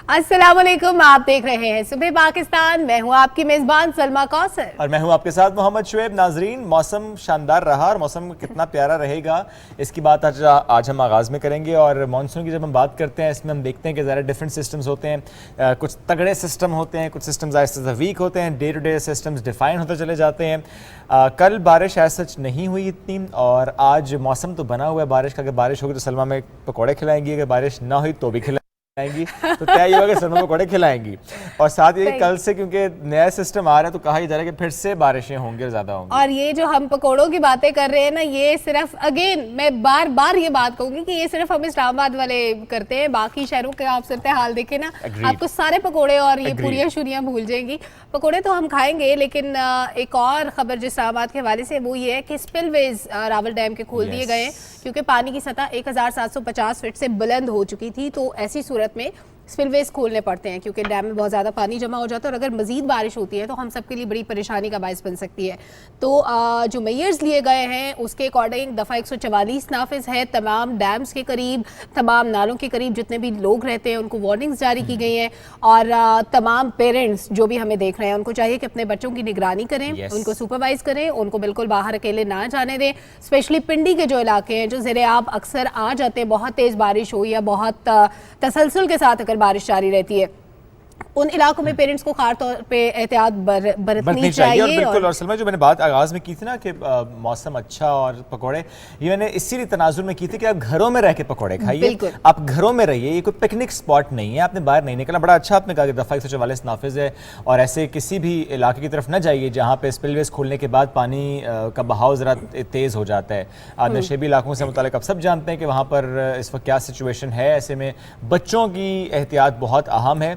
अस्सलाम वालेकुम, आप देख रहे हैं सुबह पाकिस्तान। मैं हूं आपकी मेजबान सलमा कौसर और मैं हूं आपके साथ मोहम्मद शुएब। नाजरीन, मौसम शानदार रहा और मौसम कितना प्यारा रहेगा इसकी बात आज हम आगाज़ में करेंगे। और मानसून की जब हम बात करते हैं इसमें हम देखते हैं कि ज़रा डिफरेंट सिस्टम्स होते हैं। कुछ तगड़े सिस्टम होते हैं, कुछ सिस्टम्स आहिस्ता वीक होते हैं, day to day systems define होते चले जाते हैं। कल बारिश ऐसा सच नहीं हुई इतनी, और आज मौसम तो बना हुआ है बारिश का। अगर बारिश होगी तो सलमा में पकौड़े खिलाएंगी, अगर बारिश ना हुई तो भी खिलाएंगी तो क्या ये होगा, सलमा पकौड़े खिलाएंगी। और साथ ही कल से क्योंकि नया सिस्टम आ रहा है तो कहा जा रहा है कि फिर से बारिशें होंगी और ज्यादा होंगी। और ये जो हम पकौड़ों की बातें कर रहे हैं ना, ये सिर्फ अगेन मैं बार बार ये बात कहूंगी कि ये सिर्फ हम इस्लामाबाद वाले करते हैं। बाकी शहरों के आप सूरत हाल देखें ना, आपको सारे पकौड़े और ये पूरियां शुरियां भूल जाएंगी। पकौड़े तो हम खाएंगे, लेकिन एक और खबर जो इस्लामाबाद के हवाले से वो ये है कि स्पिलवेज रावल डैम के खोल दिए गए, क्योंकि पानी की सतह 1750 फीट से बुलंद हो चुकी थी। तो ऐसी सूरत में स्पिलवेज खोलने पड़ते हैं, क्योंकि डैम में बहुत ज़्यादा पानी जमा हो जाता है और अगर मज़ीद बारिश होती है तो हम सबके लिए बड़ी परेशानी का बायस बन सकती है। तो जो मेयर्स लिए गए हैं उसके अकॉर्डिंग दफ़ा 144 नाफिज है। तमाम डैम्स के करीब, तमाम नालों के करीब जितने भी लोग रहते हैं उनको वार्निंग्स जारी की गई हैं। और तमाम पेरेंट्स जो भी हमें देख रहे हैं उनको चाहिए कि अपने बच्चों की निगरानी करें, उनको सुपरवाइज करें, उनको बिल्कुल बाहर अकेले ना जाने दें। स्पेशली पिंडी के जो इलाके हैं, जो ज़ेरे-आब अक्सर आ जाते हैं, बहुत तेज़ बारिश हो या बहुत तसलसल के साथ बारिश जारी रहती है, उन इलाकों में पेरेंट्स को खास तौर पे एहतियात बरतनी चाहिए। और बिल्कुल, और सलमा जो मैंने बात आगाज में की थी ना कि मौसम अच्छा और पकौड़े, ये मैंने इसीलिए तनाजुर में की थी कि आप घरों में रह के पकौड़े खाइए, आप घरों में रहिए। ये कोई पिकनिक स्पॉट नहीं है, आपने बाहर नहीं निकलना। बड़ा अच्छा आपने कहा कि दफ़ा 144 नाफिज है और ऐसे किसी भी इलाके की तरफ न जाइए जहाँ पे स्पिलवेज खोलने के बाद पानी का बहाव ज़रा तेज़ हो जाता है। नशेबी इलाकों से मुताल्लिक़ आप सब जानते हैं कि वहाँ पर इस वक्त क्या सिचुएशन है। ऐसे में बच्चों की एहतियात बहुत अहम है।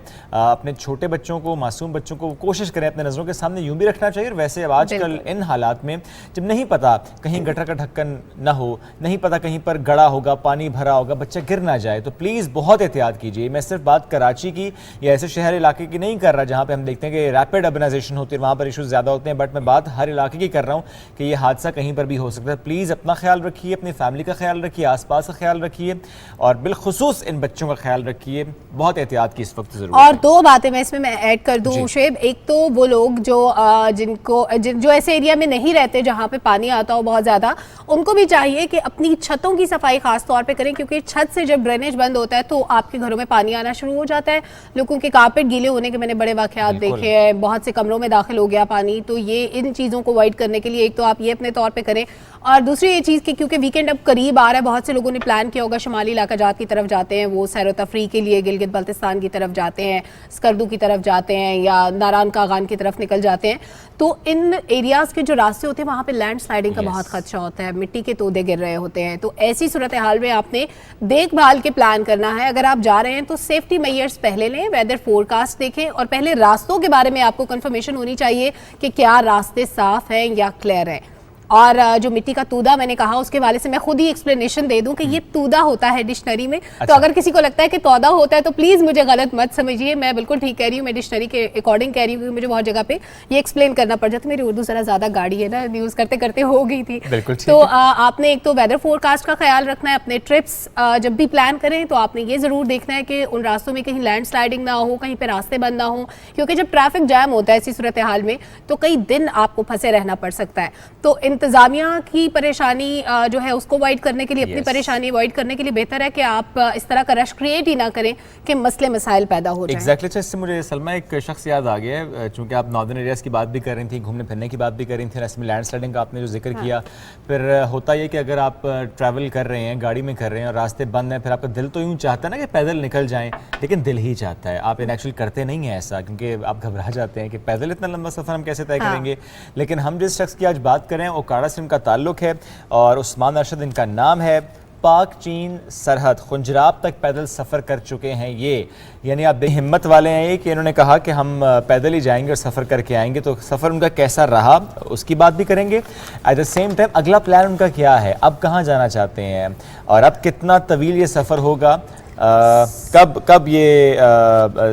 अपने छोटे बच्चों को, मासूम बच्चों को कोशिश करें अपने नज़रों के सामने यूं भी रखना चाहिए। और वैसे अब आजकल इन हालात में जब नहीं पता कहीं गटर का ढक्कन ना हो, नहीं पता कहीं पर गड़ा होगा, पानी भरा होगा, बच्चा गिर ना जाए, तो प्लीज़ बहुत एहतियात कीजिए। मैं सिर्फ बात कराची की या ऐसे शहर इलाके की नहीं कर रहा जहाँ पर हम देखते हैं कि रैपिड अर्बनाइजेशन होती है, वहाँ पर इशूज़ ज़्यादा होते हैं। बट मैं बात हर इलाके की कर रहा हूँ कि ये हादसा कहीं पर भी हो सकता है। प्लीज़ अपना ख्याल रखिए, अपनी फैमिली का ख्याल रखिए, आस पास का ख्याल रखिए और बिलखुसूस इन बच्चों का ख्याल रखिए। बहुत एहतियात की इस वक्त ज़रूरत है। और दो बातें मैं इसमें ऐड कर दूं शुएब। एक तो वो लोग जो ऐसे एरिया में नहीं रहते जहां पे पानी आता हो बहुत ज़्यादा, उनको भी चाहिए कि अपनी छतों की सफाई खास तौर पे करें, क्योंकि छत से जब ड्रेनेज बंद होता है तो आपके घरों में पानी आना शुरू हो जाता है। लोगों के कारपेट गीले होने के मैंने बड़े वाक़यात देखे हैं, बहुत से कमरों में दाखिल हो गया पानी। तो ये इन चीज़ों को अवॉइड करने के लिए एक तो आप ये अपने तौर पर करें, और दूसरी ये चीज़ कि क्योंकि वीकेंड अब करीब आ रहा है, बहुत से लोगों ने प्लान किया होगा शुमाली इलाका जात की तरफ जाते हैं, वो सैर तफरी के लिए गिलगित बल्तिस्तान की तरफ जाते हैं, स्कर्दू की तरफ जाते हैं या नारायण कागान की तरफ निकल जाते हैं। तो इन एरियाज़ के जो रास्ते होते हैं वहाँ पे लैंड स्लाइडिंग का बहुत खदशा होता है, मिट्टी के तोदे गिर रहे होते हैं। तो ऐसी सूरत हाल में आपने देखभाल के प्लान करना है। अगर आप जा रहे हैं तो सेफ्टी मेजर्स पहले लें, वेदर फोरकास्ट देखें और पहले रास्तों के बारे में आपको कंफर्मेशन होनी चाहिए कि क्या रास्ते साफ हैं या क्लियर हैं। और जो मिट्टी का तूदा मैंने कहा उसके वाले से मैं खुद ही एक्सप्लेनेशन दे दूं कि ये तूदा होता है डिक्शनरी में। तो अगर किसी को लगता है कि तौदा होता है तो प्लीज़ मुझे गलत मत समझिए, मैं बिल्कुल ठीक कह रही हूँ, मैं डिक्शनरी के अकॉर्डिंग कह रही हूँ, क्योंकि मुझे बहुत जगह पे ये एक्सप्लेन करना पड़ जाता है। मेरी उर्दू ज़रा ज़्यादा गाड़ी है ना, न्यूज़ करते करते हो गई थी। तो आपने एक तो वेदर फोरकास्ट का ख्याल रखना है। अपने ट्रिप्स जब भी प्लान करें तो आपने ये ज़रूर देखना है कि उन रास्तों में कहीं लैंड स्लाइडिंग ना हो, कहीं पर रास्ते बंद ना हो, क्योंकि जब ट्रैफिक जैम होता है ऐसी सूरत हाल में तो कई दिन आपको फंसे रहना पड़ सकता है। तो इंतज़ामिया की परेशानी जो है उसको अवॉइड करने के लिए, अपनी परेशानी अवॉइड करने के लिए बेहतर है कि आप इस तरह का रश क्रिएट ही ना करें कि मसले मसाइल पैदा हो जाएं। एग्जैक्टली। अच्छा, इससे मुझे सलमा एक शख्स याद आ गया है, चूंकि आप नॉर्दर्न एरियाज़ की बात भी कर रही थी, घूमने फिरने की बात भी कर रही थी, इसमें लैंड स्लाइडिंग का आपने जो जिक्र किया, फिर होता है कि अगर आप ट्रैवल कर रहे हैं, गाड़ी में कर रहे हैं और रास्ते बंद हैं, फिर आपका दिल तो यूँ चाहता है ना कि पैदल निकल जाएँ, लेकिन दिल ही चाहता है, आप एक्चुअली करते नहीं हैं ऐसा, क्योंकि आप घबरा जाते हैं कि पैदल इतना लंबा सफ़र हम कैसे तय करेंगे। लेकिन हम जिस शख्स की आज बात करें ओकाड़ा से उनका ताल्लुक़ है और उस्मान अरशद इनका नाम है। पाक चीन सरहद खुंजराब तक पैदल सफ़र कर चुके हैं ये, यानी आप हिम्मत वाले हैं ये कि इन्होंने कहा कि हम पैदल ही जाएंगे और सफ़र करके आएंगे। तो सफ़र उनका कैसा रहा उसकी बात भी करेंगे। एट द सेम टाइम अगला प्लान उनका क्या है, अब कहाँ जाना चाहते हैं और अब कितना तवील ये सफ़र होगा, कब ये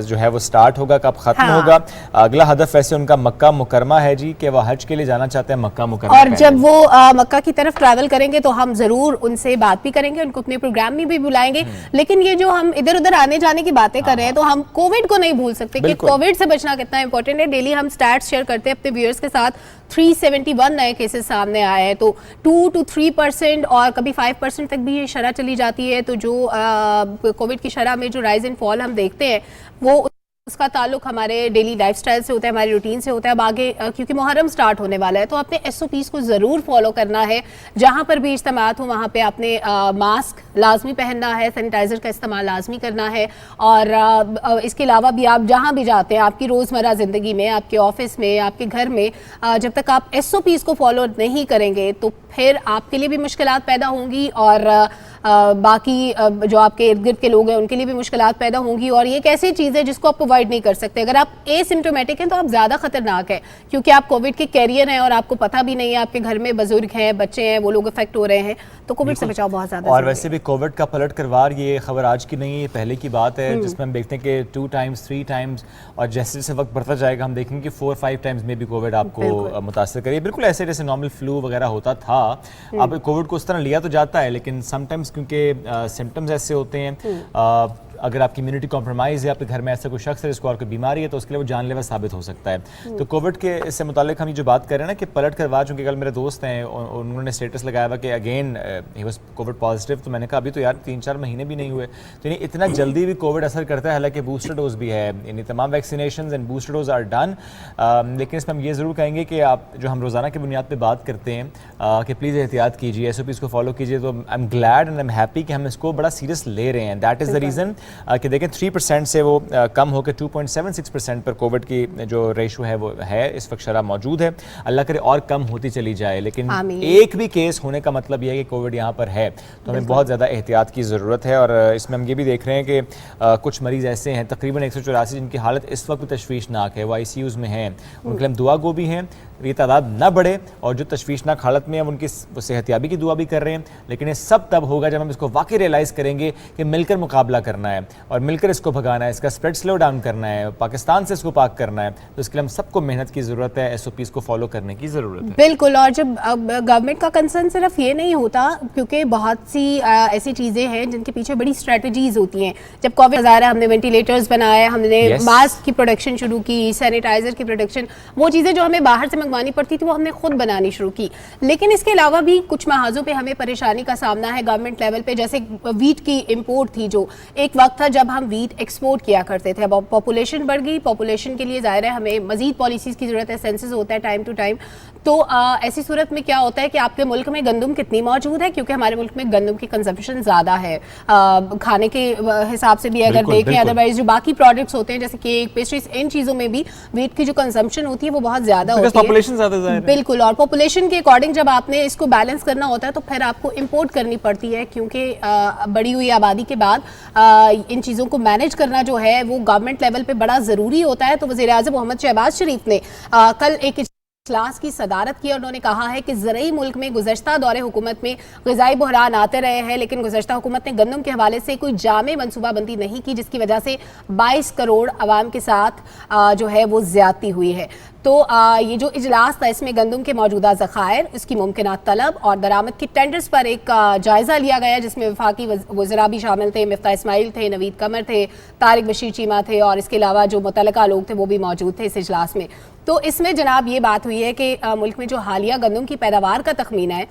जो है वो स्टार्ट होगा, कब खत्म हाँ। होगा? अगला हदफ वैसे उनका मक्का मुकरमा है जी, कि वह हज के लिए जाना चाहते हैं मक्का मुकरमा। और जब वो मक्का की तरफ ट्रैवल करेंगे तो हम जरूर उनसे बात भी करेंगे, उनको अपने प्रोग्राम में भी बुलाएंगे। लेकिन ये जो हम इधर उधर आने जाने की बातें कर रहे हैं, तो हम कोविड को नहीं भूल सकते कि बिल्कुल। कोविड से बचना कितना इंपॉर्टेंट है। डेली हम स्टैट्स शेयर करते हैं अपने व्यूअर्स के साथ। 371 नए केसेस सामने आए हैं, तो 2 to 3% और कभी 5% तक भी ये शरह चली जाती है। तो जो कोविड की शरह में जो राइज एंड फॉल हम देखते हैं, वो उसका ताल्लुक हमारे डेली लाइफस्टाइल से होता है, हमारी रूटीन से होता है। अब आगे क्योंकि मुहर्रम स्टार्ट होने वाला है, तो अपने SOPs को ज़रूर फॉलो करना है। जहाँ पर भी इज्तिमात हो वहाँ पे आपने मास्क लाजमी पहनना है, सैनिटाइज़र का इस्तेमाल लाजमी करना है। और इसके अलावा भी आप जहाँ भी जाते हैं, आपकी रोज़मर्रा ज़िंदगी में, आपके ऑफिस में, आपके घर में, जब तक आप SOPs को फॉलो नहीं करेंगे तो फिर आपके लिए भी मुश्किलात पैदा होंगी और बाकी जो आपके इर्द गिर्द के लोग हैं उनके लिए भी मुश्किलात पैदा होंगी। और ये एक ऐसी चीज़ है जिसको आप अवॉइड नहीं कर सकते। अगर आप एसिम्प्टोमेटिक हैं तो आप ज़्यादा खतरनाक है, क्योंकि आप कोविड के कैरियर हैं और आपको पता भी नहीं है, आपके घर में बुजुर्ग हैं, बच्चे हैं, वो लोग इफेक्ट हो रहे हैं। तो कोविड से बचाव बहुत ज़्यादा। और वैसे भी कोविड का पलट करवार, ये खबर आज की नहीं है, पहले की बात है, जिसमें हम देखते हैं कि 2 times 3 times, और जैसे जैसे वक्त बढ़ता जाएगा हम देखेंगे कि 4-5 times में भी कोविड आपको मुतासर करिए। बिल्कुल ऐसे जैसे नॉर्मल फ्लू वगैरह होता था। अब कोविड को उस तरह लिया तो जाता है, लेकिन समटाइम्स क्योंकि सिम्टम्स ऐसे होते हैं, अगर आपकी इम्यूनिटी कॉम्प्रोमाइज़ है, आपके घर में ऐसा कोई शख्स है जिसको और कोई बीमारी है, तो उसके लिए वो जानलेवा साबित हो सकता है। तो कोविड के इससे मुतालिक हम ये जो बात कर रहे हैं ना कि पलट करवा, चूँकि कल मेरे दोस्त हैं उन्होंने स्टेटस लगाया हुआ कि again he was Covid positive. तो मैंने कहा अभी तो यार 3-4 महीने भी नहीं हुए, तो यानी इतना जल्दी भी कोविड असर करता है। हालांकि बूस्टर डोज भी है, यानी तमाम vaccination and booster dose are done. लेकिन इसमें हम ये ज़रूर कहेंगे कि आप जो हम रोज़ाना की बुनियाद पर बात करते हैं कि प्लीज़ एहतियात कीजिए, SOPs को फॉलो कीजिए। तो I am glad and I am happy कि हम इसको बड़ा सीरियस ले रहे हैं। दैट इज़ द रीज़न कि देखें 3% से वो कम होकर 2.76% पर कोविड की जो रेशो है वो है इस वक्त शरह मौजूद है। अल्लाह करे और कम होती चली जाए, लेकिन एक भी केस होने का मतलब यह है कि कोविड यहाँ पर है, तो हमें बहुत ज़्यादा एहतियात की ज़रूरत है। और इसमें हम ये भी देख रहे हैं कि कुछ मरीज़ ऐसे हैं, तकरीबन 184, जिनकी हालत इस वक्त तशवीशनाक है, वो ICUs में हैं। उनके लिए हम दुआ गो भी हैं, ये तादाद ना बढ़े, और जो तशवीशनाक हालत में है उनकी सेहतियाबी की दुआ भी कर रहे हैं। लेकिन ये सब तब होगा जब हम इसको वाकई रियलाइज़ करेंगे कि मिलकर मुकाबला करना है और मिलकर इसको भगाना है, इसका स्प्रेड स्लो डाउन करना है, पाकिस्तान से इसको पाक करना है। तो इसके लिए हम सबको मेहनत की ज़रूरत है, SOPs को फॉलो करने की ज़रूरत है। बिल्कुल। और जब गवर्नमेंट का कंसर्न सिर्फ ये नहीं होता, क्योंकि बहुत सी ऐसी चीज़ें हैं जिनके पीछे बड़ी स्ट्रेटजीज होती हैं। जब कोविड ज़ाहिर है हमने वेंटिलेटर्स बनाए, हमने मास्क की प्रोडक्शन शुरू की, सैनिटाइज़र की प्रोडक्शन, वो चीज़ें जो हमें बाहर से मंगवानी पड़ती थी वो हमने खुद बनानी शुरू की। लेकिन इसके अलावा भी कुछ महाजों पे हमें परेशानी का सामना है गवर्नमेंट लेवल पे। जैसे वीट की इंपोर्ट थी, जो एक वक्त था जब हम वीट एक्सपोर्ट किया करते थे। अब पॉपुलेशन बढ़ गई, पॉपुलेशन के लिए ज़ाहिर है हमें मजीद पॉलिसीज़ की ज़रूरत है, सेंसस होता है टाइम टू टाइम। तो ऐसी सूरत में क्या होता है कि आपके मुल्क में गंदम कितनी मौजूद है, क्योंकि हमारे मुल्क में गंदम की कंजम्पशन ज़्यादा है खाने के हिसाब से भी अगर देखें। अदरवाइज जो बाकी प्रोडक्ट्स होते हैं जैसे केक, पेस्ट्रीज, इन चीज़ों में भी वीट की जो कंजम्पशन होती है वो बहुत ज़्यादा होती है। बिल्कुल। और पॉपुलेशन के अकॉर्डिंग जब आपने इसको बैलेंस करना होता है तो फिर आपको इंपोर्ट करनी पड़ती है, क्योंकि बढ़ी हुई आबादी के बाद इन चीज़ों को मैनेज करना जो है वो गवर्नमेंट लेवल पे बड़ा ज़रूरी होता है। तो वज़ीर-ए-आज़म मोहम्मद शहबाज शरीफ ने कल एक इजलास की सदारत की और उन्होंने कहा है कि ज़रई मुल्क में गुज़श्ता दौरे हुकूमत में ग़िज़ाई बहरान आते रहे हैं, लेकिन गुज़श्ता हुकूमत ने गंदम के हवाले से कोई जामे मनसूबाबंदी नहीं की, जिसकी वजह से 22 करोड़ आवाम के साथ जो है वो ज़्यादती हुई है। तो ये जो इजलास था इसमें गंदम के मौजूदा ज़खायर, इसकी मुमकिन तलब और दरामद की टेंडर्स पर एक जायज़ा लिया गया, जिसमें वफाकी वज़रा भी शामिल थे, मिफ्ता इस्माइल थे, नवीद कमर थे, तारिक बशीर चीमा थे, और इसके अलावा जो मुतल्लिका लोग थे वो भी मौजूद थे इस इजलास में। तो इसमें जनाब ये बात हुई है कि मुल्क में जो हालिया गंदम की पैदावार का तखमीना है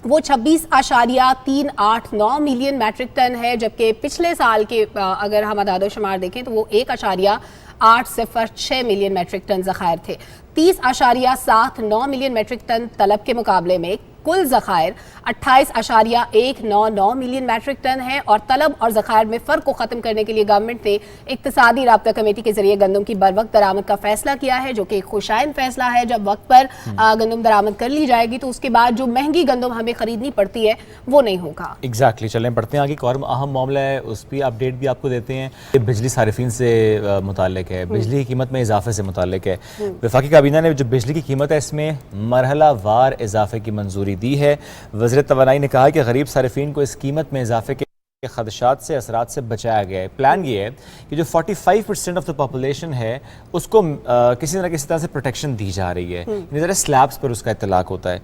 वो 26.389 मिलियन मैट्रिक टन है, जबकि पिछले साल के अगर हम अदाद-ओ-शुमार देखें तो वो 1.806 मिलियन मैट्रिक टन ज़खायर थे। 30.79 मिलियन मैट्रिक टन तलब के मुकाबले में कुल ज़खायर 28.199 मिलियन मैट्रिक टन है। और तलब और ज़खायर में फ़र्क को ख़त्म करने के लिए गवर्नमेंट ने इक़्तिसादी राब्ता कमेटी के ज़रिए गंदम की बर वक्त दरामद का फ़ैसला किया है, जो कि एक खुशाइन फ़ैसला है। जब वक्त पर गंदम दरामद कर ली जाएगी तो उसके बाद जो महंगी गंदम हमें ख़रीदनी पड़ती है वो नहीं होगा। एग्जैक्टली। चलें बढ़ते हैं आगे। एक और अहम मामला है, उस पर अपडेट भी आपको देते हैं। बिजली सारिफिन से मुताल्लिक है, बिजली की कीमत में इजाफे से मुताल्लिक है। वफाकी काबीना ने जो बिजली की कीमत है इसमें मरहला वार इजाफे की मंजूरी दी है। वज़ीर तवानाई ने कहा कि गरीब सारिफिन को इस कीमत में इजाफे के खदशात से असरात से बचाया गया है। प्लान ये है कि जो 45% ऑफ द पॉपुलेशन है उसको किसी तरह से प्रोटेक्शन दी जा रही है। ज़रा स्लैब्स पर उसका इतलाक होता है।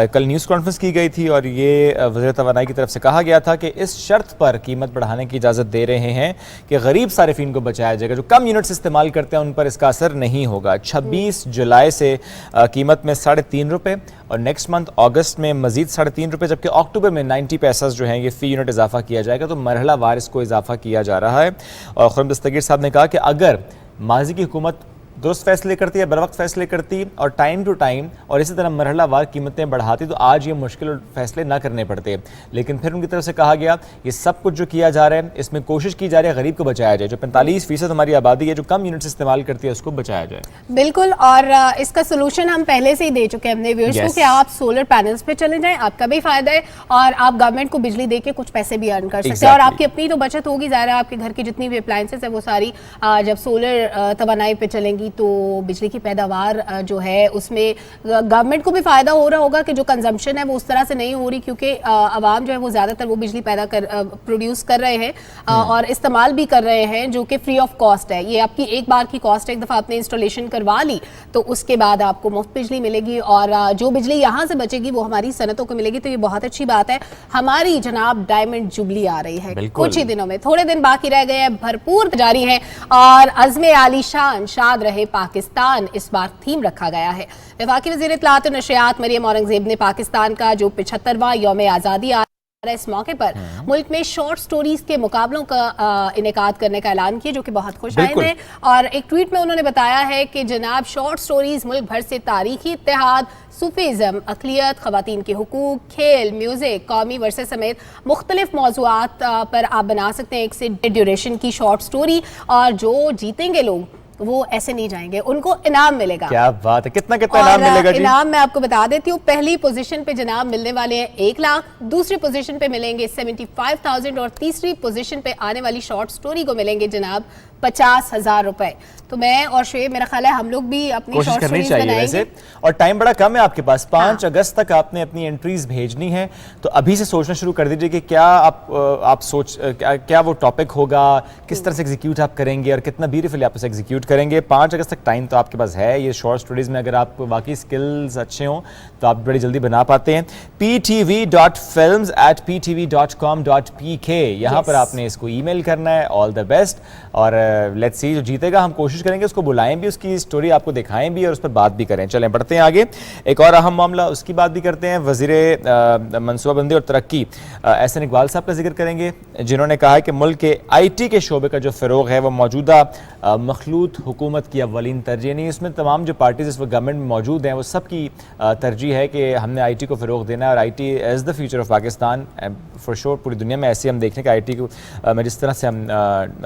कल न्यूज़ कॉन्फ्रेंस की गई थी और ये वज़ीर तवानाई की तरफ से कहा गया था कि इस शर्त पर कीमत बढ़ाने की इजाज़त दे रहे हैं कि गरीब सारिफिन को बचाया जाएगा। जो कम यूनिट्स इस्तेमाल करते हैं उन पर इसका असर नहीं होगा। 26 जुलाई से कीमत में ₹3.5 और नेक्स्ट मंथ अगस्त में मजीद ₹3.5, जबकि अक्टूबर में 90 पैसा जो हैं ये फ़ी यूनिट इजाफा किया जाएगा। तो मरहला वार इसको इजाफा किया जा रहा है। और खुर्रम दस्तगीर साहब ने कहा कि अगर माजी की हुकूमत दुरुस्त फैसले करती है, बर वक्त फैसले करती और टाइम टू टाइम और इसी तरह मरहला वार कीमतें बढ़ाती तो आज ये मुश्किल फैसले ना करने पड़ते। लेकिन फिर उनकी तरफ से कहा गया ये सब कुछ जो किया जा रहा है इसमें कोशिश की जा रही है गरीब को बचाया जाए। जो 45% हमारी आबादी है जो कम यूनिट्स इस्तेमाल करती है उसको बचाया जाए। बिल्कुल, और इसका सोल्यूशन हम पहले से ही दे चुके हैं अपने व्यूअर्स को कि आप सोलर पैनल्स पे चले जाएं, आपका भी फायदा है और आप गवर्नमेंट को बिजली दे के कुछ पैसे भी अर्न कर सकते हैं और आपकी अपनी तो बचत होगी। ज़ाहिर है आपके घर की जितनी भी अप्लायंसेस है वो सारी जब सोलर तवानाई पे चलेंगी तो बिजली की पैदावार जो है उसमें गवर्नमेंट को भी फायदा हो रहा होगा कि जो कंजम्पशन है वो उस तरह से नहीं हो रही, क्योंकि आवाम जो है वो ज़्यादातर वो बिजली प्रोड्यूस कर रहे हैं और इस्तेमाल भी कर रहे हैं जो कि फ्री ऑफ कॉस्ट है। ये आपकी एक बार की कॉस्ट है, एक दफ़ा आपने इंस्टॉलेशन करवा ली तो उसके बाद आपको मुफ्त बिजली मिलेगी और जो बिजली यहाँ से बचेगी वो हमारी सनतों को मिलेगी। तो ये बहुत अच्छी बात है। हमारी जनाब डायमंड जुबली आ रही है कुछ ही दिनों में, थोड़े दिन बाकी रह गए हैं, भरपूर जारी है और अज़्म आलीशान शाद रहे पाकिस्तान इस बार थीम रखा गया है। वफाकी वज़ीर इत्तलात और नशरियात मरियम औरंगज़ेब ने पाकिस्तान का जो 75वां यौम आज़ादी इस मौके पर मुल्क में शॉर्ट स्टोरीज के मुकाबलों का इनेकाद करने का ऐलान किया, जो कि बहुत खुशाइंद है। और एक ट्वीट में उन्होंने बताया है कि जनाब शॉर्ट स्टोरीज मुल्क भर से तारीखी इत्तेहाद, सूफीज़म, अक़लियत, ख़वातीन के हुकूक, खेल, म्यूजिक, कौमी वर्से समेत मुख्तलिफ मौज़ूआत पर आप बना सकते हैं एक से ड्यूरेशन की शॉर्ट स्टोरी और जो जीतेंगे लोग वो ऐसे नहीं जाएंगे, उनको इनाम मिलेगा। क्या बात है, कितना इनाम मिलेगा जी? इनाम मैं आपको बता देती हूँ। पहली पोजीशन पे जनाब मिलने वाले हैं 1 लाख, दूसरी पोजीशन पे मिलेंगे 75,000 और तीसरी पोजीशन पे आने वाली शॉर्ट स्टोरी को मिलेंगे जनाब 50,000 रुपए। तो मैं और शुएब, मेरा ख्याल है हम लोग भी अपनी कोशिश करनी चाहिए वैसे, और टाइम बड़ा कम है आपके पास। 5 अगस्त तक आपने अपनी एंट्रीज भेजनी है, तो अभी से सोचना शुरू कर दीजिए कि क्या वो टॉपिक होगा, किस तरह से एग्जीक्यूट आप करेंगे और कितना ब्यूटीफुली आप उसे एग्जीक्यूट करेंगे। 5 अगस्त तक टाइम तो आपके पास है। ये शॉर्ट स्टोरीज में अगर आप वाकई स्किल्स अच्छे हों तो आप बड़ी जल्दी बना पाते हैं। ptv.films@ptv.com.pk यहाँ पर आपने इसको ईमेल करना है। ऑल द बेस्ट, और लेट्स सी जो जीतेगा हम कोशिश करेंगे उसको बुलाएं भी, उसकी स्टोरी आपको दिखाएं भी और उस पर बात भी करें। चलें बढ़ते हैं आगे, एक और अहम मामला उसकी बात भी करते हैं। वज़ीर मनसूबाबंदी और तरक्की एहसन इकबाल साहब का जिक्र करेंगे, जिन्होंने कहा है कि मुल्क के IT के शोबे का जो फ़रोग है वो मौजूदा मखलूत हुकूमत की अव्वलीन तरजीह नहीं। इसमें तमाम जो पार्टीज इस वक्त गवर्नमेंट में मौजूद हैं वो सब की तरजीह है कि हमने IT को फ़रोग देना है और IT as the future of Pakistan for sure. पूरी दुनिया में ऐसे हम देख रहे हैं कि IT को में जिस तरह से हम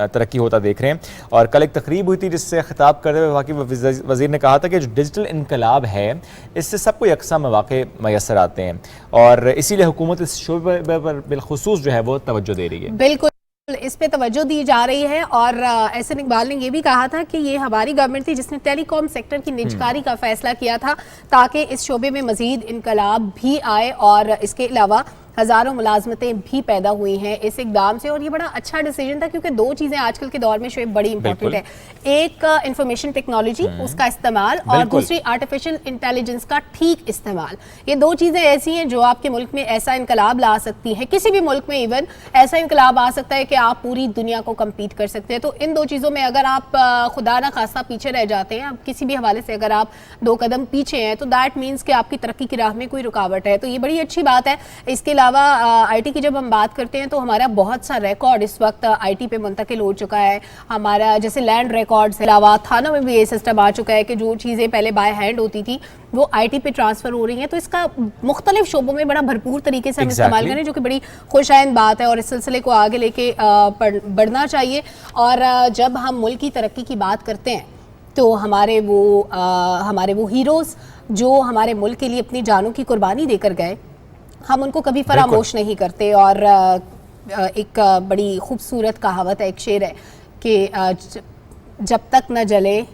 तरक्की होता देख रहे हैं। और कल एक तकरीब हुई थी जिससे खिताब करते हुए वाकई वज़ीर ने कहा था कि जो डिजिटल इनकलाब है इससे सबको यकसा मौक़े मैसर आते हैं और इसीलिए हुकूमत इस शोबे पर बिलखुसूस जो है वो तवज्जो दे रही है। बिल्कुल, इस पे तवज्जो दी जा रही है। और एहसन इकबाल ने ये भी कहा था कि ये हमारी गवर्नमेंट थी जिसने टेलीकॉम सेक्टर की निजकारी का फैसला किया था ताकि इस शोबे में मजीद इनकलाब भी आए और इसके अलावा हज़ारों मुलाजमतें भी पैदा हुई हैं इस इकदाम से। और ये बड़ा अच्छा डिसीजन था क्योंकि 2 चीज़ें आजकल के दौर में शुएब बड़ी इंपॉर्टेंट है। एक इंफॉर्मेशन टेक्नोलॉजी उसका इस्तेमाल और दूसरी आर्टिफिशियल इंटेलिजेंस का ठीक इस्तेमाल। ये 2 चीज़ें ऐसी हैं जो आपके मुल्क में ऐसा इनकलाब ला सकती है, किसी भी मुल्क में इवन ऐसा इनकलाब आ सकता है कि आप पूरी दुनिया को कम्पीट कर सकते हैं। तो इन 2 चीज़ों में अगर आप खुदा ना खास्ता पीछे रह जाते हैं, अब किसी भी हवाले से अगर आप 2 कदम पीछे हैं तो दैट मीन्स कि आपकी तरक्की की राह में कोई रुकावट है। तो ये बड़ी अच्छी बात है। इसके अलावा IT की जब हम बात करते हैं तो हमारा बहुत सा रिकॉर्ड इस वक्त IT पे मुंतकिल हो चुका है। हमारा जैसे लैंड रिकॉर्ड्स के अलावा थानों में भी ये सिस्टम आ चुका है कि जो चीज़ें पहले बाय हैंड होती थी वो IT पे ट्रांसफ़र हो रही हैं। तो इसका मुख्तलिफ शोबों में बड़ा भरपूर तरीके से हम इस्तेमाल करें, जो कि बड़ी खुशाइंद बात है और इस सिलसिले को आगे लेके बढ़ना चाहिए। और जब हम मुल्क की तरक्की की बात करते हैं तो हमारे वो हीरोज़ जो हमारे मुल्क के लिए अपनी जानों की कुर्बानी देकर गए, हम उनको कभी फरामोश नहीं करते। और एक बड़ी खूबसूरत कहावत है, एक शेर है कि जब तक न जले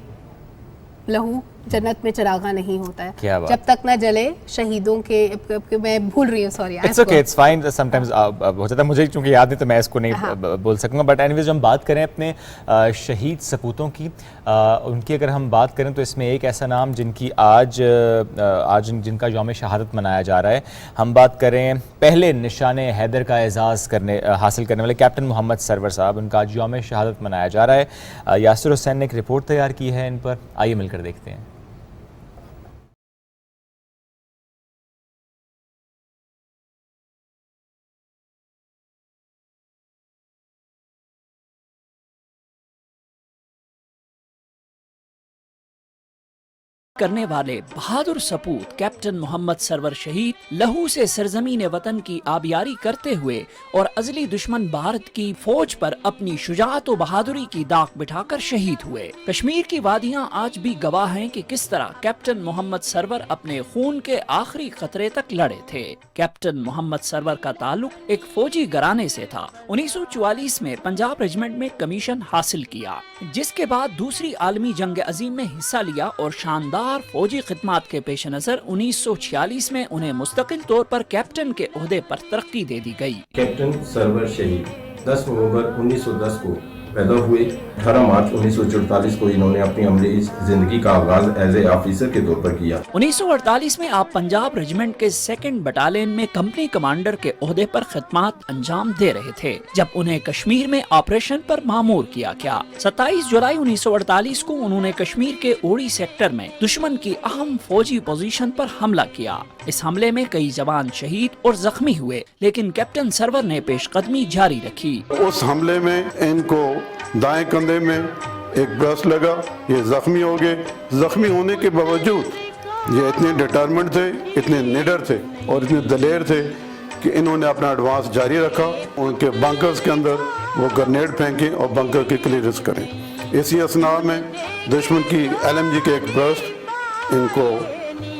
लहू जन्नत में चरागा नहीं होता है। क्या बात। जब तक ना जले शहीदों के मैं भूल रही हूँ, sorry. It's okay, it's fine. Sometimes हो जाता है, मुझे चूंकि याद नहीं तो मैं इसको नहीं बोल सकूंगा। बट एनीवेज, हम बात करें अपने शहीद सपूतों की, उनकी अगर हम बात करें तो इसमें एक ऐसा नाम जिनकी आज जिनका यौम शहादत मनाया जा रहा है। हम बात करें पहले निशान हैदर का एजाज़ हासिल करने वाले कैप्टन मोहम्मद सरवर साहब, उनका आज यौम शहादत मनाया जा रहा है। यासिर हुसैन ने एक रिपोर्ट तैयार की है इन पर, आइए मिलकर देखते हैं। करने वाले बहादुर सपूत कैप्टन मोहम्मद सरवर शहीद लहू से सरजमीन वतन की आबियारी करते हुए और अजली दुश्मन भारत की फौज पर अपनी शुजाअत व बहादुरी की दाग बिठाकर शहीद हुए। कश्मीर की वादियां आज भी गवाह हैं कि किस तरह कैप्टन मोहम्मद सरवर अपने खून के आखिरी खतरे तक लड़े थे। कैप्टन मोहम्मद सरवर का ताल्लुक एक फौजी घराने से था। 1944 में पंजाब रेजिमेंट में कमीशन हासिल किया, जिसके बाद दूसरी आलमी जंग अजीम में हिस्सा लिया और शानदार फौजी खिदमात के पेश नजर 1946 में उन्हें मुस्तकिल तौर पर कैप्टन के ओहदे पर तरक्की दे दी गई। कैप्टन सरवर शहीद 10 नवंबर 1910 को पैदा हुए। 18 मार्च 1944 को इन्होंने अपनी अमली जिंदगी का आगाज एज ए ऑफिसर के तौर पर किया। 1948 में आप पंजाब रेजिमेंट के 2nd बटालियन में कंपनी कमांडर के ओहदे पर खिदमत अंजाम दे रहे थे, जब उन्हें कश्मीर में ऑपरेशन पर मामूर किया गया। 27 जुलाई 1948 को उन्होंने कश्मीर के उड़ी सेक्टर में दुश्मन की अहम फौजी पोजीशन पर हमला किया। इस हमले में कई जवान शहीद और जख्मी हुए, लेकिन कैप्टन सरवर ने पेशकदमी जारी रखी। उस हमले में इनको दाएं कंधे में एक ब्रश लगा, ये जख्मी हो गए। जख्मी होने के बावजूद ये इतने डिटरमेंट थे, इतने निडर थे और इतने दलेर थे कि इन्होंने अपना एडवांस जारी रखा। उनके बंकर्स के अंदर वो ग्रेनेड फेंके और बंकर की क्लियरेंस करें। इसी असना में दुश्मन की LMG के एक ब्रस्ट इनको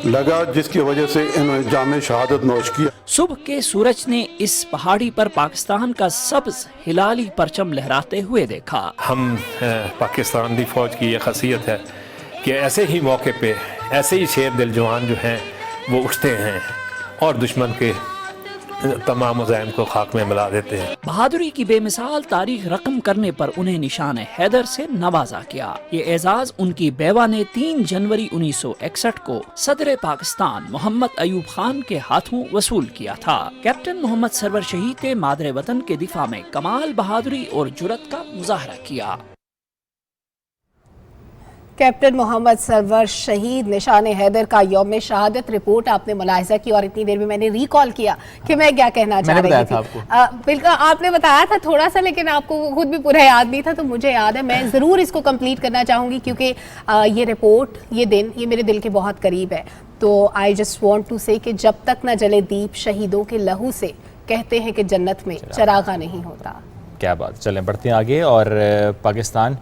लगा, जिसकी वजह से इन्होंने जामे शहादत नोश किया। सुबह के सूरज ने इस पहाड़ी पर पाकिस्तान का सब्ज हिलाली परचम लहराते हुए देखा। हम पाकिस्तान की फौज की ये खासियत है कि ऐसे ही मौके पे ऐसे ही शेर दिल जवान जो हैं वो उठते हैं और दुश्मन के तमाम मुज़ाहिम को खाक में मिला देते हैं। बहादुरी की बेमिसाल तारीख रकम करने पर उन्हें निशान हैदर से नवाजा गया। ये एजाज उनकी बेवा ने 3 जनवरी 1961 को सदर पाकिस्तान मोहम्मद अयूब खान के हाथों वसूल किया था। कैप्टन मोहम्मद सरवर शहीद ने मादरे वतन के दिफा में कमाल बहादुरी और जुरत का मुजाहरा किया। कैप्टन मोहम्मद सरवर शहीद निशान हैदर का यौम शहादत रिपोर्ट आपने मुलाहिजा की और इतनी देर में मैंने रिकॉल किया कि मैं क्या कहना चाह रही थी। बिल्कुल आपने बताया था थोड़ा सा, लेकिन आपको खुद भी पूरा याद नहीं था, तो मुझे याद है। मैं ज़रूर इसको कंप्लीट करना चाहूँगी क्योंकि ये रिपोर्ट, ये दिन, ये मेरे दिल के बहुत करीब है। तो आई जस्ट वॉन्ट टू से कि जब तक न जले दीप शहीदों के लहू से, कहते हैं कि जन्नत में चरागा नहीं होता। क्या बात। चलें बढ़ते हैं आगे। और पाकिस्तान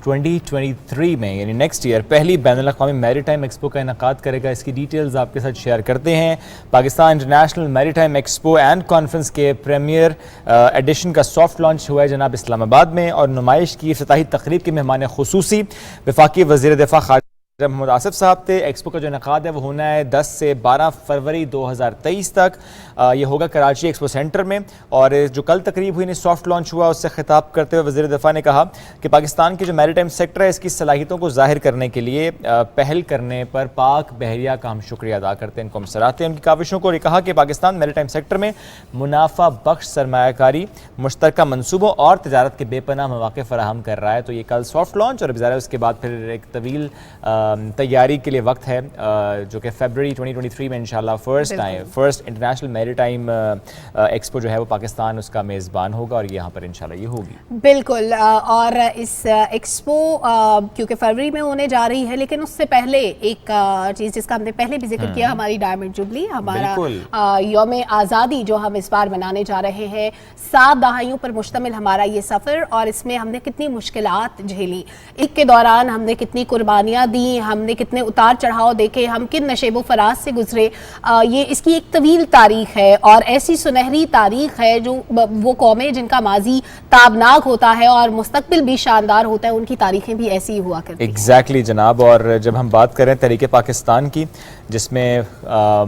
2023 में यानी नेक्स्ट ईयर पहली बैनुल-अक़वामी मैरीटाइम एक्सपो का इनेकाद करेगा। इसकी डिटेल्स आपके साथ शेयर करते हैं। Pakistan international maritime expo and conference के प्रीमियर एडिशन का सॉफ्ट लॉन्च हुआ है जनाब इस्लामाबाद में, और नुमाइश की इफ्तिताही तकरीब के मेहमान खुसूसी वफाकी वज़ीर दिफा मोहम्मद आसिफ साहब थे। एक्सपो का जो इनेकाद है वो होना है 10 से 12 फरवरी 2023 तक। ये होगा कराची एक्सपो सेंटर में। और जो कल तकरीब हुई, सॉफ्ट लॉन्च हुआ, उससे खिताब करते हुए वज़ीर दिफा ने कहा कि पाकिस्तान के जो मैरीटाइम सेक्टर है इसकी सलाहियतों को ज़ाहिर करने के लिए पहल करने पर पाक बहरिया का हम शुक्रिया अदा करते हैं, इनको हम सराहते हैं उनकी काविशों को। और कहा कि पाकिस्तान मैरीटाइम सेक्टर में मुनाफा बख्श सरमायाकारी, मुश्तरका मनसूबों और तजारत के बेपनाह मौके फराहम कर रहा है। तो ये कल सॉफ्ट लॉन्च, और ज़ाहिर उसके बाद फिर एक तवील तैयारी के लिए वक्त है, जो कि फरवरी 2023 में इंशाल्लाह फर्स्ट इंटरनेशनल मैरीटाइम एक्सपो जो है वो पाकिस्तान उसका मेज़बान होगा, और यहाँ पर इंशाल्लाह ये होगी। बिल्कुल। और इस एक्सपो क्योंकि फरवरी में होने जा रही है, लेकिन उससे पहले एक चीज़ जिसका हमने पहले भी जिक्र किया, हमारी डायमंड जुबली, हमारा यौम आज़ादी जो हम इस बार मनाने जा रहे हैं। 7 दहाइयों पर मुश्तमिल हमारा ये सफ़र, और इसमें हमने कितनी मुश्किलात झेली, एक के दौरान हमने कितनी कुर्बानियाँ दी, बनी, हमने कितने उतार चढ़ाव देखे, हम किन नशेबो फराज से गुजरे, ये इसकी एक तवील तारीख है और ऐसी सुनहरी तारीख है जो वो कौमें जिनका माजी ताबनाक होता है और मुस्तकबिल भी शानदार होता है, उनकी तारीखें भी ऐसी ही हुआ करती हैं। एग्जैक्टली जनाब। और जब हम बात करें तहरीक पाकिस्तान की, जिसमें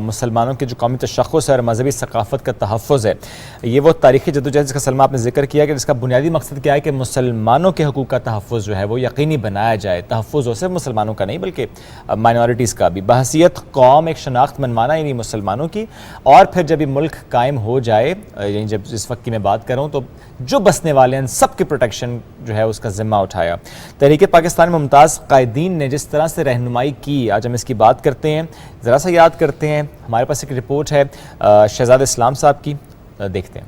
मुसलमानों की जो कौमी तशख़्ख़ुस है और मजहबी सकाफ़त का तहफ़्फ़ुज़ है, ये वो तारीख़ी जद्दोजहद जिसका सलमा आपने जिक्र किया कि जिसका बुनियादी मकसद क्या है कि मुसलमानों के हकूक़ का तहफ़्फ़ुज़ जो है वो यकीनी बनाया जाए। तहफ़्फ़ुज़ हो सिर्फ मुसलमानों का नहीं बल्कि माइनॉरिटीज़ का भी, बहसीत कौम एक शनाख्त मनवाना यानी मुसलमानों की। और फिर जब ये मुल्क कायम हो जाए, यानी जब इस वक्त की मैं बात करूँ तो जो बसने वाले हैं सब की प्रोटेक्शन जो है उसका ज़िम्मा उठाया। तहरीक पाकिस्तान में मुमताज़ कायदीन ने जिस तरह से रहनुमाई की, आज हम इसकी बात करते हैं, ज़रा सा याद करते हैं। हमारे पास एक रिपोर्ट है शहजाद इस्लाम साहब की, देखते हैं।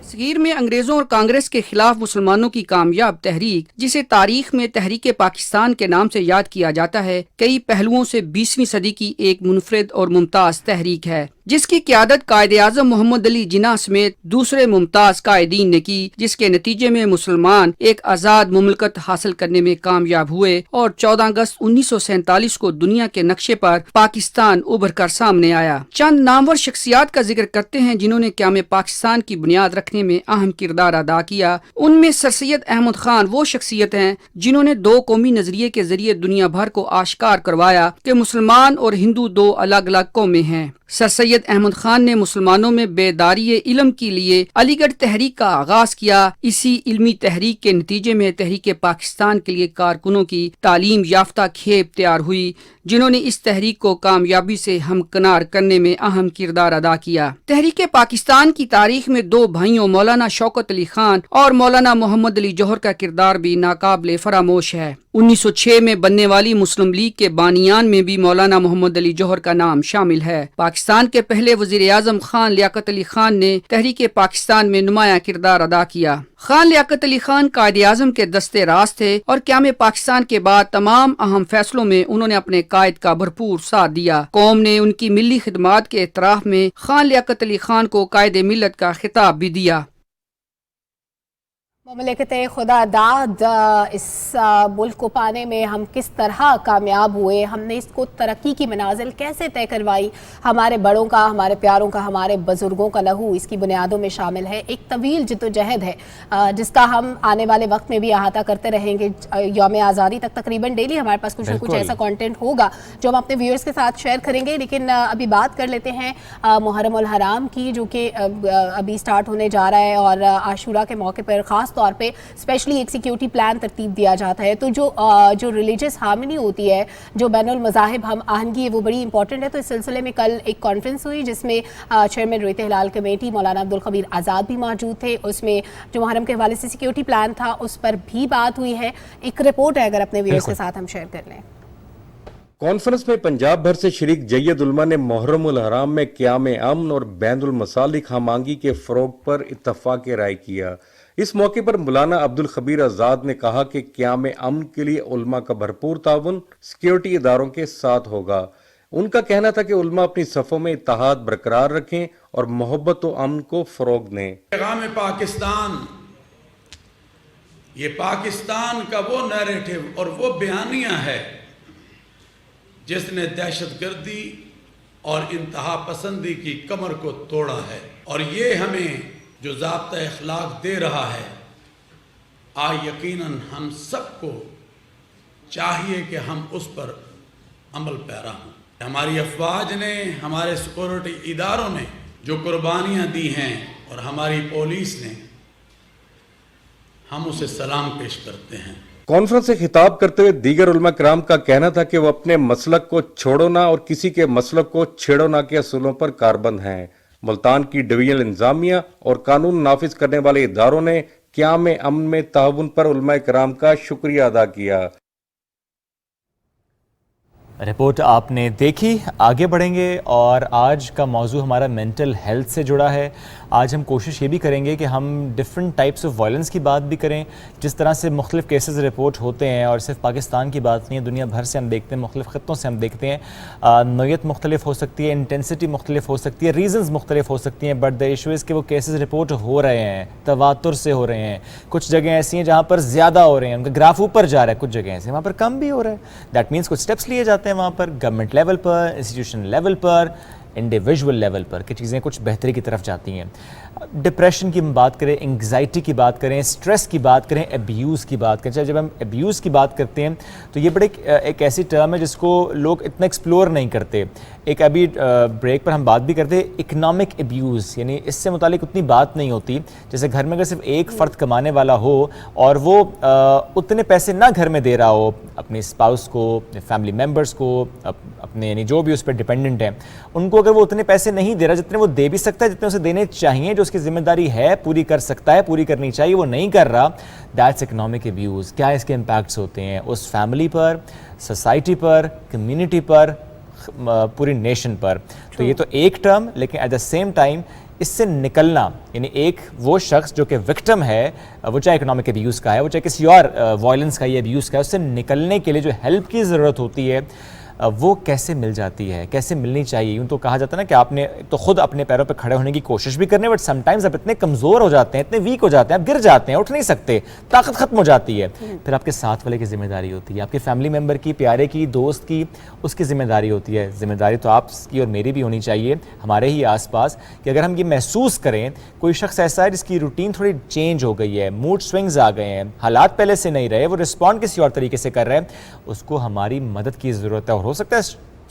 सगीर में अंग्रेजों और कांग्रेस के खिलाफ मुसलमानों की कामयाब तहरीक, जिसे तारीख में तहरीक पाकिस्तान के नाम से याद किया जाता है, कई पहलुओं से 20वीं सदी की एक मुनफरिद और मुमताज तहरीक है, जिसकी क़यादत कायदे आज़म मोहम्मद अली जिन्ना समेत दूसरे मुमताज कायदीन ने की, जिसके नतीजे में मुसलमान एक आज़ाद मुमलकत हासिल करने में कामयाब हुए और 14 अगस्त 1947 को दुनिया के नक्शे पर पाकिस्तान उभर कर सामने आया। चंद नामवर शख्सियात का जिक्र करते हैं जिन्होंने क़याम पाकिस्तान की बुनियाद रखने में अहम किरदार अदा किया। उनमें सर सैयद अहमद खान वो शख्सियत हैं जिन्होंने दो कौमी नजरिए के जरिए दुनिया भर को आश्कार करवाया कि मुसलमान और हिंदू दो अलग अलग कौमें हैं। सर सैयद अहमद खान ने मुसलमानों में बेदारी इल्म के लिए अलीगढ़ तहरीक का आगाज किया। इसी इल्मी तहरीक के नतीजे में तहरीक पाकिस्तान के लिए कारकुनों की तालीम याफ्ता खेप तैयार हुई, जिन्होंने इस तहरीक को कामयाबी से हमकिनार करने में अहम किरदार अदा किया। तहरीक पाकिस्तान की तारीख में दो भाइयों मौलाना शौकत अली खान और मौलाना मोहम्मद अली जौहर का किरदार भी नाकाबिले फरामोश है। 1906 में बनने वाली मुस्लिम लीग के बानियान में भी मौलाना मोहम्मद अली जौहर का नाम शामिल है। पाकिस्तान के पहले वजीर आजम खान लियाकत अली खान ने तहरीक पाकिस्तान में नुमाया किरदार अदा किया। खान लियाकत अली खान कायदे आजम के दस्ते राज थे और क़याम पाकिस्तान के बाद तमाम अहम फैसलों में उन्होंने अपने कायद का भरपूर साथ दिया। कौम ने उनकी मिली खिदमात के एतराफ में खान लियाकत अली खान को कायदे मिल्लत का खिताब भी दिया। ममलिकत खुदा दाद, इस मुल्क को पाने में हम किस तरह कामयाब हुए, हमने इसको तरक्की की मनाजिल कैसे तय करवाई, हमारे बड़ों का, हमारे प्यारों का, हमारे बुजुर्गों का लहू इसकी बुनियादों में शामिल है। एक तवील जिद्दोजहद है जिसका हम आने वाले वक्त में भी अहाता करते रहेंगे। यौम आज़ादी तक तकरीबन डेली हमारे पास कुछ न कुछ ऐसा कॉन्टेंट होगा जो हम अपने व्यूअर्स के साथ शेयर करेंगे। लेकिन अभी बात कर लेते हैं मुहर्रम उल हराम की, जो कि अभी स्टार्ट होने जा रहा है और आशूरा के मौके पर ख़ास तौर पे स्पेशली एक सिक्योरिटी प्लान तरतीब दिया जाता है। तो जो रिलीजियस हार्मनी होती है, जो बैनुल मज़ाहिब हम आहंगी है, वो बड़ी इंपॉर्टेंट है। तो इस सिलसिले में कल एक कॉन्फ्रेंस हुई जिसमें चेयरमैन रोहित हिलाल कमेटी मौलाना अब्दुल खबीर आज़ाद भी मौजूद थे। उसमें जो मुहर्रम के हवाले से सिक्योरिटी प्लान था उस पर भी बात हुई है। एक रिपोर्ट है, अगर अपने व्यूअर्स के साथ हम शेयर कर लें। कॉन्फ्रेंस में पंजाब भर से शरीक जैयद उलमा ने मुहर्रम उल हराम में क़याम अमन और बैनुल मसालिक हमांगी के फ़रोग पर इत्तफ़ाक़ राय किया। इस मौके पर मौलाना अब्दुल खबीर आज़ाद ने कहा कि क़याम अमन के लिए उलमा का भरपूर ताउन सिक्योरिटी इदारों के साथ होगा। उनका कहना था कि उलमा अपनी सफ़ों में इत्तेहाद बरकरार रखें और मोहब्बत व अमन को फ़रोग दें। पैगाम पाकिस्तान, ये पाकिस्तान का वो नैरेटिव और वो बयानिया है जिसने दहशतगर्दी और इंतहा पसंदी की कमर को तोड़ा है, और ये हमें जो ज़ाब्ता इखलाक दे रहा है, यकीनन हम सबको चाहिए कि हम उस पर अमल पैरा हों। हमारी अफवाज ने, हमारे सिक्योरिटी इदारों ने जो कुर्बानियाँ दी हैं और हमारी पुलिस ने, हम उसे सलाम पेश करते हैं। कॉन्फ्रेंस से खिताब करते हुए दीगर उलमा कराम का कहना था कि वो अपने मसलक को छोड़ो ना और किसी के मसलक को छेड़ो ना के असूलों पर कारबंद हैं। मुल्तान की डिवीजनल इंतजामिया और कानून नाफिज करने वाले इदारों ने क़याम अमन में ताउन पर उलमा कराम का शुक्रिया अदा किया। रिपोर्ट आपने देखी, आगे बढ़ेंगे और आज का मौजू हमारा मेंटल हेल्थ से जुड़ा है। आज हम कोशिश ये भी करेंगे कि हम डिफरेंट टाइप्स ऑफ वायलेंस की बात भी करें, जिस तरह से मुख्तलिफ केसेस रिपोर्ट होते हैं और सिर्फ पाकिस्तान की बात नहीं है, दुनिया भर से हम देखते हैं, मुख्तलिफ ख़त्तों से हम देखते हैं। नौयत मुख्तलिफ हो सकती है, इंटेंसिटी मुख्तलिफ हो सकती है, रीज़न्स मुख्तलिफ हो सकती हैं, बट द इशू इज़ कि वो केसेस रिपोर्ट हो रहे हैं, तवातुर से हो रहे हैं। कुछ जगह ऐसी हैं जहाँ पर ज़्यादा हो रहे हैं, उनका ग्राफ ऊपर जा रहा है, कुछ जगह ऐसे वहाँ पर कम भी हो रहा है। दैट मीन्स कुछ स्टेप्स लिए जाते हैं वहाँ पर, गवर्नमेंट लेवल पर, इंस्टीट्यूशन लेवल पर, इंडिविजुअल लेवल पर कि चीज़ें कुछ बेहतरी की तरफ जाती हैं। डिप्रेशन की हम बात करें, एंग्जाइटी की बात करें, स्ट्रेस की बात करें, अब्यूज़ की बात करें। जब हम अब्यूज़ की बात करते हैं तो ये बड़े एक ऐसी टर्म है जिसको लोग इतना एक्सप्लोर नहीं करते। एक अभी ब्रेक पर हम बात भी करते हैं इकनॉमिक अब्यूज़, यानी इससे मुतालिक उतनी बात नहीं होती। जैसे घर में अगर सिर्फ एक फ़र्द कमाने वाला हो और वो उतने पैसे ना घर में दे रहा हो अपने स्पाउस को, फैमिली मेम्बर्स को, अपने यानी जो भी उस पर डिपेंडेंट हैं उनको, अगर वो उतने पैसे नहीं दे रहा जितने वो दे भी सकता है, जितने उसे देने चाहिए, जो उसकी जिम्मेदारी है पूरी कर सकता है, पूरी करनी चाहिए, वो नहीं कर रहा, दैट्स इकनॉमिक अब्यूज़। क्या इसके इम्पैक्ट्स होते हैं उस फैमिली पर, सोसाइटी पर, कम्युनिटी पर, पूरी नेशन पर। तो ये तो एक टर्म, लेकिन एट द सेम टाइम इससे निकलना, यानी एक वो शख्स जो कि विक्टिम है, वो चाहे इकोनॉमिक अब्यूज़ का है, वो चाहे किसी और वायलेंस का या अब्यूज़ का है, उससे निकलने के लिए जो हेल्प की ज़रूरत होती है वो कैसे मिल जाती है, कैसे मिलनी चाहिए। यूँ तो कहा जाता है ना कि आपने तो खुद अपने पैरों पर खड़े होने की कोशिश भी करनी है, बट समटाइम्स आप इतने कमज़ोर हो जाते हैं, इतने वीक हो जाते हैं, आप गिर जाते हैं, उठ नहीं सकते, ताकत ख़त्म हो जाती है। फिर आपके साथ वाले की जिम्मेदारी होती है, आपके फैमिली मेम्बर की, प्यारे की, दोस्त की, उसकी ज़िम्मेदारी होती है। ज़िम्मेदारी तो आपकी और मेरी भी होनी चाहिए, हमारे ही आसपास, कि अगर हम ये महसूस करें कोई शख्स ऐसा है जिसकी रूटीन थोड़ी चेंज हो गई है, मूड स्विंग्स आ गए हैं, हालात पहले से नहीं रहे, वो रिस्पॉन्ड किसी और तरीके से कर रहे हैं, उसको हमारी मदद की ज़रूरत है। और हो सकता है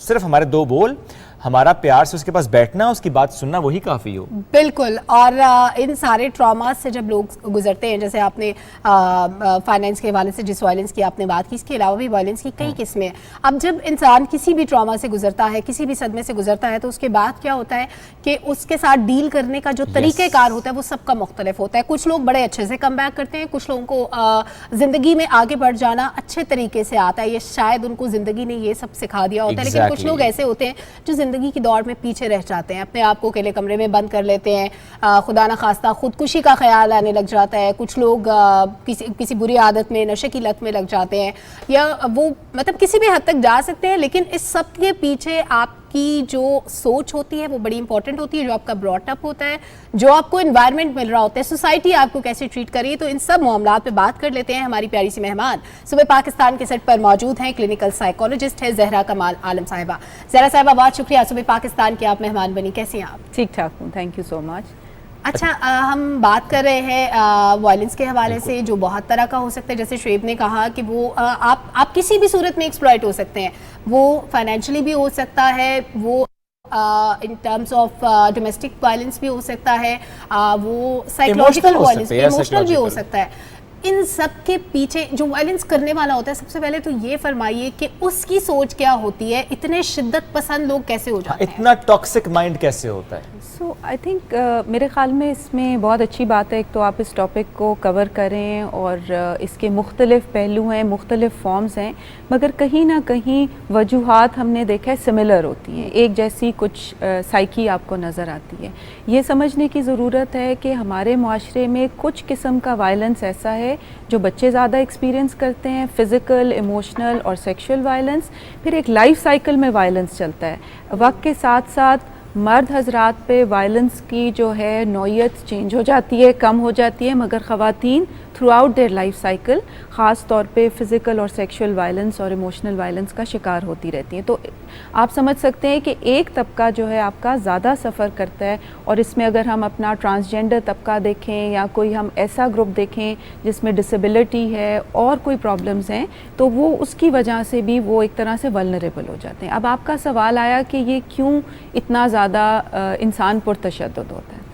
सिर्फ हमारे दो बोल, हमारा प्यार से उसके पास बैठना, उसकी बात सुनना, वही काफ़ी हो। बिल्कुल। और इन सारे ट्रॉमा से जब लोग गुजरते हैं, जैसे आपने फाइनेंस के हवाले से जिस वायलेंस की आपने बात की, इसके अलावा भी वायलेंस की कई किस्में हैं। अब जब इंसान किसी भी ट्रॉमा से गुजरता है, किसी भी सदमे से गुजरता है, तो उसके बाद क्या होता है कि उसके साथ डील करने का जो तरीक़ेकार होता है वो सबका मुख्तलिफ होता है। कुछ लोग बड़े अच्छे से कम बैक करते हैं, कुछ लोगों को ज़िंदगी में आगे बढ़ जाना अच्छे तरीके से आता है, ये शायद उनको ज़िंदगी ने ये सब सिखा दिया होता है। लेकिन कुछ लोग ऐसे होते हैं जो ज़िंदगी की दौड़ में पीछे रह जाते हैं, अपने आप को अकेले कमरे में बंद कर लेते हैं, खुदा न खास्ता खुदकुशी का ख्याल आने लग जाता है। कुछ लोग किसी बुरी आदत में, नशे की लत में लग जाते हैं, या वो मतलब किसी भी हद तक जा सकते हैं। लेकिन इस सब के पीछे आपकी जो सोच होती है वो बड़ी इंपॉर्टेंट होती है, जो आपका ब्रॉटअप होता है, जो आपको एनवायरनमेंट मिल रहा होता है, सोसाइटी आपको कैसे ट्रीट करी। तो इन सब मामलात पे बात कर लेते हैं। हमारी प्यारी सी मेहमान सुबह पाकिस्तान के सेट पर मौजूद हैं, क्लिनिकल साइकोलॉजिस्ट है ज़हरा कमाल आलम साहिबा। ज़हरा साहिबा, बहुत शुक्रिया सुबह पाकिस्तान की आप मेहमान बनी, कैसी हैं आप? ठीक ठाक हूँ, थैंक यू सो मच। अच्छा, हम बात कर रहे हैं वायलेंस के हवाले से, जो बहुत तरह का हो सकता है। जैसे शुएब ने कहा कि वो आप किसी भी सूरत में एक्सप्लॉइट हो सकते हैं, वो फाइनेंशियली भी हो सकता है, वो in terms of domestic violence भी हो सकता है, वो साइकोलॉजिकल वायलेंस, इमोशनल भी हो सकता है। इन सब के पीछे जो वायलेंस करने वाला होता है, सबसे पहले तो ये फरमाइए कि उसकी सोच क्या होती है, इतने शिद्दत पसंद लोग कैसे हो जाते हैं, इतना टॉक्सिक माइंड कैसे होता है? सो आई थिंक मेरे ख्याल में इसमें बहुत अच्छी बात है, एक तो आप इस टॉपिक को कवर करें और इसके मुख्तलिफ पहलू हैं, मुख्तलिफ फॉर्म्स हैं, मगर कहीं ना कहीं वजूहात हमने देखा है सिमिलर होती हैं, एक जैसी कुछ साइकी आपको नज़र आती है। ये समझने की ज़रूरत है कि हमारे माशरे में कुछ किस्म का वायलेंस ऐसा है जो बच्चे ज़्यादा एक्सपीरियंस करते हैं, फ़िज़िकल, इमोशनल और सेक्शुअल वायलेंस। फिर एक लाइफ साइकिल में वायलेंस चलता है, वक्त के साथ साथ मर्द हजरात पे वायलेंस की जो है नौयत चेंज हो जाती है, कम हो जाती है, मगर ख़वातीन through out their life cycle ख़ास तौर पे फ़िज़िकल और सेक्शुअल वायलेंस और इमोशनल वायलेंस का शिकार होती रहती हैं। तो आप समझ सकते हैं कि एक तबका जो है आपका ज़्यादा सफ़र करता है, और इसमें अगर हम अपना ट्रांसजेंडर तबका देखें या कोई हम ऐसा ग्रुप देखें जिसमें डिसेबिलिटी है और कोई प्रॉब्लम्स हैं, तो वो उसकी वजह से भी वो एक तरह से वल्नरेबल हो जाते हैं। अब आपका सवाल आया कि ये क्यों इतना ज़्यादा इंसान पुरतशद्दुद होता है,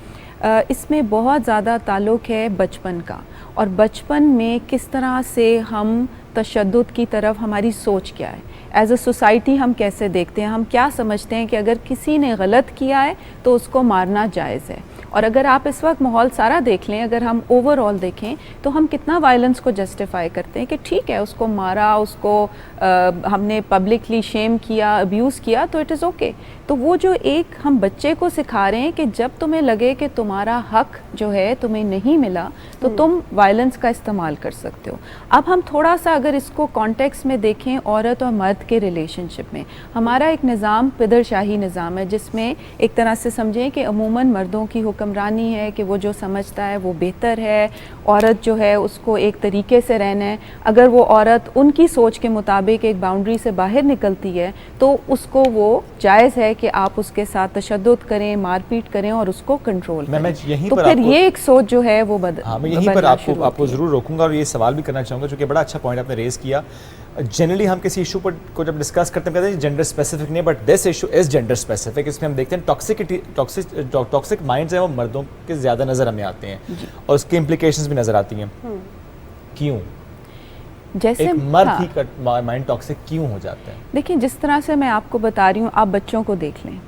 इसमें बहुत ज़्यादा ताल्लुक़ है बचपन का, और बचपन में किस तरह से हम तशद्दुद की तरफ हमारी सोच क्या है। एज अ सोसाइटी हम कैसे देखते हैं, हम क्या समझते हैं कि अगर किसी ने गलत किया है तो उसको मारना जायज़ है। और अगर आप इस वक्त माहौल सारा देख लें, अगर हम ओवरऑल देखें तो हम कितना वायलेंस को जस्टिफाई करते हैं कि ठीक है उसको मारा, उसको हमने पब्लिकली शेम किया, अब्यूज़ किया तो इट इज़ ओके। तो वो जो एक हम बच्चे को सिखा रहे हैं कि जब तुम्हें लगे कि तुम्हारा हक जो है तुम्हें नहीं मिला तो तुम वायलेंस का इस्तेमाल कर सकते हो। अब हम थोड़ा सा अगर इसको कॉन्टेक्स्ट में देखें औरत और मर्द के रिलेशनशिप में, हमारा एक निज़ाम पिदरशाही निज़ाम है जिसमें एक तरह से समझें कि अमूमन मर्दों की हुक्मरानी है कि वो जो समझता है वो बेहतर है, औरत जो है उसको एक तरीके से रहना है। अगर वो औरत उनकी सोच के मुताबिक एक बाउंड्री से बाहर निकलती है तो उसको वो जायज़ है कि आप उसके साथ तशद्दुद करें, मारपीट करें और उसको कंट्रोल करें। मैं यहीं तो पर फिर ये एक सोच जो है वो मैं यहीं पर आपको ज़रूर रोकूंगा और ये सवाल भी करना चाहूँगा क्योंकि बड़ा अच्छा पॉइंट आपने रेज़ किया। जनरली हम किसी इशू पर को जब डिस्कस करते हैं कहते हैं जेंडर स्पेसिफिक नहीं, but this issue is gender specific. इसमें हम देखते हैं टॉक्सिक माइंड्स हैं वो मर्दों के ज़्यादा नज़र हमें आते हैं और उसकी इम्प्लीकेशंस भी नज़र आती हैं। क्यों जैसे एक मर्द ही का माइंड टॉक्सिक क्यों हो जाता है? देखिए जिस तरह से मैं आपको बता रही हूँ, आप बच्चों को देख लें,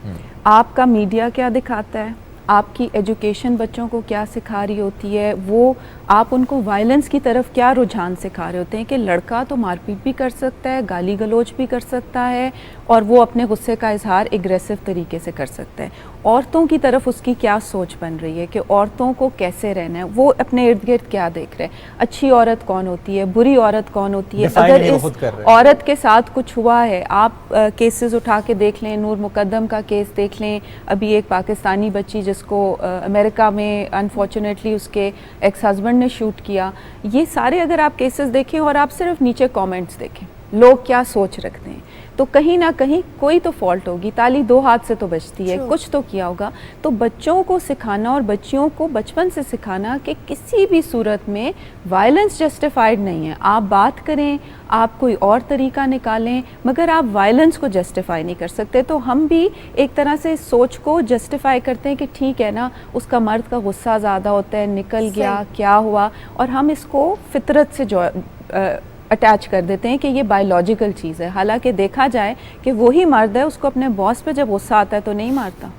आपका मीडिया क्या दिखाता है, आपकी एजुकेशन बच्चों को क्या सिखा रही होती है, वो आप उनको वायलेंस की तरफ क्या रुझान सिखा रहे होते हैं कि लड़का तो मारपीट भी कर सकता है, गाली गलौज भी कर सकता है और वो अपने गुस्से का इजहार एग्रेसिव तरीके से कर सकता है। औरतों की तरफ उसकी क्या सोच बन रही है कि औरतों को कैसे रहना है, वो अपने इर्द गिर्द क्या देख रहे हैं, अच्छी औरत कौन होती है, बुरी औरत कौन होती है। अगर इस औरत के साथ कुछ हुआ है, आप केसेस उठा के देख लें, नूर मुकद्दम का केस देख लें, अभी एक पाकिस्तानी बच्ची जिसको अमेरिका में अनफॉर्चुनेटली उसके एक्स हस्बैंड ने शूट किया, ये सारे अगर आप केसेस देखें और आप सिर्फ नीचे कमेंट्स देखें लोग क्या सोच रखते हैं, तो कहीं ना कहीं कोई तो फॉल्ट होगी, ताली दो हाथ से तो बजती है, कुछ तो किया होगा। तो बच्चों को सिखाना और बच्चियों को बचपन से सिखाना कि किसी भी सूरत में वायलेंस जस्टिफाइड नहीं है। आप बात करें, आप कोई और तरीका निकालें, मगर आप वायलेंस को जस्टिफाई नहीं कर सकते। तो हम भी एक तरह से सोच को जस्टिफाई करते हैं कि ठीक है ना, उसका मर्द का गुस्सा ज़्यादा होता है, निकल गया, क्या हुआ, और हम इसको फितरत से अटैच कर देते हैं कि ये बायोलॉजिकल चीज़ है। हालांकि देखा जाए कि वही मर्द है, उसको अपने बॉस पे जब गुस्सा आता है तो नहीं मारता,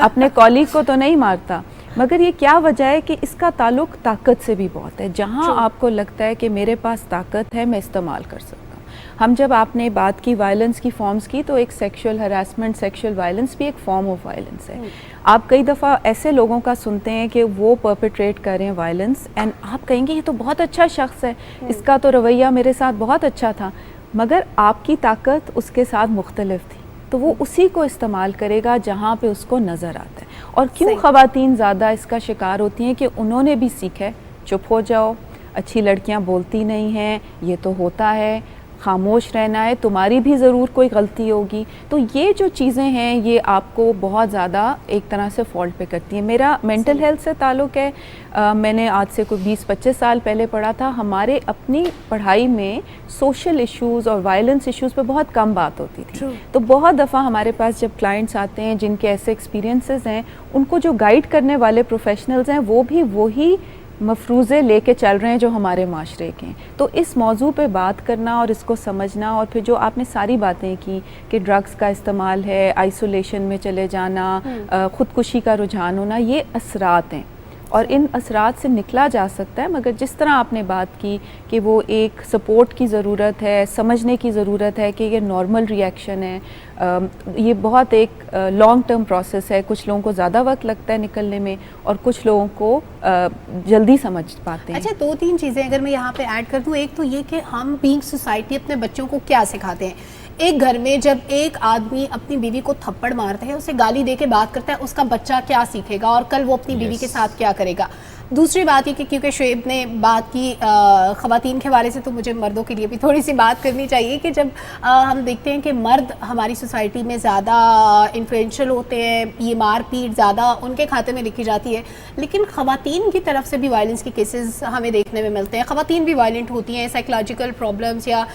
अपने कॉलीग को तो नहीं मारता, मगर ये क्या वजह है कि इसका ताल्लुक ताकत से भी बहुत है। जहाँ आपको लगता है कि मेरे पास ताकत है, मैं इस्तेमाल कर सकता हूँ। हम जब आपने बात की वायलेंस की फॉर्म्स की, तो एक सेक्सुअल हरासमेंट, सेक्सुअल वायलेंस भी एक फॉर्म ऑफ वायलेंस है। आप कई दफ़ा ऐसे लोगों का सुनते हैं कि वो परपेट्रेट कर रहे हैं वायलेंस, एंड आप कहेंगे ये तो बहुत अच्छा शख्स है, इसका तो रवैया मेरे साथ बहुत अच्छा था, मगर आपकी ताकत उसके साथ मुख्तलिफ थी, तो वो उसी को इस्तेमाल करेगा जहाँ पे उसको नज़र आता है। और क्यों ख़वातीन ज़्यादा इसका शिकार होती हैं कि उन्होंने भी सीखा है चुप हो जाओ, अच्छी लड़कियाँ बोलती नहीं हैं, ये तो होता है, खामोश रहना है, तुम्हारी भी ज़रूर कोई गलती होगी। तो ये जो चीज़ें हैं ये आपको बहुत ज़्यादा एक तरह से फॉल्ट पे करती हैं। मेरा मेंटल हेल्थ से ताल्लुक़ है, मैंने आज से कोई 20-25 साल पहले पढ़ा था, हमारे अपनी पढ़ाई में सोशल इश्यूज़ और वायलेंस इश्यूज़ पे बहुत कम बात होती थी। तो बहुत दफ़ा हमारे पास जब क्लाइंट्स आते हैं जिनके ऐसे एक्सपीरियंसेस हैं, उनको जो गाइड करने वाले प्रोफेशनल्स हैं वो भी वही मफरूज़े लेके चल रहे हैं जो हमारे माशरे के हैं। तो इस मौजू पे बात करना और इसको समझना, और फिर जो आपने सारी बातें की कि ड्रग्स का इस्तेमाल है, आइसोलेशन में चले जाना, ख़ुदकुशी का रुझान होना, ये असरात हैं और इन असरात से निकला जा सकता है। मगर जिस तरह आपने बात की कि वो एक सपोर्ट की ज़रूरत है, समझने की ज़रूरत है कि ये नॉर्मल रिएक्शन है, ये बहुत एक लॉन्ग टर्म प्रोसेस है। कुछ लोगों को ज़्यादा वक्त लगता है निकलने में और कुछ लोगों को जल्दी समझ पाते हैं। अच्छा, 2-3 चीज़ें अगर मैं यहाँ पे ऐड कर दूँ। एक तो ये कि हम बीइंग सोसाइटी अपने बच्चों को क्या सिखाते हैं। एक घर में जब एक आदमी अपनी बीवी को थप्पड़ मारता है, उसे गाली दे के बात करता है, उसका बच्चा क्या सीखेगा और कल वो अपनी बीवी के साथ क्या करेगा। दूसरी बात ये कि क्योंकि शुएब ने बात की ख़वातीन के हवाले से, तो मुझे मर्दों के लिए भी थोड़ी सी बात करनी चाहिए कि जब हम देखते हैं कि मर्द हमारी सोसाइटी में ज़्यादा इन्फ्लुएंशियल होते हैं, ये मार पीट ज़्यादा उनके खाते में लिखी जाती है, लेकिन ख़वातीन की तरफ से भी वायलेंस के केसेस हमें देखने में मिलते हैं। ख़वातीन भी वायलेंट होती हैं, साइकोलॉजिकल प्रॉब्लम्स या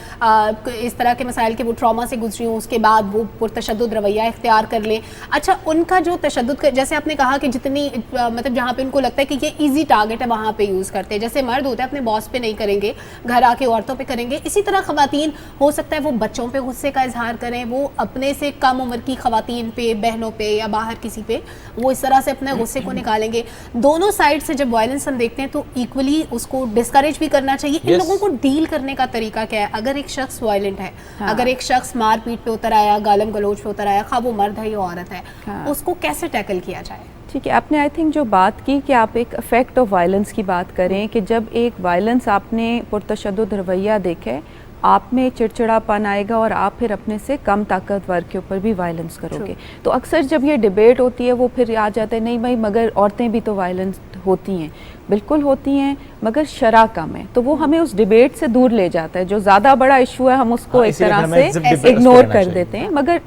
इस तरह के मसाइल के वो ट्रॉमा से गुजरी हों, उसके बाद वो पुरतशद्दुद रवैया इख्तियार कर लें। अच्छा, उनका जो तशद्दुद, जैसे आपने कहा कि जितनी मतलब जहाँ पर उनको लगता है कि ये ईजी टारगेट है वहाँ पे यूज़ करते हैं। जैसे मर्द होते हैं अपने बॉस पे नहीं करेंगे, घर आके औरतों पे करेंगे, इसी तरह खवातीन हो सकता है वो बच्चों पे गुस्से का इजहार करें, वो अपने से कम उम्र की खवातीन पे, बहनों पे या बाहर किसी पे वो इस तरह से अपने गुस्से को निकालेंगे। दोनों साइड से जब वायलेंस हम देखते हैं तो इक्वली उसको डिस्करेज भी करना चाहिए। इन लोगों को डील करने का तरीका क्या है? अगर एक शख्स वायलेंट है, अगर एक शख्स मारपीट पे उतर आया, गालम गलोच पे उतर आया, खा वो मर्द है या औरत है, उसको कैसे टैकल किया जाए? ठीक है, आपने आई थिंक जो बात की कि आप एक इफेक्ट ऑफ वायलेंस की बात करें कि जब एक वायलेंस आपने पुरतशद्दुद रवैया देखे, आप में चिड़चिड़ापन आएगा और आप फिर अपने से कम ताकतवर के ऊपर भी वायलेंस करोगे। तो अक्सर जब ये डिबेट होती है वो फिर आ जाता है नहीं भाई मगर औरतें भी तो वायलेंस होती हैं। बिल्कुल होती हैं मगर शरह कम है, तो वो हमें उस डिबेट से दूर ले जाता है। जो ज़्यादा बड़ा इशू है हम उसको एक तरह से इग्नोर कर देते हैं, मगर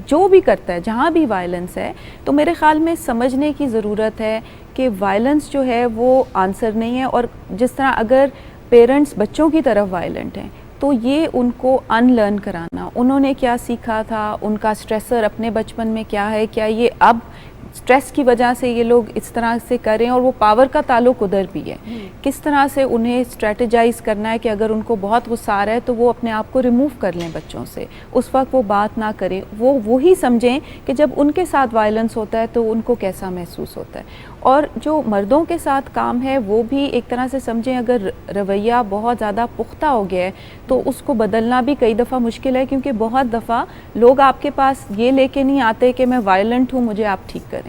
जो भी करता है जहाँ भी वायलेंस है तो मेरे ख्याल में समझने की ज़रूरत है कि वायलेंस जो है वो आंसर नहीं है। और जिस तरह अगर पेरेंट्स बच्चों की तरफ वायलेंट हैं तो ये उनको अनलर्न कराना, उन्होंने क्या सीखा था, उनका स्ट्रेसर अपने बचपन में क्या है, क्या ये अब स्ट्रेस की वजह से ये लोग इस तरह से करें, और वो पावर का ताल्लुक उधर भी है। किस तरह से उन्हें स्ट्रेटजाइज करना है कि अगर उनको बहुत गुस्सा आ रहा है तो वो अपने आप को रिमूव कर लें बच्चों से, उस वक्त वो बात ना करें, वो ही समझें कि जब उनके साथ वायलेंस होता है तो उनको कैसा महसूस होता है। और जो मर्दों के साथ काम है वो भी एक तरह से समझें, अगर रवैया बहुत ज़्यादा पुख्ता हो गया है तो उसको बदलना भी कई दफ़ा मुश्किल है, क्योंकि बहुत दफ़ा लोग आपके पास ये लेके नहीं आते कि मैं वायलेंट हूँ मुझे आप ठीक करें।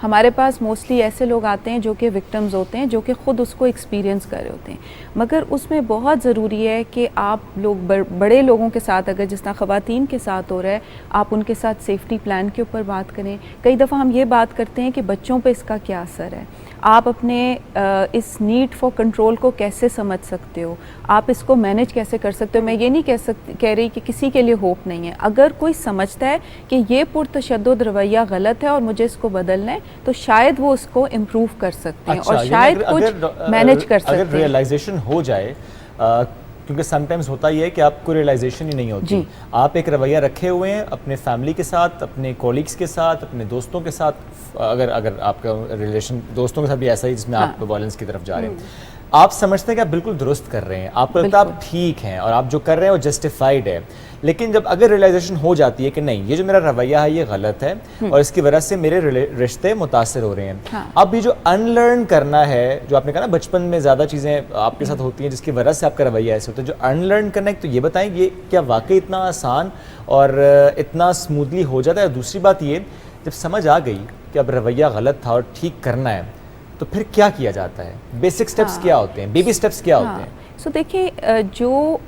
हमारे पास मोस्टली ऐसे लोग आते हैं जो कि विक्टिम्स होते हैं, जो कि ख़ुद उसको एक्सपीरियंस कर रहे होते हैं। मगर उसमें बहुत ज़रूरी है कि आप लोग बड़े लोगों के साथ, अगर जिस तरह ख़वातीन के साथ हो रहा है, आप उनके साथ सेफ्टी प्लान के ऊपर बात करें। कई दफ़ा हम ये बात करते हैं कि बच्चों पे इसका क्या असर है, आप अपने इस नीड फॉर कंट्रोल को कैसे समझ सकते हो, आप इसको मैनेज कैसे कर सकते हो। मैं ये नहीं कह रही कि किसी के लिए होप नहीं है। अगर कोई समझता है कि ये पुरतशद्दुद रवैया गलत है और मुझे इसको बदलना है तो शायद वो उसको इम्प्रूव कर सकते हैं। और शायद कुछ मैनेज कर सकते हैं। अगर रियलाइजेशन हो जाए, क्योंकि समटाइम्स होता ही है कि आपको रियलाइजेशन ही नहीं होती, आप एक रवैया रखे हुए हैं अपने फैमिली के साथ, अपने कॉलीग्स के साथ, अपने दोस्तों के साथ, अगर आपका रिलेशन दोस्तों के साथ भी ऐसा ही जिसमें आप वायलेंस की तरफ जा रहे हैं, आप समझते हैं कि आप बिल्कुल दुरुस्त कर रहे हैं, आपको लगता है आप ठीक हैं और आप जो कर रहे हैं वो जस्टिफाइड है। लेकिन जब अगर रियलाइजेशन हो जाती है कि नहीं ये जो मेरा रवैया है ये गलत है और इसकी वजह से मेरे रिश्ते मुतासर हो रहे हैं, अब ये जो अनलर्न करना है, जो आपने कहा ना बचपन में ज़्यादा चीज़ें आपके साथ होती हैं जिसकी वजह से आपका रवैया ऐसे होता है, जो अनलर्न करना है, तो ये बताएं ये क्या वाकई इतना आसान और इतना स्मूथली हो जाता है? दूसरी बात ये, जब समझ आ गई कि अब रवैया गलत था और ठीक करना है तो फिर क्या किया जाता है? बेसिक स्टेप्स क्या होते हैं, बेबी स्टेप्स क्या होते हैं? सो देखिए, जो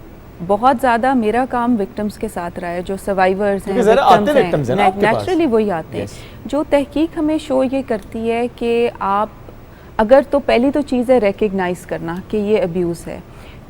बहुत ज़्यादा मेरा काम विक्टिम्स के साथ रहा है, जो सर्वाइवर्स हैं, विक्टिम्स हैं, नेचुरली वही आते हैं। जो तहकीक हमें शो ये करती है कि आप अगर, तो पहली तो चीज़ है रिकग्नाइज़ करना कि ये अब्यूज़ है।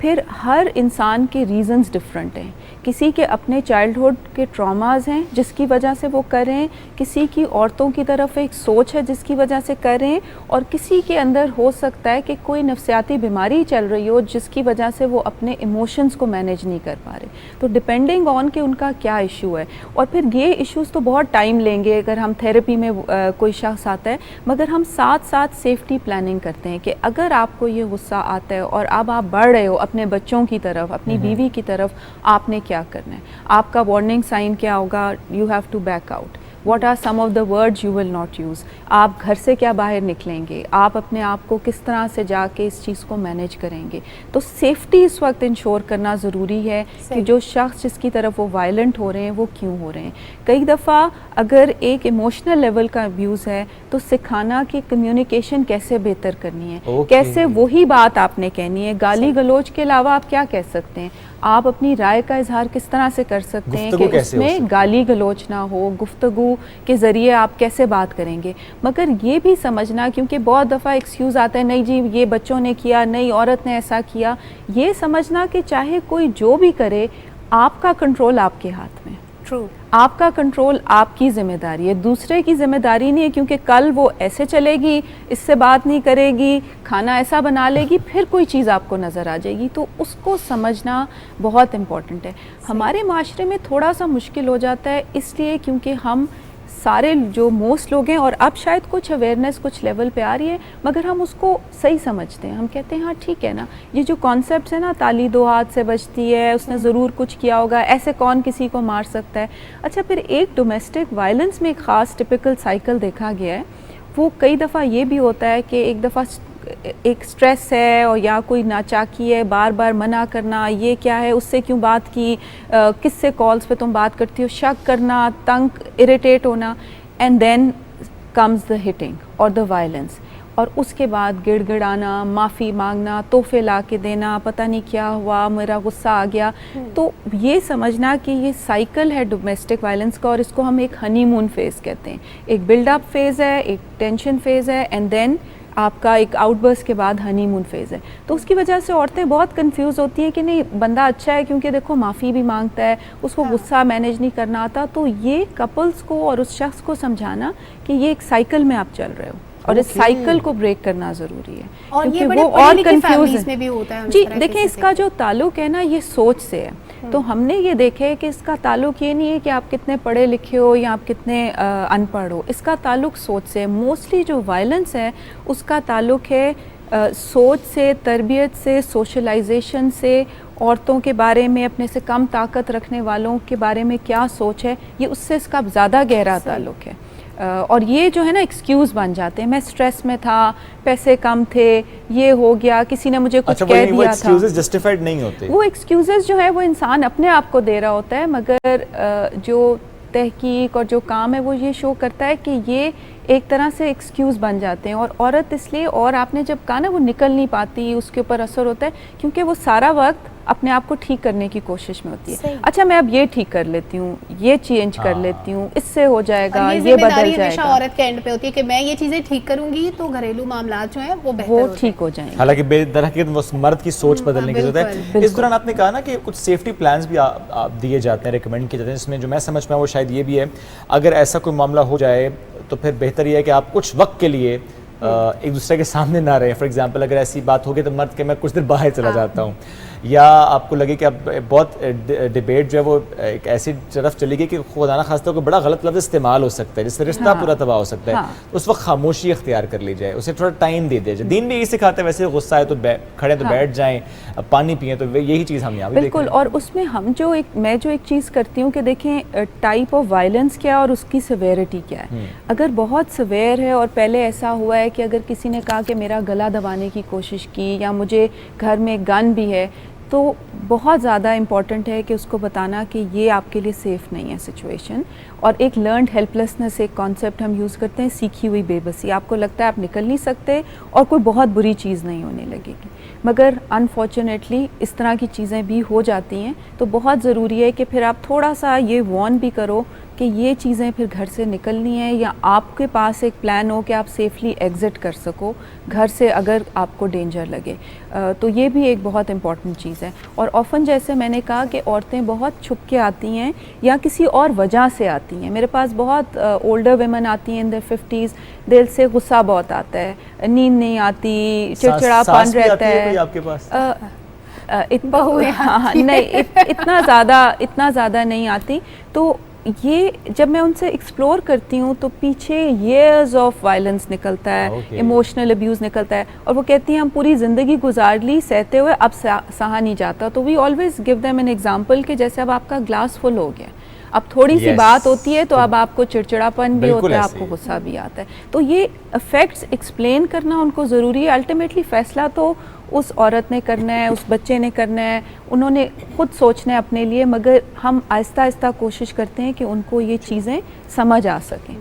फिर हर इंसान के रीज़न्स डिफरेंट हैं, किसी के अपने चाइल्डहुड के ट्रॉमास हैं जिसकी वजह से वो करें, किसी की औरतों की तरफ एक सोच है जिसकी वजह से करें, और किसी के अंदर हो सकता है कि कोई नफ्सियाती बीमारी चल रही हो जिसकी वजह से वो अपने इमोशंस को मैनेज नहीं कर पा रहे। तो डिपेंडिंग ऑन कि उनका क्या इशू है, और फिर ये इश्यूज़ तो बहुत टाइम लेंगे अगर हम थेरेपी में कोई शख्स आता है, मगर हम साथ साथ सेफ्टी प्लानिंग करते हैं कि अगर आपको ये गुस्सा आता है और अब आप बढ़ रहे हो अपने बच्चों की तरफ, अपनी बीवी की तरफ, आपने क्या करना है, आपका वार्निंग साइन क्या होगा, you have to back out, what are some of the words you will not use, आप घर से क्या बाहर निकलेंगे, आप अपने आप को किस तरह से जाके इस चीज़ को मैनेज करेंगे। तो सेफ्टी इस वक्त इंश्योर करना ज़रूरी है कि जो शख्स जिसकी तरफ वो वायलेंट हो रहे हैं वो क्यों हो रहे हैं। कई दफ़ा अगर एक इमोशनल लेवल का अब्यूज़ है तो सिखाना कि कम्युनिकेशन कैसे बेहतर करनी है, कैसे वही बात आपने कहनी है, गाली गलोच के अलावा आप क्या कह सकते हैं, आप अपनी राय का इजहार किस तरह से कर सकते हैं कि उसमें गाली गलोच ना हो, गुफ्तगू के ज़रिए आप कैसे बात करेंगे। मगर ये भी समझना, क्योंकि बहुत दफ़ा एक्सक्यूज़ आता है, नहीं जी ये बच्चों ने किया, नहीं औरत ने ऐसा किया, ये समझना कि चाहे कोई जो भी करे, आपका कंट्रोल आपके हाथ में, आपका कंट्रोल आपकी ज़िम्मेदारी है, दूसरे की ज़िम्मेदारी नहीं है। क्योंकि कल वो ऐसे चलेगी, इससे बात नहीं करेगी, खाना ऐसा बना लेगी, फिर कोई चीज़ आपको नज़र आ जाएगी। तो उसको समझना बहुत इम्पॉर्टेंट है। हमारे माशरे में थोड़ा सा मुश्किल हो जाता है इसलिए क्योंकि हम सारे जो मोस्ट लोग हैं, और अब शायद कुछ अवेयरनेस कुछ लेवल पे आ रही है, मगर हम उसको सही समझते हैं। हम कहते हैं हाँ ठीक है ना, ये जो कॉन्सेप्ट्स है ना, ताली दो हाथ से बजती है, उसने ज़रूर कुछ किया होगा, ऐसे कौन किसी को मार सकता है। अच्छा, फिर एक डोमेस्टिक वायलेंस में एक ख़ास टिपिकल साइकिल देखा गया है। वो कई दफ़ा ये भी होता है कि एक दफ़ा एक स्ट्रेस है और या कोई नाचाकी है, बार बार मना करना, ये क्या है, उससे क्यों बात की, किससे कॉल्स पे तुम बात करती हो, शक करना, तंग, इरिटेट होना, and then comes the hitting और द वायलेंस। और उसके बाद गिड़गिड़ाना, माफ़ी मांगना, तोहफे ला के देना, पता नहीं क्या हुआ, मेरा गुस्सा आ गया। तो ये समझना कि ये साइकिल है डोमेस्टिक वायलेंस का, और इसको हम एक हनीमून फेज़ कहते हैं। एक बिल्डअप फेज़ है, एक टेंशन फेज़ है, एंड देन आपका एक आउटबर्स्ट के बाद हनीमून फेज़ है। तो उसकी वजह से औरतें बहुत कंफ्यूज होती हैं कि नहीं बंदा अच्छा है क्योंकि देखो माफ़ी भी मांगता है, उसको गुस्सा मैनेज नहीं करना आता। तो ये कपल्स को और उस शख्स को समझाना कि ये एक साइकिल में आप चल रहे हो और इस साइकिल को ब्रेक करना ज़रूरी है, और क्योंकि ये बड़े वो और कंफ्यूज कंफ्यूज में भी होता है। जी देखिए, इसका जो ताल्लुक है ना, ये सोच से है। तो हमने ये देखे है कि इसका ताल्लुक ये नहीं है कि आप कितने पढ़े लिखे हो या आप कितने अनपढ़ हो, इसका ताल्लुक सोच से है। मोस्टली जो वायलेंस है उसका ताल्लुक है सोच से, तरबियत से, सोशलाइजेशन से, औरतों के बारे में, अपने से कम ताकत रखने वालों के बारे में क्या सोच है, ये उससे इसका ज़्यादा गहरा ताल्लुक है। और ये जो है ना एक्सक्यूज़ बन जाते हैं, मैं स्ट्रेस में था, पैसे कम थे, ये हो गया, किसी ने मुझे कुछ कह दिया था। जस्टिफाइड नहीं होते वो एक्सक्यूज़ेस जो है वो इंसान अपने आप को दे रहा होता है, मगर जो तहकीक और जो काम है वो ये शो करता है कि ये एक तरह से एक्सक्यूज़ बन जाते हैं। और औरत इसलिए, और आपने जब कहा ना वो निकल नहीं पाती, उसके ऊपर असर होता है क्योंकि वो सारा वक्त अपने आप को ठीक करने की कोशिश में होती है। अच्छा मैं अब ये ठीक कर लेती हूँ, ये चेंज कर लेती हूँ, इससे हो जाएगा, ये बदल जाएगा। औरत के एंड पे होती है कि मैं ये चीजें ठीक करूंगी तो घरेलू मामला जो है वो ठीक हो जाएंगे। हालांकि बेदरहकीकत वो मर्द की सोच बदलने की जरूरत है। इस दौरान आपने कहा ना कि कुछ सेफ्टी प्लान्स भी दिए जाते हैं, रिकमेंड किए जाते हैं, जिसमें जो मैं समझ में वो शायद ये भी है, अगर ऐसा कोई मामला हो जाए तो फिर बेहतर ये है कि आप कुछ वक्त के लिए एक दूसरे के सामने ना रहे। फॉर एग्जांपल अगर ऐसी बात होगी तो मर्द के मैं कुछ देर बाहर चला जाता हूँ, या आपको लगे कि अब बहुत डिबेट जो है वो एक ऐसी तरफ चली गई कि खुदा ना खास्ता कोई बड़ा गलत लफ्ज़ इस्तेमाल हो सकता है जिससे रिश्ता पूरा तबाह हो सकता है, तो उस वक्त खामोशी इख्तियार कर ली जाए, उसे थोड़ा टाइम दे दिया जाए। दीन भी यही सिखाते हैं, वैसे गुस्सा है तो खड़े तो बैठ जाएं, पानी पिएं, तो यही चीज़ हम यहाँ बिल्कुल। और उसमें हम मैं जो एक चीज़ करती हूँ कि देखें टाइप ऑफ वायलेंस क्या है और उसकी सिवेरिटी क्या है। अगर बहुत सिवेर है और पहले ऐसा हुआ है कि अगर किसी ने कहा कि मेरा गला दबाने की कोशिश की, या मुझे घर में गन भी है, तो बहुत ज़्यादा इम्पॉर्टेंट है कि उसको बताना कि ये आपके लिए सेफ़ नहीं है सिचुएशन। और एक लर्नड हेल्पलेसनेस एक कॉन्सेप्ट हम यूज़ करते हैं, सीखी हुई बेबसी। आपको लगता है आप निकल नहीं सकते और कोई बहुत बुरी चीज़ नहीं होने लगेगी, मगर अनफॉर्चुनेटली इस तरह की चीज़ें भी हो जाती हैं। तो बहुत ज़रूरी है कि फिर आप थोड़ा सा ये वार्न भी करो कि ये चीज़ें फिर घर से निकलनी है, या आपके पास एक प्लान हो कि आप सेफली एग्ज़िट कर सको घर से अगर आपको डेंजर लगे। तो ये भी एक बहुत इम्पॉर्टेंट चीज़ है। और ऑफ़न जैसे मैंने कहा कि औरतें बहुत छुप के आती हैं या किसी और वजह से आती हैं। मेरे पास बहुत ओल्डर वेमन आती हैं इन द 50s, दिल से गुस्सा बहुत आता है, नींद नहीं आती, चिड़चिड़ापन रहता है। आपके पास नहीं इतना ज़्यादा नहीं आती। तो ये जब मैं उनसे एक्सप्लोर करती हूँ तो पीछे years ऑफ वायलेंस निकलता है, इमोशनल अब्यूज़ निकलता है, और वो कहती हैं हम पूरी ज़िंदगी गुजार ली सहते हुए, अब सहा नहीं जाता। तो we always give them an example कि जैसे अब आपका ग्लास फुल हो गया, अब थोड़ी सी बात होती है तो अब आपको चिड़चिड़ापन भी होता है, आपको गुस्सा भी आता है। तो ये इफ़ेक्ट्स एक्सप्लेन करना उनको ज़रूरी है। अल्टीमेटली फ़ैसला तो उस औरत ने करना है, उस बच्चे ने करना है, उन्होंने खुद सोचना है अपने लिए, मगर हम आहिस्ता आहिस्ता कोशिश करते हैं कि उनको ये चीज़ें समझ आ सकें।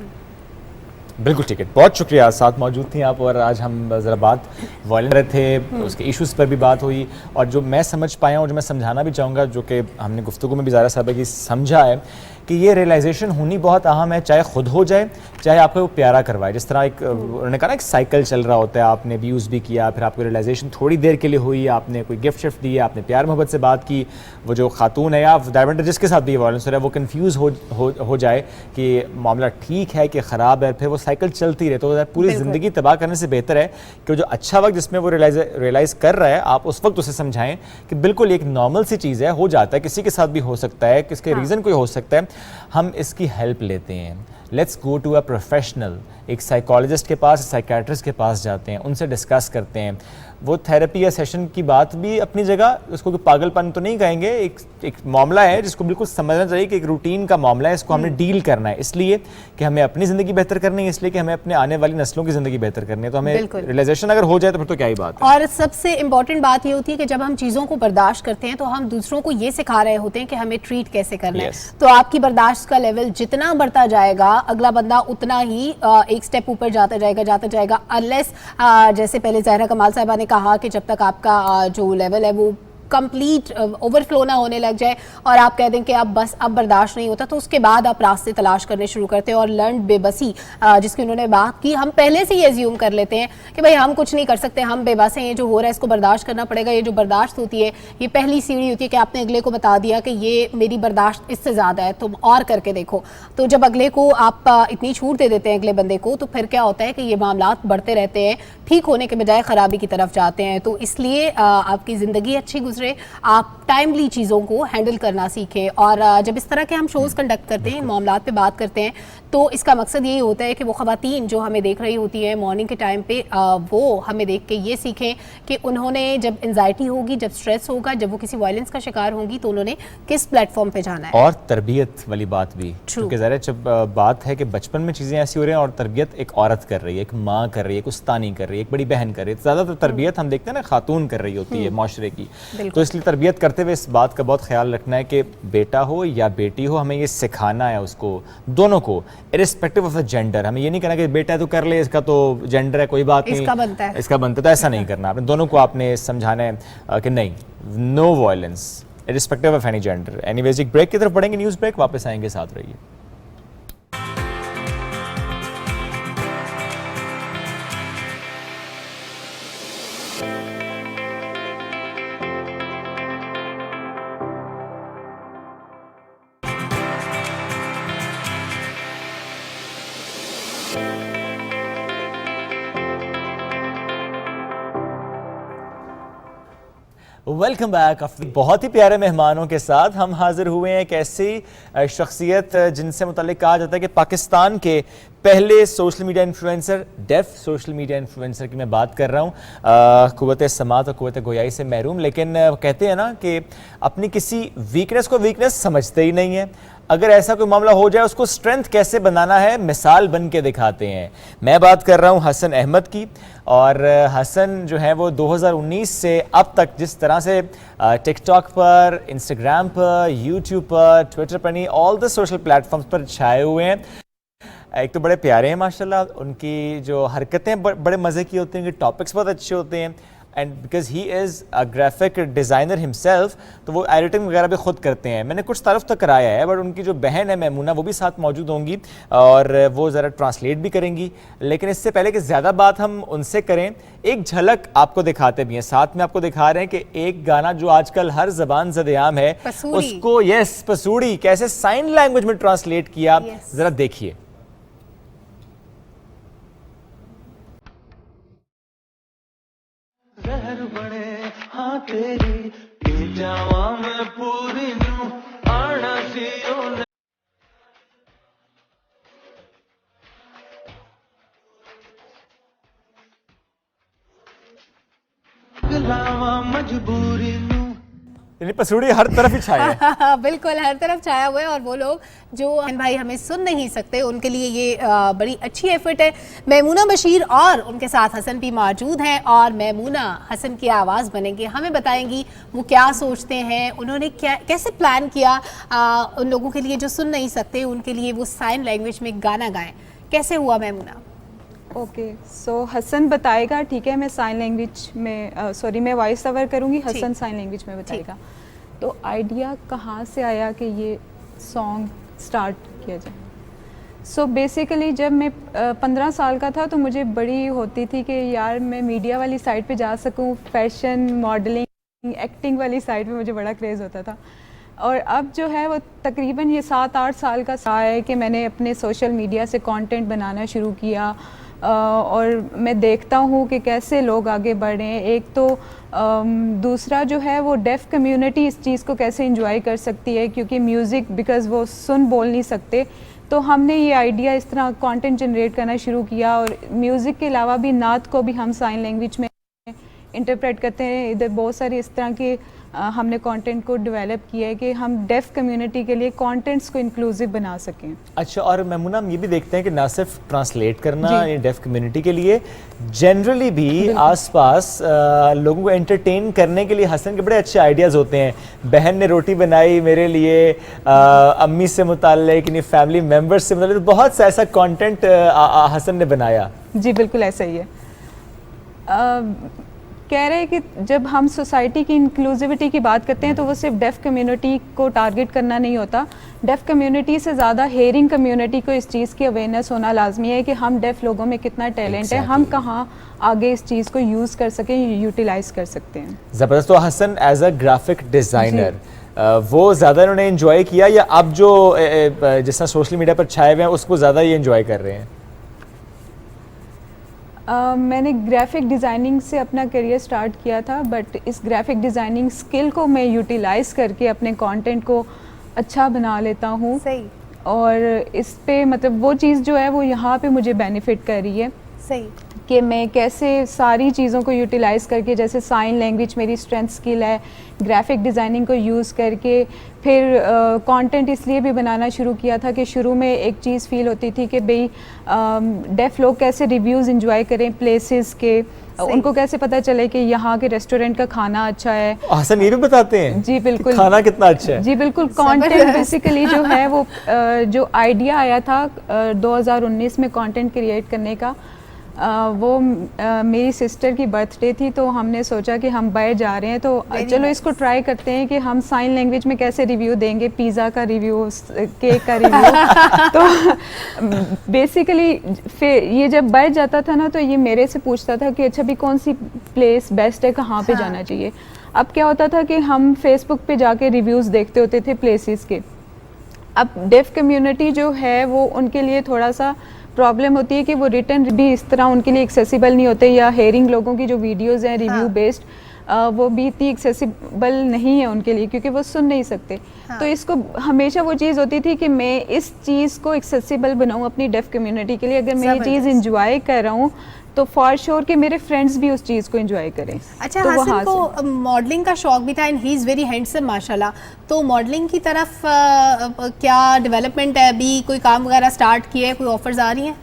बिल्कुल ठीक है, बहुत शुक्रिया, साथ मौजूद थी आप, और आज हम ज़रा बात वायलेंस रहे थे, उसके इश्यूज़ पर भी बात हुई, और जो मैं समझ पाया और जो मैं समझाना भी चाहूँगा, जो कि हमने गुफ्तगू में भी ज़ाहिर साहब की समझा है कि ये रियलाइजेशन होनी बहुत अहम है, चाहे खुद हो जाए चाहे आपको वो प्यारा करवाए। जिस तरह एक उन्होंने कहा ना एक साइकिल चल रहा होता है, आपने अब्यूज़ भी किया, फिर आपको रियलाइजेशन थोड़ी देर के लिए हुई, आपने कोई गिफ्ट शिफ्ट दिया, आपने प्यार मोहब्बत से बात की, वो जो खातून है या डायमंड जिसके साथ भी वायलेंस हो रहा है वो कन्फ्यूज़ हो जाए कि मामला ठीक है कि ख़राब है, फिर वो साइकिल चलती रहे, तो पूरी ज़िंदगी तबाह करने से बेहतर है कि जो अच्छा वक्त जिसमें वो रियलाइज़ कर रहा है, आप उस वक्त उसे समझाएं कि बिल्कुल एक नॉर्मल सी चीज़ है, हो जाता है, किसी के साथ भी हो सकता है, किसके रीज़न कोई हो सकता है, हम इसकी हेल्प लेते हैं। Let's go to a professional, एक साइकोलॉजिस्ट के पास, साइकेट्रिस्ट के पास जाते हैं, उनसे डिस्कस करते हैं। वो थेरेपी या सेशन की बात भी अपनी जगह, उसको कोई पागलपन तो नहीं कहेंगे, एक मामला है जिसको बिल्कुल समझना चाहिए कि एक रूटीन का मामला है, इसको हमने डील करना है, इसलिए कि हमें अपनी ज़िंदगी बेहतर करनी है, इसलिए कि हमें अपने आने वाली नस्लों की ज़िंदगी बेहतर करनी है। तो हमें रियलाइजेशन अगर हो जाए तो फिर तो क्या ही बात है। और सबसे इंपॉर्टेंट बात ये होती है कि जब हम चीज़ों को बर्दाश्त करते हैं तो हम दूसरों को ये सिखा रहे होते हैं कि हमें ट्रीट कैसे करना है। तो आपकी बर्दाश्त का लेवल जितना बढ़ता जाएगा, अगला बंदा उतना ही एक स्टेप ऊपर जाता जाएगा अनलेस जैसे पहले ज़हरा कमाल साहिबा ने कहा कि जब तक आपका जो लेवल है वो कंप्लीट ओवरफ्लो ना होने लग जाए और आप कह दें कि अब बस अब बर्दाश्त नहीं होता, तो उसके बाद आप रास्ते तलाश करने शुरू करते हैं। और लर्न बेबसी जिसकी उन्होंने बात की, हम पहले से ही एज्यूम कर लेते हैं कि भाई हम कुछ नहीं कर सकते, हम बेबस हैं, ये जो हो रहा है इसको बर्दाश्त करना पड़ेगा। ये जो बर्दाश्त होती है ये पहली सीढ़ी होती है कि आपने अगले को बता दिया कि ये मेरी बर्दाश्त इससे ज़्यादा है, तुम और करके देखो। तो जब अगले को आप इतनी छूट दे देते हैं अगले बंदे को, तो फिर क्या होता है कि ये मामला बढ़ते रहते हैं, ठीक होने के बजाय ख़राबी की तरफ जाते हैं। तो इसलिए आपकी ज़िंदगी अच्छी गुजरे, आप टाइमली चीज़ों को हैंडल करना सीखें। और जब इस तरह के हम शोज़ कंडक्ट करते हैं, मामलात पे बात करते हैं, तो इसका मकसद यही होता है कि वो ख़वातीन जो हमें देख रही होती हैं मॉर्निंग के टाइम पे, वो हमें देख के ये सीखें कि उन्होंने जब एंजाइटी होगी, जब स्ट्रेस होगा, जब वो किसी वायलेंस का शिकार होंगी, तो उन्होंने किस प्लेटफॉर्म पे जाना है। और तरबियत वाली बात भी, क्योंकि ज़रा जब बात है कि बचपन में चीज़ें ऐसी हो रही हैं और तरबियत एक औरत कर रही है, एक माँ कर रही है, एक उस्तानी कर रही है, एक बड़ी बहन कर रही है, ज़्यादातर तरबियत हम देखते हैं ना खातून कर रही होती है माशरे की। तो इसलिए तरबियत करते हुए इस बात का बहुत ख्याल रखना है कि बेटा हो या बेटी हो, हमें ये सिखाना है उसको, दोनों को, इरिस्पेक्टिव ऑफ द जेंडर। हमें ये नहीं कहना कि बेटा है तो कर ले, इसका तो जेंडर है, कोई बात नहीं, इसका बनता है, तो ऐसा नहीं करना। आपने दोनों को आपने समझाना है कि नहीं, no violence irrespective of any gender. Anyways, एक ब्रेक की तरफ बढ़ेंगे, न्यूज़ ब्रेक, वापस आएंगे, साथ रहिए। Welcome back. बहुत ही प्यारे मेहमानों के साथ हम हाजिर हुए हैं एक ऐसी शख्सियत जिनसे मुताल्लिक कहा जाता है कि पाकिस्तान के पहले social media influencer, deaf social media influencer की मैं बात कर रहा हूँ, क़ुव्वत समात और क़ुव्वत गोयाई से महरूम, लेकिन कहते हैं ना कि अपनी किसी वीकनेस को वीकनेस समझते ही नहीं है। अगर ऐसा कोई मामला हो जाए उसको स्ट्रेंथ कैसे बनाना है, मिसाल बन के दिखाते हैं। मैं बात कर रहा हूँ हसन अहमद की। और हसन जो है वो 2019 से अब तक जिस तरह से टिकटॉक पर, इंस्टाग्राम पर, यूट्यूब पर, ट्विटर पर, नहीं, ऑल द सोशल प्लेटफॉर्म्स पर छाए हुए हैं। एक तो बड़े प्यारे हैं माशाल्लाह, उनकी जो हरकतें बड़े मज़े की होती हैं, उनके टॉपिक्स बहुत अच्छे होते हैं। And because he is a graphic designer himself, तो वो एडिटिंग वगैरह भी खुद करते हैं। मैंने कुछ तारुफ तो कराया है, बट उनकी जो बहन है मैमूना, वो भी साथ मौजूद होंगी और वो ज़रा ट्रांसलेट भी करेंगी। लेकिन इससे पहले कि ज़्यादा बात हम उनसे करें, एक झलक आपको दिखाते भी हैं। साथ में आपको दिखा रहे हैं कि एक गाना जो आजकल हर ज़बान ज़द-ए-आम है, उसको पसूड़ी कैसे साइन लैंग्वेज में ट्रांसलेट किया, ज़रा देखिए। तेरी जावा मैं पूरी नू आना सी गलावा मजबूरी नू, पसूड़ी हर तरफ ही छाया है। बिल्कुल हर तरफ छाया हुआ है। और वो लोग जो भाई हमें सुन नहीं सकते, उनके लिए ये बड़ी अच्छी एफर्ट है। मैमूना बशीर और उनके साथ हसन भी मौजूद हैं और मैमूना हसन की आवाज़ बनेंगी, हमें बताएंगी वो क्या सोचते हैं, उन्होंने कैसे प्लान किया उन लोगों के लिए जो सुन नहीं सकते, उनके लिए वो साइन लैंग्वेज में गाना गाएं। कैसे हुआ मैमूना? ओके, सो हसन बताएगा, ठीक है, मैं साइन लैंग्वेज में सॉरी मैं वॉइस ओवर करूँगी, हसन साइन लैंग्वेज में बताएगा। तो आइडिया कहाँ से आया कि ये सॉन्ग स्टार्ट किया जाए? सो बेसिकली जब मैं 15 साल का था तो मुझे बड़ी होती थी कि यार मैं मीडिया वाली साइड पे जा सकूं, फैशन, मॉडलिंग, एक्टिंग वाली साइड पे मुझे बड़ा क्रेज़ होता था। और अब जो है वो तकरीबन ये 7-8 साल का सा है कि मैंने अपने सोशल मीडिया से कंटेंट बनाना शुरू किया और मैं देखता हूँ कि कैसे लोग आगे बढ़े हैं। एक तो दूसरा जो है वो डेफ कम्युनिटी इस चीज़ को कैसे एंजॉय कर सकती है, क्योंकि म्यूज़िक बिकॉज़ वो सुन बोल नहीं सकते, तो हमने ये आइडिया इस तरह कंटेंट जनरेट करना शुरू किया, और म्यूज़िक के अलावा भी नात को भी हम साइन लैंग्वेज में इंटरप्रेट करते हैं। इधर बहुत सारी इस तरह के हमने कंटेंट को डेवलप किया है कि हम डेफ कम्युनिटी के लिए कंटेंट्स को इंक्लूसिव बना सकें। अच्छा, और मेमुना हम ये भी देखते हैं कि ना सिर्फ ट्रांसलेट करना ये डेफ कम्युनिटी के लिए, जनरली भी आसपास लोगों को एंटरटेन करने के लिए हसन के बड़े अच्छे आइडियाज़ होते हैं। बहन ने रोटी बनाई मेरे लिए, अम्मी से मुताल्लिक, यानी फैमिली मेम्बर्स से मुताल्लिक बहुत सा ऐसा कंटेंट हसन ने बनाया। जी बिल्कुल ऐसा ही है। कह रहे हैं कि जब हम सोसाइटी की इंक्लूसिविटी की बात करते हैं तो वो सिर्फ डेफ कम्युनिटी को टारगेट करना नहीं होता। डेफ कम्युनिटी से ज़्यादा हेयरिंग कम्युनिटी को इस चीज़ की अवेयरनेस होना लाजमी है कि हम डेफ लोगों में कितना टैलेंट है, हम कहाँ आगे इस चीज़ को यूज़ कर सकें, यूटिलाइज़ कर सकते हैं। ज़बरदस्त। तो Hasan as a graphic designer वो ज़्यादा इन्होंने इन्जॉय किया, या अब जो जिस तरह सोशल मीडिया पर छाए हुए हैं उसको ज़्यादा ये इन्जॉय कर रहे हैं? मैंने ग्राफिक डिज़ाइनिंग से अपना करियर स्टार्ट किया था, बट इस ग्राफिक डिज़ाइनिंग स्किल को मैं यूटिलाइज़ करके अपने कंटेंट को अच्छा बना लेता हूँ। सही। और इस पे मतलब वो चीज़ जो है वो यहाँ पे मुझे बेनिफिट कर रही है। सही। कि मैं कैसे सारी चीज़ों को यूटिलाइज़ करके, जैसे साइन लैंग्वेज मेरी स्ट्रेंथ स्किल है, ग्राफिक डिज़ाइनिंग को यूज़ करके फिर कंटेंट इसलिए भी बनाना शुरू किया था कि शुरू में एक चीज़ फील होती थी कि भाई डेफ लोग कैसे रिव्यूज़ इंजॉय करें प्लेसेस के, उनको कैसे पता चले कि यहाँ के रेस्टोरेंट का खाना अच्छा है। हसन ये भी बताते हैं? जी बिल्कुल, खाना कितना अच्छा है। जी बिल्कुल। कंटेंट बेसिकली जो है वो जो आइडिया आया था 2019 में कंटेंट क्रिएट करने का, वो मेरी सिस्टर की बर्थडे थी, तो हमने सोचा कि हम बाहर जा रहे हैं तो चलो इसको ट्राई करते हैं कि हम साइन लैंग्वेज में कैसे रिव्यू देंगे, पिज़्ज़ा का रिव्यू, केक का रिव्यू। तो बेसिकली फिर ये जब बाहर जाता था ना तो ये मेरे से पूछता था कि अच्छा भी कौन सी प्लेस बेस्ट है, कहाँ पे जाना चाहिए। अब क्या होता था कि हम फेसबुक पे जाके रिव्यूज़ देखते होते थे प्लेसेस के। अब डेफ कम्युनिटी जो है वो उनके लिए थोड़ा सा प्रॉब्लम होती है कि वो रिटर्न भी इस तरह उनके लिए एक्सेसिबल नहीं होते, या हेयरिंग लोगों की जो वीडियोस हैं रिव्यू बेस्ड वो भी इतनी एक्सेसिबल नहीं है उनके लिए क्योंकि वो सुन नहीं सकते। तो इसको हमेशा वो चीज़ होती थी कि मैं इस चीज़ को एक्सेसिबल बनाऊँ अपनी डेफ कम्युनिटी के लिए। अगर मैं ये चीज़ इंजॉय कर रहा हूँ तो फॉर श्योर कि मेरे फ्रेंड्स भी उस चीज़ को एंजॉय करें। अच्छा, तो हसन को मॉडलिंग का शौक भी था and he is very handsome माशाल्लाह, तो मॉडलिंग की तरफ क्या डेवलपमेंट है, अभी कोई काम वगैरह स्टार्ट किया है, कोई ऑफर्स आ रही हैं?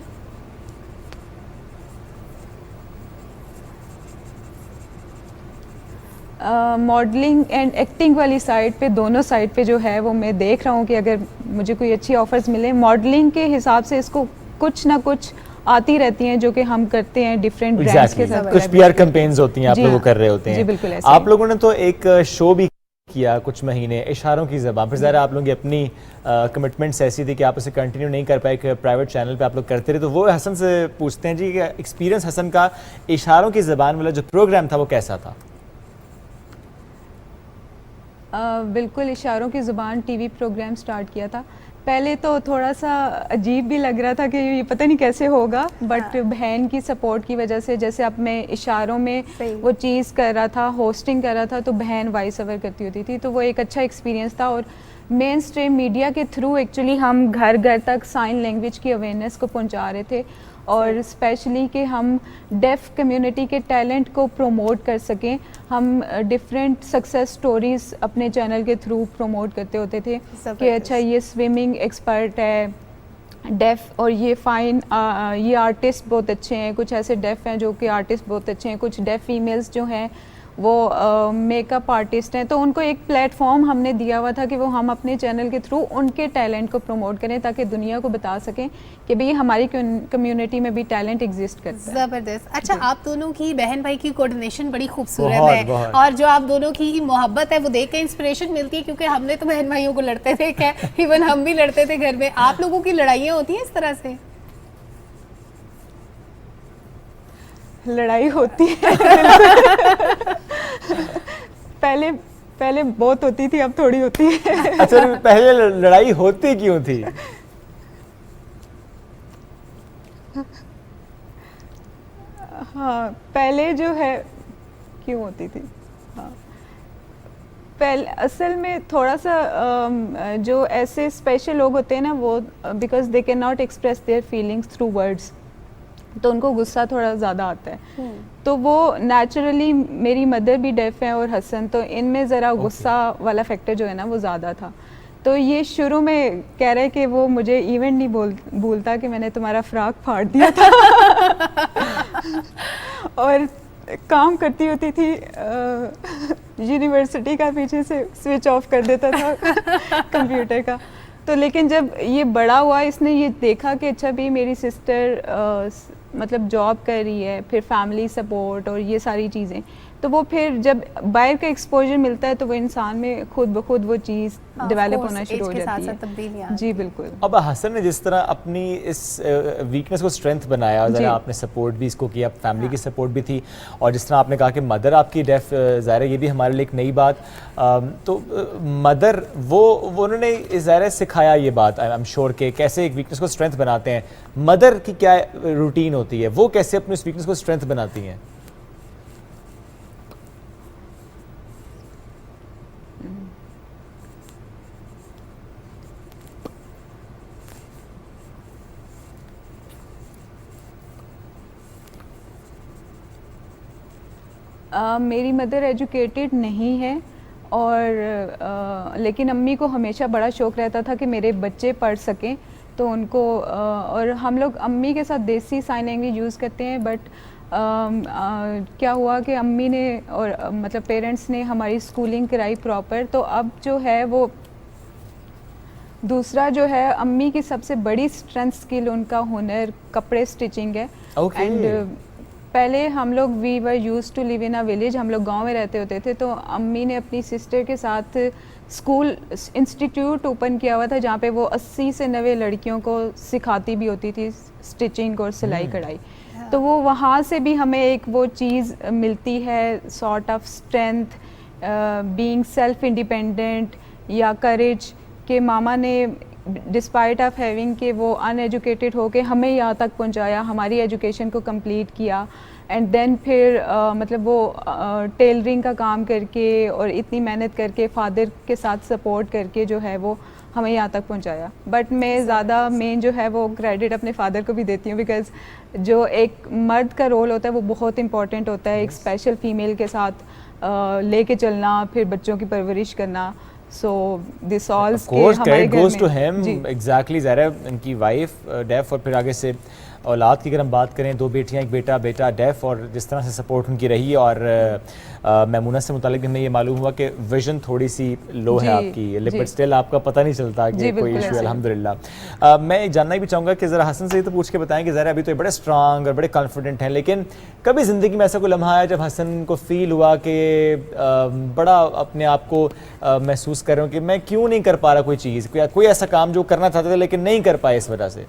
मॉडलिंग एंड एक्टिंग वाली साइड पे, दोनों साइड पे जो है वो मैं देख रहा हूँ कि अगर मुझे कोई अच्छी ऑफर्स मिले। मॉडलिंग के हिसाब से इसको कुछ ना कुछ आती रहती हैं जो कि हम करते हैं डिफरेंट ब्रांड्स के साथ। कुछ पीआर कैंपेन्स होती हैं आप लोग कर रहे होते हैं। जी बिल्कुल ऐसे। आप लोगों ने तो एक शो भी किया कुछ महीने, इशारों की ज़बान, फिर ज़रा आप लोगों की अपनी कमिटमेंट्स ऐसी थी कि आप उसे कंटिन्यू नहीं कर पाए, प्राइवेट चैनल पे आप लोग करते रहे, तो वो हसन से पूछते हैं जी कि एक्सपीरियंस हसन का इशारों की ज़बान वाला जो प्रोग्राम था वो कैसा था? बिल्कुल, इशारों की ज़ुबान टीवी प्रोग्राम स्टार्ट किया था। पहले तो थोड़ा सा अजीब भी लग रहा था कि ये पता नहीं कैसे होगा, बट बहन की सपोर्ट की वजह से, जैसे अब मैं इशारों में वो चीज़ कर रहा था, होस्टिंग कर रहा था, तो बहन वॉइस ओवर करती होती थी, तो वो एक अच्छा एक्सपीरियंस था। और मेन स्ट्रीम मीडिया के थ्रू एक्चुअली हम घर घर तक साइन लैंग्वेज की अवेयरनेस को पहुंचा रहे थे, और स्पेशली कि हम डेफ कम्युनिटी के टैलेंट को प्रमोट कर सकें। हम डिफरेंट सक्सेस स्टोरीज़ अपने चैनल के थ्रू प्रमोट करते होते थे कि अच्छा ये स्विमिंग एक्सपर्ट है डेफ, और ये फ़ाइन ये आर्टिस्ट बहुत अच्छे हैं, कुछ ऐसे डेफ हैं जो कि आर्टिस्ट बहुत अच्छे हैं, कुछ डेफ फीमेल्स जो हैं वो मेकअप आर्टिस्ट हैं। तो उनको एक प्लेटफॉर्म हमने दिया हुआ था कि वो हम अपने चैनल के थ्रू उनके टैलेंट को प्रमोट करें ताकि दुनिया को बता सकें कि भाई हमारी कम्युनिटी में भी टैलेंट एग्जिस्ट करता है। ज़बरदस्त। अच्छा, आप दोनों की बहन भाई की कोऑर्डिनेशन बड़ी खूबसूरत है, और जो आप दोनों की मोहब्बत है वो देख के इंस्पिरेशन मिलती है, क्योंकि हमने तो बहन भाइयों को लड़ते देखा है, इवन हम भी लड़ते थे घर में। आप लोगों की लड़ाइयाँ होती हैं इस तरह से? लड़ाई होती है पहले बहुत होती थी, अब थोड़ी होती है। अच्छा, पहले लड़ाई होती क्यों थी? हाँ, पहले जो है क्यों होती थी, हाँ असल में थोड़ा सा जो ऐसे स्पेशल लोग होते हैं ना वो because they can not express their feelings through words, तो उनको गुस्सा थोड़ा ज़्यादा आता है। तो वो नेचुरली, मेरी मदर भी डेफ है और हसन, तो इनमें ज़रा गुस्सा वाला फैक्टर जो है ना वो ज़्यादा था। तो ये शुरू में कह रहे कि वो मुझे इवेंट नहीं भूलता कि मैंने तुम्हारा फ्रॉक फाड़ दिया था और काम करती होती थी यूनिवर्सिटी का, पीछे से स्विच ऑफ कर देता था कंप्यूटर का। तो लेकिन जब ये बड़ा हुआ, इसने ये देखा कि अच्छा भी मेरी सिस्टर मतलब जॉब कर रही है, फिर फैमिली सपोर्ट और ये सारी चीज़ें, तो वो फिर जब बाहर का एक्सपोजर मिलता है तो वो इंसान में खुद ब खुद वो चीज़ डेवलप होना शुरू हो जाती है। जी बिल्कुल। अब हसन ने जिस तरह अपनी इस वीकनेस को स्ट्रेंथ बनाया, ज़रा आपने सपोर्ट भी इसको किया, फैमिली की सपोर्ट भी थी, और जिस तरह आपने कहा कि मदर आपकी डेफ, ज़ाहिर ये भी हमारे लिए एक नई बात, तो मदर वो उन्होंने ज़ाहिर सिखाया ये बात, आई एम श्योर के कैसे एक वीकनेस को स्ट्रेंथ बनाते हैं। मदर की क्या रूटीन होती है, वो कैसे अपनी उस वीकनेस को स्ट्रेंथ बनाती हैं? मेरी मदर एजुकेटेड नहीं है और लेकिन अम्मी को हमेशा बड़ा शौक़ रहता था कि मेरे बच्चे पढ़ सकें, तो उनको और हम लोग अम्मी के साथ देसी साइन लैंग्वेज यूज़ करते हैं, बट क्या हुआ कि अम्मी ने और मतलब पेरेंट्स ने हमारी स्कूलिंग कराई प्रॉपर। तो अब जो है वो दूसरा जो है, अम्मी की सबसे बड़ी स्ट्रेंथ स्किल उनका हुनर कपड़े स्टिचिंग है। एंड पहले हम लोग we were use to live in a village, हम लोग गांव में रहते होते थे, तो अम्मी ने अपनी सिस्टर के साथ स्कूल इंस्टीट्यूट ओपन किया हुआ था जहाँ पे वो 80 से 90 लड़कियों को सिखाती भी होती थी स्टिचिंग और सिलाई कढ़ाई। तो वो वहाँ से भी हमें एक वो चीज़ मिलती है, sort of strength, being self independent या करेज, के मामा ने डिस्पाइट ऑफ हैविंग के वो अनएजुकेटेड होके हमें यहाँ तक पहुँचाया, हमारी एजुकेशन को कंप्लीट किया। एंड देन फिर मतलब वो टेलरिंग का काम करके और इतनी मेहनत करके फादर के साथ सपोर्ट करके जो है वो हमें यहाँ तक पहुँचाया। बट मैं ज़्यादा मेन जो है वो क्रेडिट अपने फादर को भी देती हूँ, बिकॉज़ जो एक मर्द का रोल होता है वो बहुत इंपॉर्टेंट होता है, एक स्पेशल फीमेल के साथ लेके चलना, फिर बच्चों की परवरिश करना। So this all credit goes to him, exactly। ज़ाहिर है इनकी वाइफ डेफ और फिर आगे से औलाद की अगर हम बात करें, 2 बेटियां, 1 बेटा, बेटा डेफ, और जिस तरह से सपोर्ट उनकी रही। और मैमूना से मुतालिक हमें ये मालूम हुआ कि विजन थोड़ी सी लो है आपकी, बट स्टिल आपका पता नहीं चलता कि कोई इशू है, अल्हम्दुलिल्लाह। मैं जानना भी चाहूँगा कि ज़रा हसन से तो पूछ के बताएं कि ज़रा अभी तो बड़े स्ट्रांग और बड़े कॉन्फिडेंट हैं, लेकिन कभी ज़िंदगी में ऐसा कोई लम्हा आया जब हसन को फील हुआ कि बड़ा अपने आप को महसूस कर रहे हो कि मैं क्यों नहीं कर पा रहा कोई चीज़, कोई ऐसा काम जो करना चाहते थे लेकिन नहीं कर पाए इस वजह से?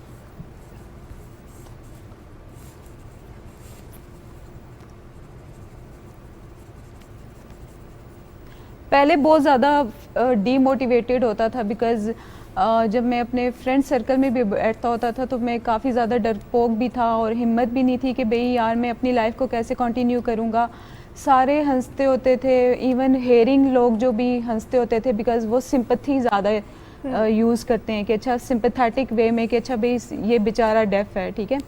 पहले बहुत ज़्यादा डीमोटिवेटेड होता था, बिकॉज़ जब मैं अपने फ्रेंड सर्कल में भी बैठता होता था तो मैं काफ़ी ज़्यादा डरपोक भी था और हिम्मत भी नहीं थी कि भाई यार मैं अपनी लाइफ को कैसे कंटिन्यू करूँगा। सारे हंसते होते थे, इवन हेयरिंग लोग जो भी हंसते होते थे, बिकॉज़ वो सिंपैथी ज़्यादा यूज़ करते हैं कि अच्छा सिंपैथेटिक वे में कि अच्छा भाई ये बेचारा डेफ है, ठीक है।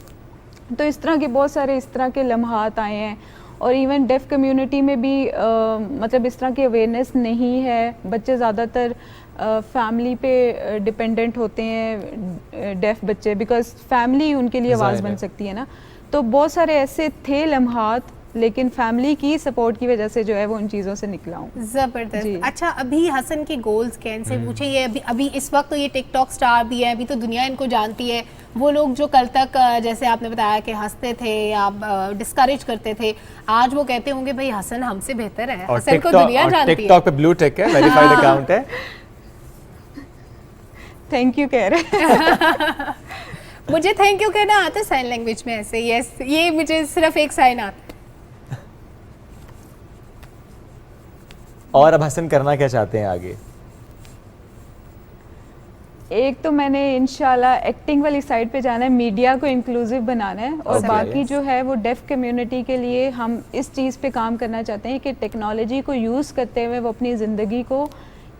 तो इस तरह के बहुत सारे इस तरह के लम्हात आए हैं। और इवन डेफ कम्युनिटी में भी मतलब इस तरह की अवेयरनेस नहीं है, बच्चे ज़्यादातर फैमिली पे डिपेंडेंट होते हैं डेफ बच्चे, बिकॉज फैमिली उनके लिए आवाज़ बन सकती है ना। तो बहुत सारे ऐसे थे लम्हात, लेकिन फैमिली की सपोर्ट की वजह से जो है वो उन चीज़ों से निकला हूँ। ज़बरदस्त। अच्छा, अभी हसन के गोल्स क्या हैं, इनसे पूछे। ये अभी इस वक्त तो ये टिकटॉक स्टार भी है, अभी तो दुनिया इनको जानती है। वो लोग जो कल तक जैसे आपने बताया कि हंसते थे या डिस्करेज करते थे, आज वो कहते होंगे भाई हसन हमसे बेहतर है, हसन को दुनिया जानती है। टिकटॉक पे ब्लू टिक है, वेरीफाइड अकाउंट है। थैंक यू कह रहे मुझे थैंक यू कहना आता है साइन लैंग्वेज में ऐसे, यस, ये मुझे सिर्फ एक साइन आता है। और अब हसन करना क्या चाहते हैं आगे? एक तो मैंने इंशाल्लाह एक्टिंग वाली साइड पे जाना है, मीडिया को इंक्लूसिव बनाना है, और Okay, बाकी yes. जो है वो डेफ कम्युनिटी के लिए हम इस चीज़ पे काम करना चाहते हैं कि टेक्नोलॉजी को यूज़ करते हुए वो अपनी ज़िंदगी को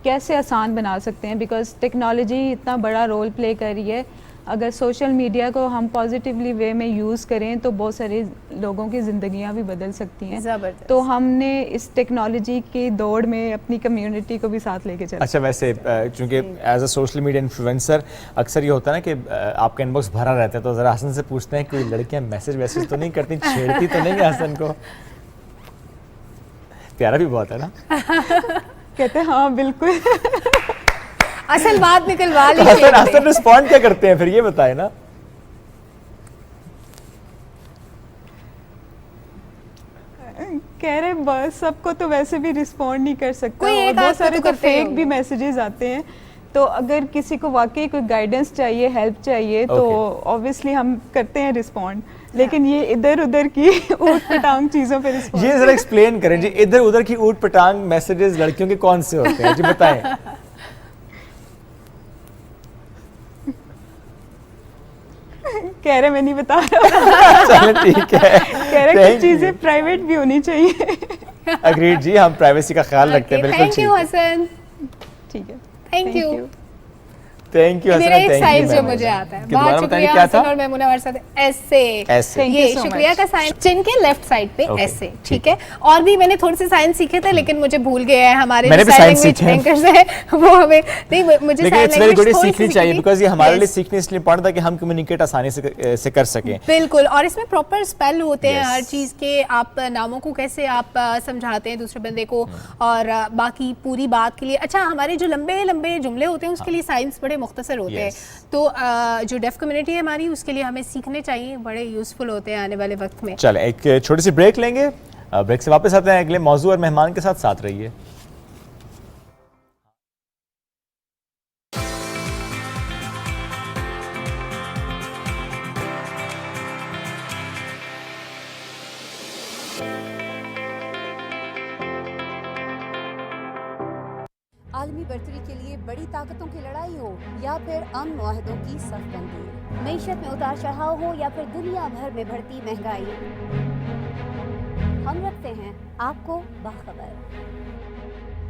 कैसे आसान बना सकते हैं, बिकॉज टेक्नोलॉजी इतना बड़ा रोल प्ले कर रही है। अगर सोशल मीडिया को हम पॉजिटिवली वे में यूज़ करें तो बहुत सारे लोगों की ज़िंदगियां भी बदल सकती हैं। ज़बरदस्त। तो हमने इस टेक्नोलॉजी की दौड़ में अपनी कम्युनिटी को भी साथ लेके चलना। अच्छा, वैसे चूंकि as a social media influencer अक्सर ये होता है ना कि आपका इनबॉक्स भरा रहता है, तो ज़रा हसन से पूछते हैं कोई लड़कियां मैसेज तो नहीं करती, छेड़ती तो नहीं है हसन को? प्यारा भी बहुत है ना। कहते हैं हाँ बिल्कुल। असल बात निकलवा ली। हसन रिस्पॉन्ड क्या करते हैं फिर, ये बताए ना। कह रहे बस सबको तो वैसे भी रिस्पॉन्ड नहीं कर सकता, कोई और एक बहुत आध सारे तो तो करते ही फेक होंगे। भी मैसेजेस आते हैं। तो अगर किसी को वाकई कोई गाइडेंस चाहिए, हेल्प चाहिए, तो ऑब्वियसली हम करते हैं रिस्पॉन्ड, लेकिन ये इधर उधर की ऊट पटांग चीज़ों पे रिस्पॉन्ड। ये जरा एक्सप्लेन करें जी, इधर उधर की ऊट पटांग मैसेजेस लड़कियों के कौन से होते हैं जी, बताएं। कह रहे मैं नहीं बता रहा। चलो ठीक है, कह रहे कुछ चीज़ें प्राइवेट भी होनी चाहिए। अग्रीड जी, हम प्राइवेसी का ख्याल रखते हैं, बिल्कुल थैंक यू हसन। ठीक है, थैंक यू। थैंक यू मेरा हसन, एक थैंक साइज यू जो मैम। मुझे आता है। कि दोबारा बहुत बताइए शुक्रिया क्या हसन था? और मैमूना हमारे साथ। ऐसे ऐसे। Thank ये you so शुक्रिया much. का साइन चिन के लेफ्ट साइड पे Okay, ऐसे, ठीक है। और भी मैंने थोड़े से साइन सीखे थे, लेकिन मुझे भूल गए हैं हमारे मैंने जो भी साइन signs लैंग्वेज सीखे हैं। एंकर्स हैं, वो हमें नहीं, मुझे लेकिन since it's very good, language सीखनी चाहिए, बिकॉज ये हमारे लिए Yes. सीखने इसलिए पड़ता है कि हम कम्युनिकेट आसानी से कर सकें। बिल्कुल, और इसमें प्रॉपर स्पेल होते हैं Yes. हर चीज़ के। आप नामों को कैसे आप समझाते हैं दूसरे बंदे को, और बाकी पूरी बात के लिए। अच्छा, हमारे जो लंबे लंबे जुमले होते हैं उसके लिए साइंस बड़े मुख्तसर होते हैं, तो जो डेफ कम्युनिटी है हमारी, उसके लिए हमें सीखने चाहिए, बड़े यूज़फुल होते हैं आने वाले वक्त में। चले एक छोटी सी ब्रेक लेंगे, ब्रेक से वापस आते हैं अगले मौजू और मेहमान के साथ रहिए। आलमी बर्तरी के लिए बड़ी ताकतों की लड़ाई हो या फिर अमन मुआहदों की सफबंदी, मईशत में उतार चढ़ाव हो या फिर दुनिया भर में बढ़ती महंगाई, हम रखते हैं आपको बाखबर।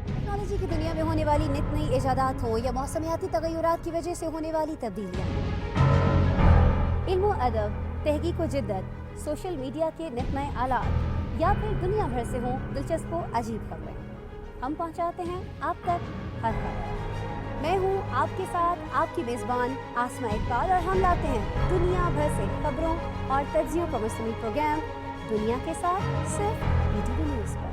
टेक्नोलॉजी की दुनिया में होने वाली नित नई इजादात हो या मौसमियाती तगय्युरात की वजह से होने वाली तब्दीलियाँ, इल्म अदब, तहकीक व जिद्दत, सोशल मीडिया के नित नए आलात या फिर दुनिया भर से हों दिलचस्प व अजीब खबरें, हम पहुंचाते हैं आप तक हर खबर। मैं हूं आपके साथ आपकी मेज़बान आसमा इकबाल, और हम लाते हैं दुनिया भर से खबरों और तज्जियों का मुश्तमिल प्रोग्राम दुनिया के साथ, सिर्फ ईटीवी न्यूज़ पर।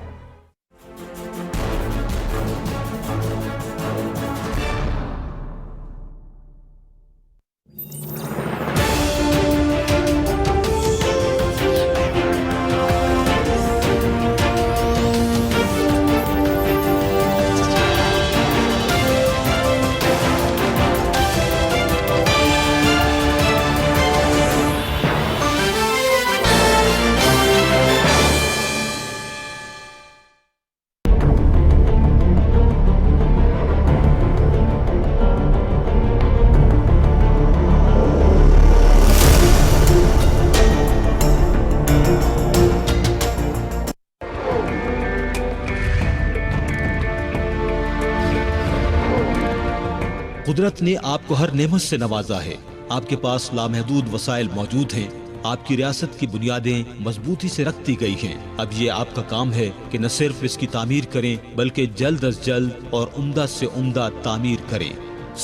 कुदरत ने आपको हर नेमत से नवाजा है, आपके पास लामहदूद वसाइल मौजूद हैं, आपकी रियासत की बुनियादें मजबूती से रखती गई हैं। अब ये आपका काम है कि न सिर्फ इसकी तामीर करें बल्कि जल्द अज जल्द और उम्दा से उम्दा तामीर करें।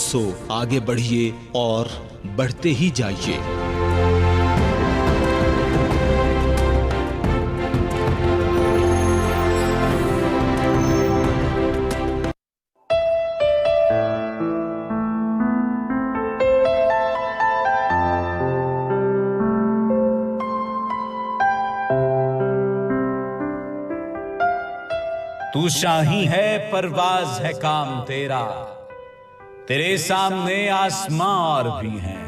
सो आगे बढ़िए और बढ़ते ही जाइए। तू शाही है, परवाज है काम तेरा, तेरे सामने आसमां और भी हैं।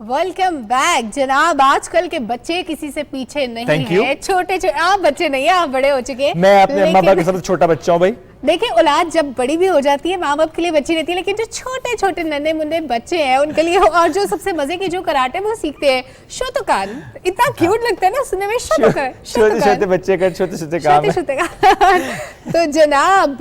वेलकम बैक जनाब। आजकल के बच्चे किसी से पीछे नहीं Thank you. है। छोटे आप बच्चे नहीं है, आप बड़े हो चुके हैं। मैं अपने अम्मा बाप के साथ छोटा बच्चा हूँ भाई। देखिए औलाद जब बड़ी भी हो जाती है माँ बाप के लिए बच्ची रहती है, लेकिन जो छोटे छोटे नन्हे मुन्ने बच्चे हैं उनके लिए, और जो सबसे मजे की जो कराटे वो सीखते हैं, शोतोकान इतना क्यूट लगता है ना सुनने में। छोटे छोटे बच्चे कर छोटे छोटे काम तो जनाब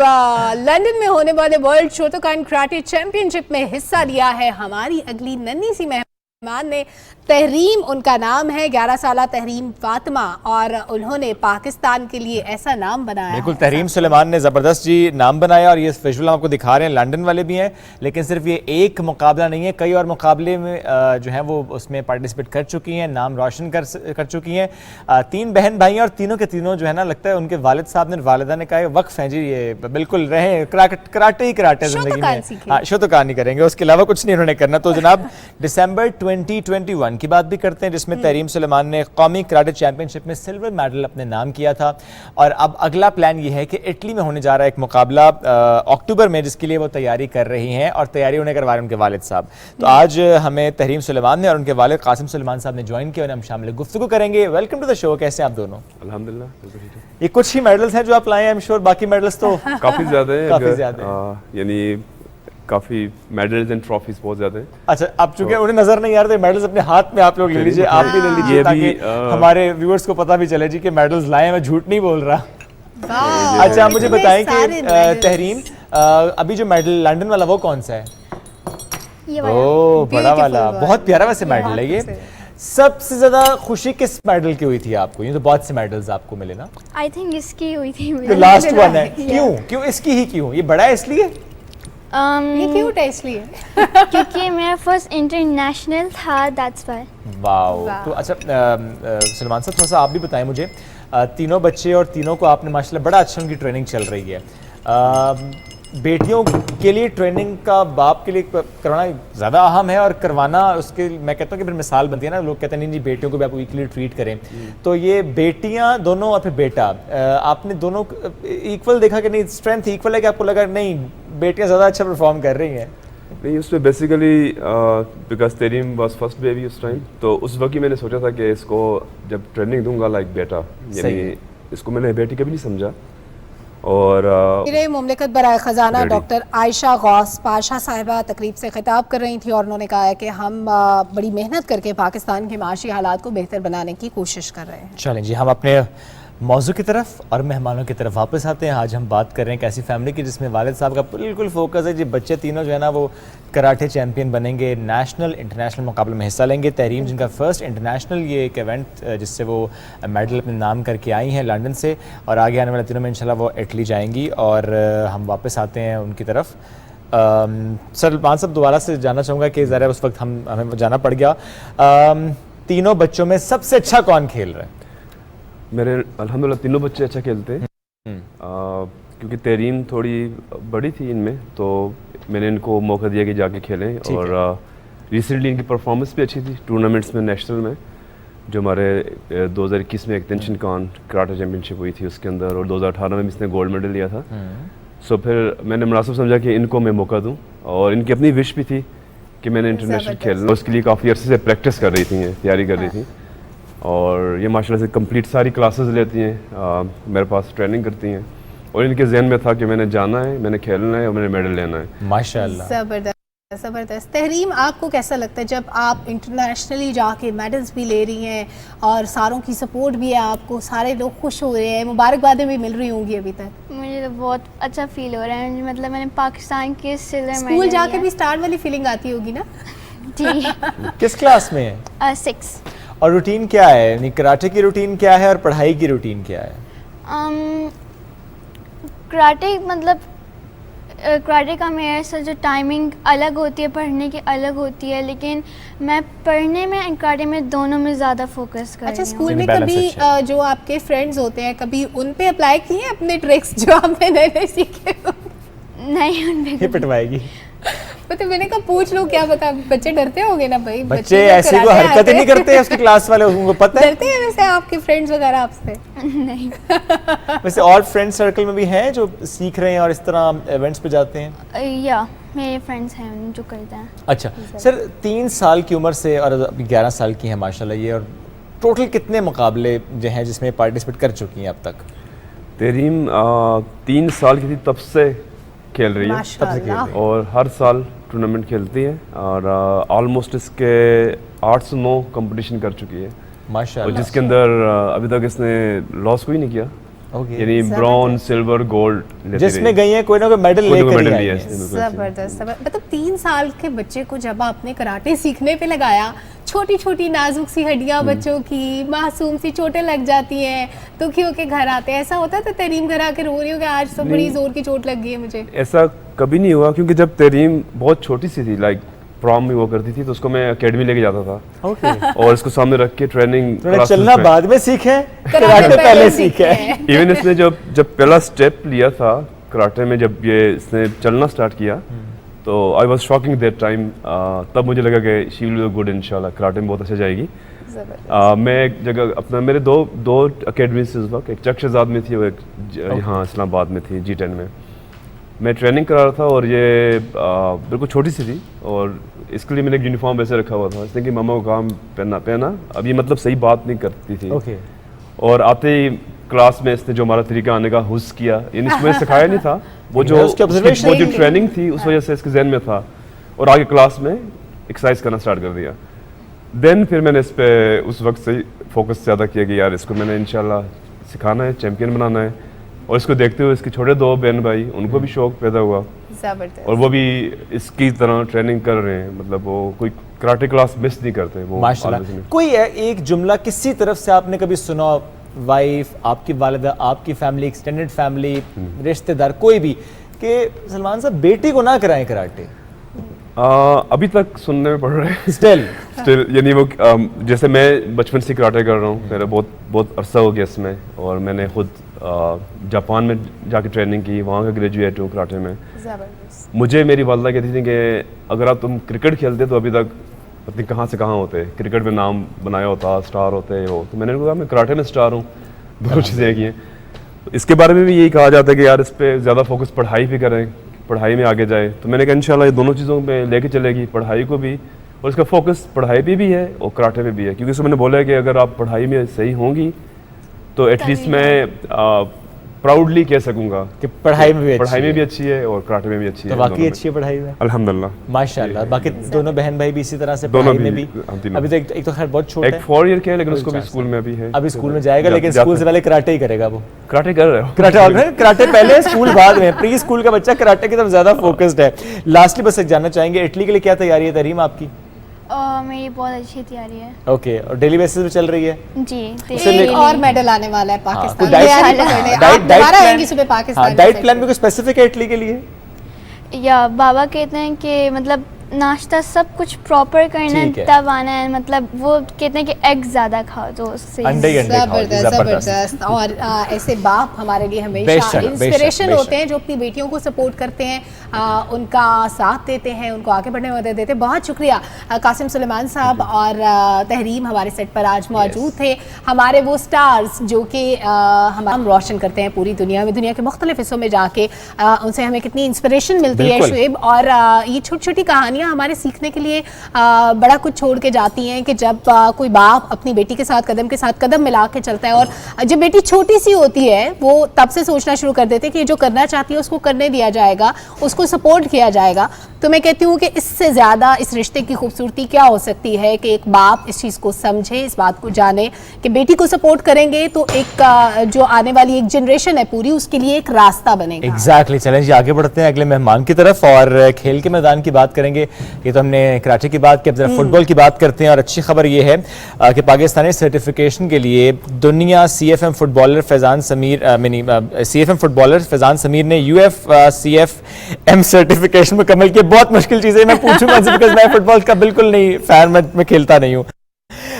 लंदन में होने वाले वर्ल्ड शोतोकान कराटे चैंपियनशिप में हिस्सा लिया है हमारी अगली नन्ही सी मेहमान ने। तहरीम उनका नाम है, 11 साला तहरीम फातिमा, और उन्होंने पाकिस्तान के लिए ऐसा नाम बनाया। बिल्कुल, तहरीम सुलेमान ने ज़बरदस्त जी नाम बनाया, और ये विजुअल हम आपको दिखा रहे हैं। लंदन वाले भी हैं, लेकिन सिर्फ ये एक मुकाबला नहीं है, कई और मुकाबले में जो है वो उसमें पार्टिसिपेट कर चुकी हैं, नाम रोशन कर चुकी हैं। 3 बहन भाई हैं, और तीनों के तीनों जो है ना, लगता है उनके वालिद साहब ने वालिदा ने कहा वक्फ हैं जी, ये बिल्कुल रहे कराटे ही कराटे जिंदगी में। हाँ, शोतोकान ही करेंगे, उसके अलावा कुछ नहीं उन्होंने करना। तो जनाब दिसंबर 2021 की बात भी करते हैं, जिसमें तहरीम सुलेमान ने कौमी कराटे चैंपियनशिप में सिल्वर मेडल अपने नाम किया था, और अब अगला प्लान ये है कि इटली में होने जा रहा है एक मुकाबला अक्टूबर में, जिसके लिए वो तैयारी कर रही हैं, और तैयारी उन्हें करवा रहे हैं उनके वालिद साहब। तो आज हमें तहरीम सुलेमान ने और उनके वालिद कासिम सुलेमान साहब ने ज्वाइन किया, उन्हें हम शामिल गुफ्तगू करेंगे। वेलकम टू द शो, कैसे हैं आप दोनों? अल्हम्दुलिल्लाह। ये कुछ ही मेडल्स हैं जो आप लाए हैं, आई एम श्योर बाकी मेडल्स तो काफ़ी ज़्यादा है, काफ़ी ज़्यादा यानी काफ़ी मेडल्स एंड ट्रॉफीज बहुत ज़्यादा हैं। अच्छा, अब चूंकि उन्हें नजर नहीं आ रहे, मेडल्स अपने हाथ में आप लोग ले लीजिए, आप भी ले लीजिए, ताकि हमारे व्यूअर्स को पता भी चले जी कि मेडल्स लाए हैं, मैं झूठ नहीं बोल रहा। अच्छा, मुझे बताएं कि तहरीम अभी जो मेडल लंदन वाला वो कौन सा है? ये ओह, बड़ा वाला, बहुत प्यारा वैसे मेडल है ये। सबसे ज्यादा खुशी किस मेडल की हुई थी आपको? ये तो बहुत से मेडल्स आपको मिले ना। आई थिंक इसकी हुई थी। लास्ट वन है। क्यों इसकी ही क्यों? ये बड़ा है इसलिए? ये क्यूट है इसलिए क्योंकि मेरा फर्स्ट इंटरनेशनल था, दैट्स व्हाई। वाओ। तो अच्छा सलमान साहब, थोड़ा सा आप भी बताएं मुझे, तीनों बच्चे और तीनों को आपने माशाल्लाह बड़ा अच्छा उनकी ट्रेनिंग चल रही है। बेटियों के लिए ट्रेनिंग का बाप के लिए करवाना ज़्यादा अहम है, और करवाना उसके मैं कहता हूँ कि फिर मिसाल बनती है ना, लोग कहते हैं नहीं जी बेटियों को भी आप इक्वली ट्रीट करें। तो ये बेटियाँ दोनों और फिर बेटा, आपने दोनों इक्वल देखा कि नहीं, स्ट्रेंथ इक्वल है कि आपको लगा नहीं बेटियाँ ज़्यादा अच्छा परफॉर्म कर रही हैं? नहीं, उसमें basically because Tahreem was first baby उस टाइम, तो उस वक्त ही मैंने सोचा था कि इसको जब ट्रेनिंग दूंगा लाइक बेटा, यानी इसको मैंने बेटी कभी नहीं समझा। और मुमलिकत बराए ख़जाना डॉक्टर आयशा गौस पाशा साहिबा तकरीब से खिताब कर रही थी, और उन्होंने कहा है कि हम बड़ी मेहनत करके पाकिस्तान के माशी हालात को बेहतर बनाने की कोशिश कर रहे हैं। चलें जी, हम अपने मौजू की तरफ और मेहमानों की तरफ वापस आते हैं। आज हम बात कर रहे हैं एक ऐसी फैमिली की जिसमें वालिद साहब का बिल्कुल फोकस है जी, बच्चे तीनों जो है ना वो कराटे चैंपियन बनेंगे, नेशनल इंटरनेशनल मुकाबले में हिस्सा लेंगे। तहरीम जिनका फर्स्ट इंटरनेशनल ये एक इवेंट जिससे वो मेडल अपने नाम करके आई हैं लंदन से, और आगे आने वाले दिनों में इंशाल्लाह वो इटली जाएंगी। और हम वापस आते हैं उनकी तरफ। सलमान साहब, दोबारा से जानना चाहूँगा कि ज़रा उस वक्त हमें जाना पड़ गया, तीनों बच्चों में सबसे अच्छा कौन खेल रहा है? मेरे अल्हम्दुलिल्लाह तीनों बच्चे अच्छा खेलते हैं, क्योंकि तहरीम थोड़ी बड़ी थी इनमें, तो मैंने इनको मौका दिया कि जाके खेलें। और रिसेंटली इनकी परफॉर्मेंस भी अच्छी थी टूर्नामेंट्स में, नेशनल में, जो हमारे 2021 में एक तेंशन कान कराटे चैम्पियनशिप हुई थी उसके अंदर, और 2018 में भी इसने गोल्ड मेडल लिया था। सो फिर मैंने मुनासिब समझा कि इनको मैं मौका दूँ, और इनकी अपनी विश भी थी कि मैंने इंटरनेशनल खेलना। उसके लिए काफ़ी अरसे से प्रैक्टिस कर रही थी, तैयारी कर रही थी, और ये माशाल्लाह से कंप्लीट सारी क्लासेस लेती हैं, मेरे पास ट्रेनिंग करती हैं, और इनके जहन में था कि मैंने जाना है, मैंने खेलना है, और मैंने मेडल लेना है। माशाल्लाह, ज़बरदस्त। तहरीम, आपको कैसा लगता है जब आप इंटरनेशनली जाके मेडल्स भी ले रही हैं और सारों की सपोर्ट भी है आपको, सारे लोग खुश हो रहे हैं, मुबारकबादें भी मिल रही होंगी अभी तक? मुझे तो बहुत अच्छा फील हो रहा है, मतलब मैंने पाकिस्तान के सिल्वर मेडल स्कूल जाके भी स्टार वाली फीलिंग आती होगी ना? जी। किस क्लास में है? 6। और रूटीन क्या है, यानी कराटे की रूटीन क्या है और पढ़ाई की रूटीन क्या है? कराटे मतलब कराटे का मेरा सर जो टाइमिंग अलग होती है, पढ़ने की अलग होती है, लेकिन मैं पढ़ने में एंड कराटे में दोनों में ज़्यादा फोकस कर रही हूँ। अच्छा, स्कूल में कभी जो आपके फ्रेंड्स होते हैं कभी उन पे अप्लाई किए हैं अपने ट्रिक्स जो आपने नए नए सीखे? नहीं, उन पे पिटवाएगी। मतलब मैंने कहा पूछ लो, क्या पता बच्चे डरते होंगे ना भाई, बच्चे ऐसी कोई हरकतें नहीं करते उसकी क्लास वाले, उनको पता है? डरते हैं वैसे आपके फ्रेंड्स वगैरह आपसे? नहीं। वैसे और फ्रेंड सर्कल में भी हैं जो सीख रहे हैं और इस तरह इवेंट्स पे जाते हैं? या मेरे फ्रेंड्स हैं जो करते हैं। अच्छा सर, 3 साल की उम्र से और अभी 11 साल की है माशाल्लाह ये, और टोटल कितने मुकाबले जो हैं जिसमें पार्टिसिपेट कर चुकी हैं अब तक? तहरीम 3 साल की थी तब से खेल रही है, तब से खेल रही है। और हर साल टूर्नामेंट खेलती है और ऑलमोस्ट इसके 8 से 9 कंपटीशन कर चुकी है माशाल्लाह, और जिसके अंदर अभी तक इसने लॉस कोई नहीं किया, यानी ब्रॉन्ज सिल्वर गोल्ड जिसमें गई है कोई ना कोई मेडल लेकर आई है। जबरदस्त। मतलब 3 साल के बच्चे को जब आपने कराटे सीखने पे लगाया, छोटी छोटी नाजुक सी हड्डियां बच्चों की मासूम सी चोटें लग जाती हैं, दुखी होके घर आते हैं, ऐसा होता है? तो तहरीम घर आके रो रही हो कि आज तो बड़ी जोर की चोट लग गई है मुझे? ऐसा कभी नहीं हुआ, क्योंकि जब तहरीम बहुत छोटी सी थी, लाइक प्रॉम में वो करती थी, तो उसको मैं एकेडमी लेके जाता था और इसको सामने रख के ट्रेनिंग चलना बाद में सीखे, कराटे पहले सीखे। इवन इसने जब पहला स्टेप लिया था कराटे में, जब ये इसने चलना स्टार्ट किया, तो I was shocking that time. तब मुझे लगा कि शी विल बी गुड इंशाल्लाह, कराटे में बहुत अच्छा जाएगी। मैं एक जगह अपना, मेरे दो अकेडमीज इस वक्त, एक चक शहजाद में थी और एक यहाँ इस्लामाबाद में थी, G10 में मैं ट्रेनिंग करा रहा था, और ये बिल्कुल छोटी सी थी और इसके लिए मैंने एक यूनिफॉर्म वैसे रखा हुआ था, इसने कि मामा को काम पहना। अब ये मतलब सही बात नहीं करती थी और आते ही क्लास में इसने जो हमारा तरीका आने का हुस किया, इन इसमें सिखाया नहीं था, वो जो ट्रेनिंग थी उस वजह से इसके जहन में था, और आगे क्लास में एक्सरसाइज करना स्टार्ट कर दिया। देन फिर मैंने इस पे उस वक्त से फोकस ज़्यादा किया कि यार इसको मैंने इंशाल्लाह सिखाना है, चैम्पियन बनाना है, और इसको देखते हुए इसके छोटे 2 बहन भाई, उनको भी शौक पैदा हुआ और वो भी इसकी तरह ट्रेनिंग कर रहे हैं, मतलब वो कोई कराटे क्लास मिस नहीं करते वो माशाल्लाह। कोई एक जुमला किसी तरफ से आपने कभी सुना, वाइफ, आपकी वालिदा, आपकी फैमिली, एक्सटेंडेड फैमिली, रिश्तेदार, कोई भी, कि सलमान साहब बेटी को ना कराएं कराटे? अभी तक सुनने में पड़ रहे हैं स्टिल यानी वो जैसे मैं बचपन से कराटे कर रहा हूँ, मेरा बहुत अरसा हो गया इसमें, और मैंने खुद जापान में जाके ट्रेनिंग की, वहाँ का ग्रेजुएट हूँ कराटे में। मुझे मेरी वालिदा कहती थी कि अगर आप तुम क्रिकेट खेलते तो अभी तक पता नहीं कहाँ से कहाँ होते, क्रिकेट में नाम बनाया होता, स्टार होते हो। तो मैंने कहा मैं कराटे में स्टार हूँ, दोनों चीज़ें एक ही हैं। इसके बारे में भी यही कहा जाता है कि यार इस पर ज़्यादा फोकस पढ़ाई भी करें, पढ़ाई में आगे जाए। तो मैंने कहा इंशाल्लाह ये दोनों चीज़ों में लेके चलेगी, पढ़ाई को भी, और इसका फोकस पढ़ाई पे भी है और कराटे में भी है, क्योंकि इसको मैंने बोला है कि अगर आप पढ़ाई में सही होंगी तो एटलीस्ट मैं प्राउडली कह सकूंगा कि पढ़ाई में भी अच्छी है और कराटे में भी अच्छी है। तो वाकई अच्छी है पढ़ाई में अल्हम्दुलिल्लाह माशाल्लाह। बाकी दोनों बहन भाई भी इसी तरह से पढ़ाई में भी, अभी तो एक तो खैर बहुत छोटा है, एक 4 ईयर का है, लेकिन उसको भी स्कूल में अभी है, अभी स्कूल में जाएगा, लेकिन स्कूल से पहले कराटे ही करेगा। वो कराटे कर रहे हो? कराटे पहले, स्कूल बाद में। प्री स्कूल का बच्चा कराटे की तरफ ज्यादा फोकस्ड है। लास्टली बस जानना चाहेंगे, इटली के लिए क्या तैयारी है तहरीम आपकी? मेरी बहुत अच्छी तैयारी है। ओके, और डेली बेसिस पे चल रही है? जी, एक और मेडल आने वाला है पाकिस्तान। डाइट प्लान में कोई स्पेसिफिक है इटली के लिए? या बाबा कहते हैं कि मतलब नाश्ता सब कुछ प्रॉपर करना है तब आना है, मतलब वो कहते हैं कि एग ज्यादा खाओ तो उससे जबरदस्त। और ऐसे बाप हमारे लिए हमेशा इंस्पिरेशन होते हैं जो अपनी बेटियों को सपोर्ट करते हैं, उनका साथ देते हैं, उनको आगे बढ़ने में मदद देते हैं। बहुत शुक्रिया कासिम सुलेमान साहब और तहरीम हमारे सेट पर आज मौजूद थे, हमारे वो स्टार्स जो कि हम रोशन करते हैं पूरी दुनिया में, दुनिया के मुख्तलिफ हिस्सों में जाके उनसे हमें कितनी इंस्पिरेशन मिलती है शुएब। और ये छोटी छोटी कहानियाँ हमारे सीखने के लिए बड़ा कुछ छोड़ के जाती हैं कि जब कोई बाप अपनी बेटी के साथ कदम मिला के चलता है, और जब बेटी छोटी सी होती है वो तब से सोचना शुरू कर देते हैं कि जो करना चाहती है उसको करने दिया जाएगा, उसको सपोर्ट किया जाएगा। तो मैं कहती हूँ कि इससे ज़्यादा इस रिश्ते की खूबसूरती क्या हो सकती है कि एक बाप इस चीज़ को समझे, इस बात को जाने कि बेटी को सपोर्ट करेंगे तो एक जो आने वाली एक जनरेशन है पूरी, उसके लिए एक रास्ता बनेगा। एग्जैक्टली। चलें जी, आगे बढ़ते हैं अगले मेहमान की तरफ और खेल के मैदान की बात करेंगे। ये तो हमने कराटे की बात की, अब जरा फुटबॉल की बात करते हैं। और अच्छी खबर ये है कि पाकिस्तानी सर्टिफिकेशन के लिए दुनिया CFM फुटबॉलर फैजान समीर ने UFCFM सर्टिफिकेशन मुकम्मल की। बहुत मुश्किल चीज़ है, मैं पूछूंगा बिकॉज मैं फुटबॉल का बिल्कुल नहीं फैन, मैं खेलता नहीं हूँ।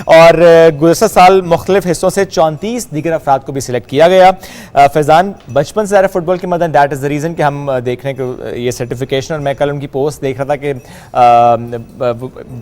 और गुज़श्ता साल मुख्तलिफ हिस्सों से 34 दीगर अफराद को भी सिलेक्ट किया गया। फैज़ान बचपन से ज़्यादा फुटबॉल की मदद, दैट इज़ द रीज़न कि हम देख रहे हैं कि ये सर्टिफिकेशन, और मैं कल उनकी पोस्ट देख रहा था कि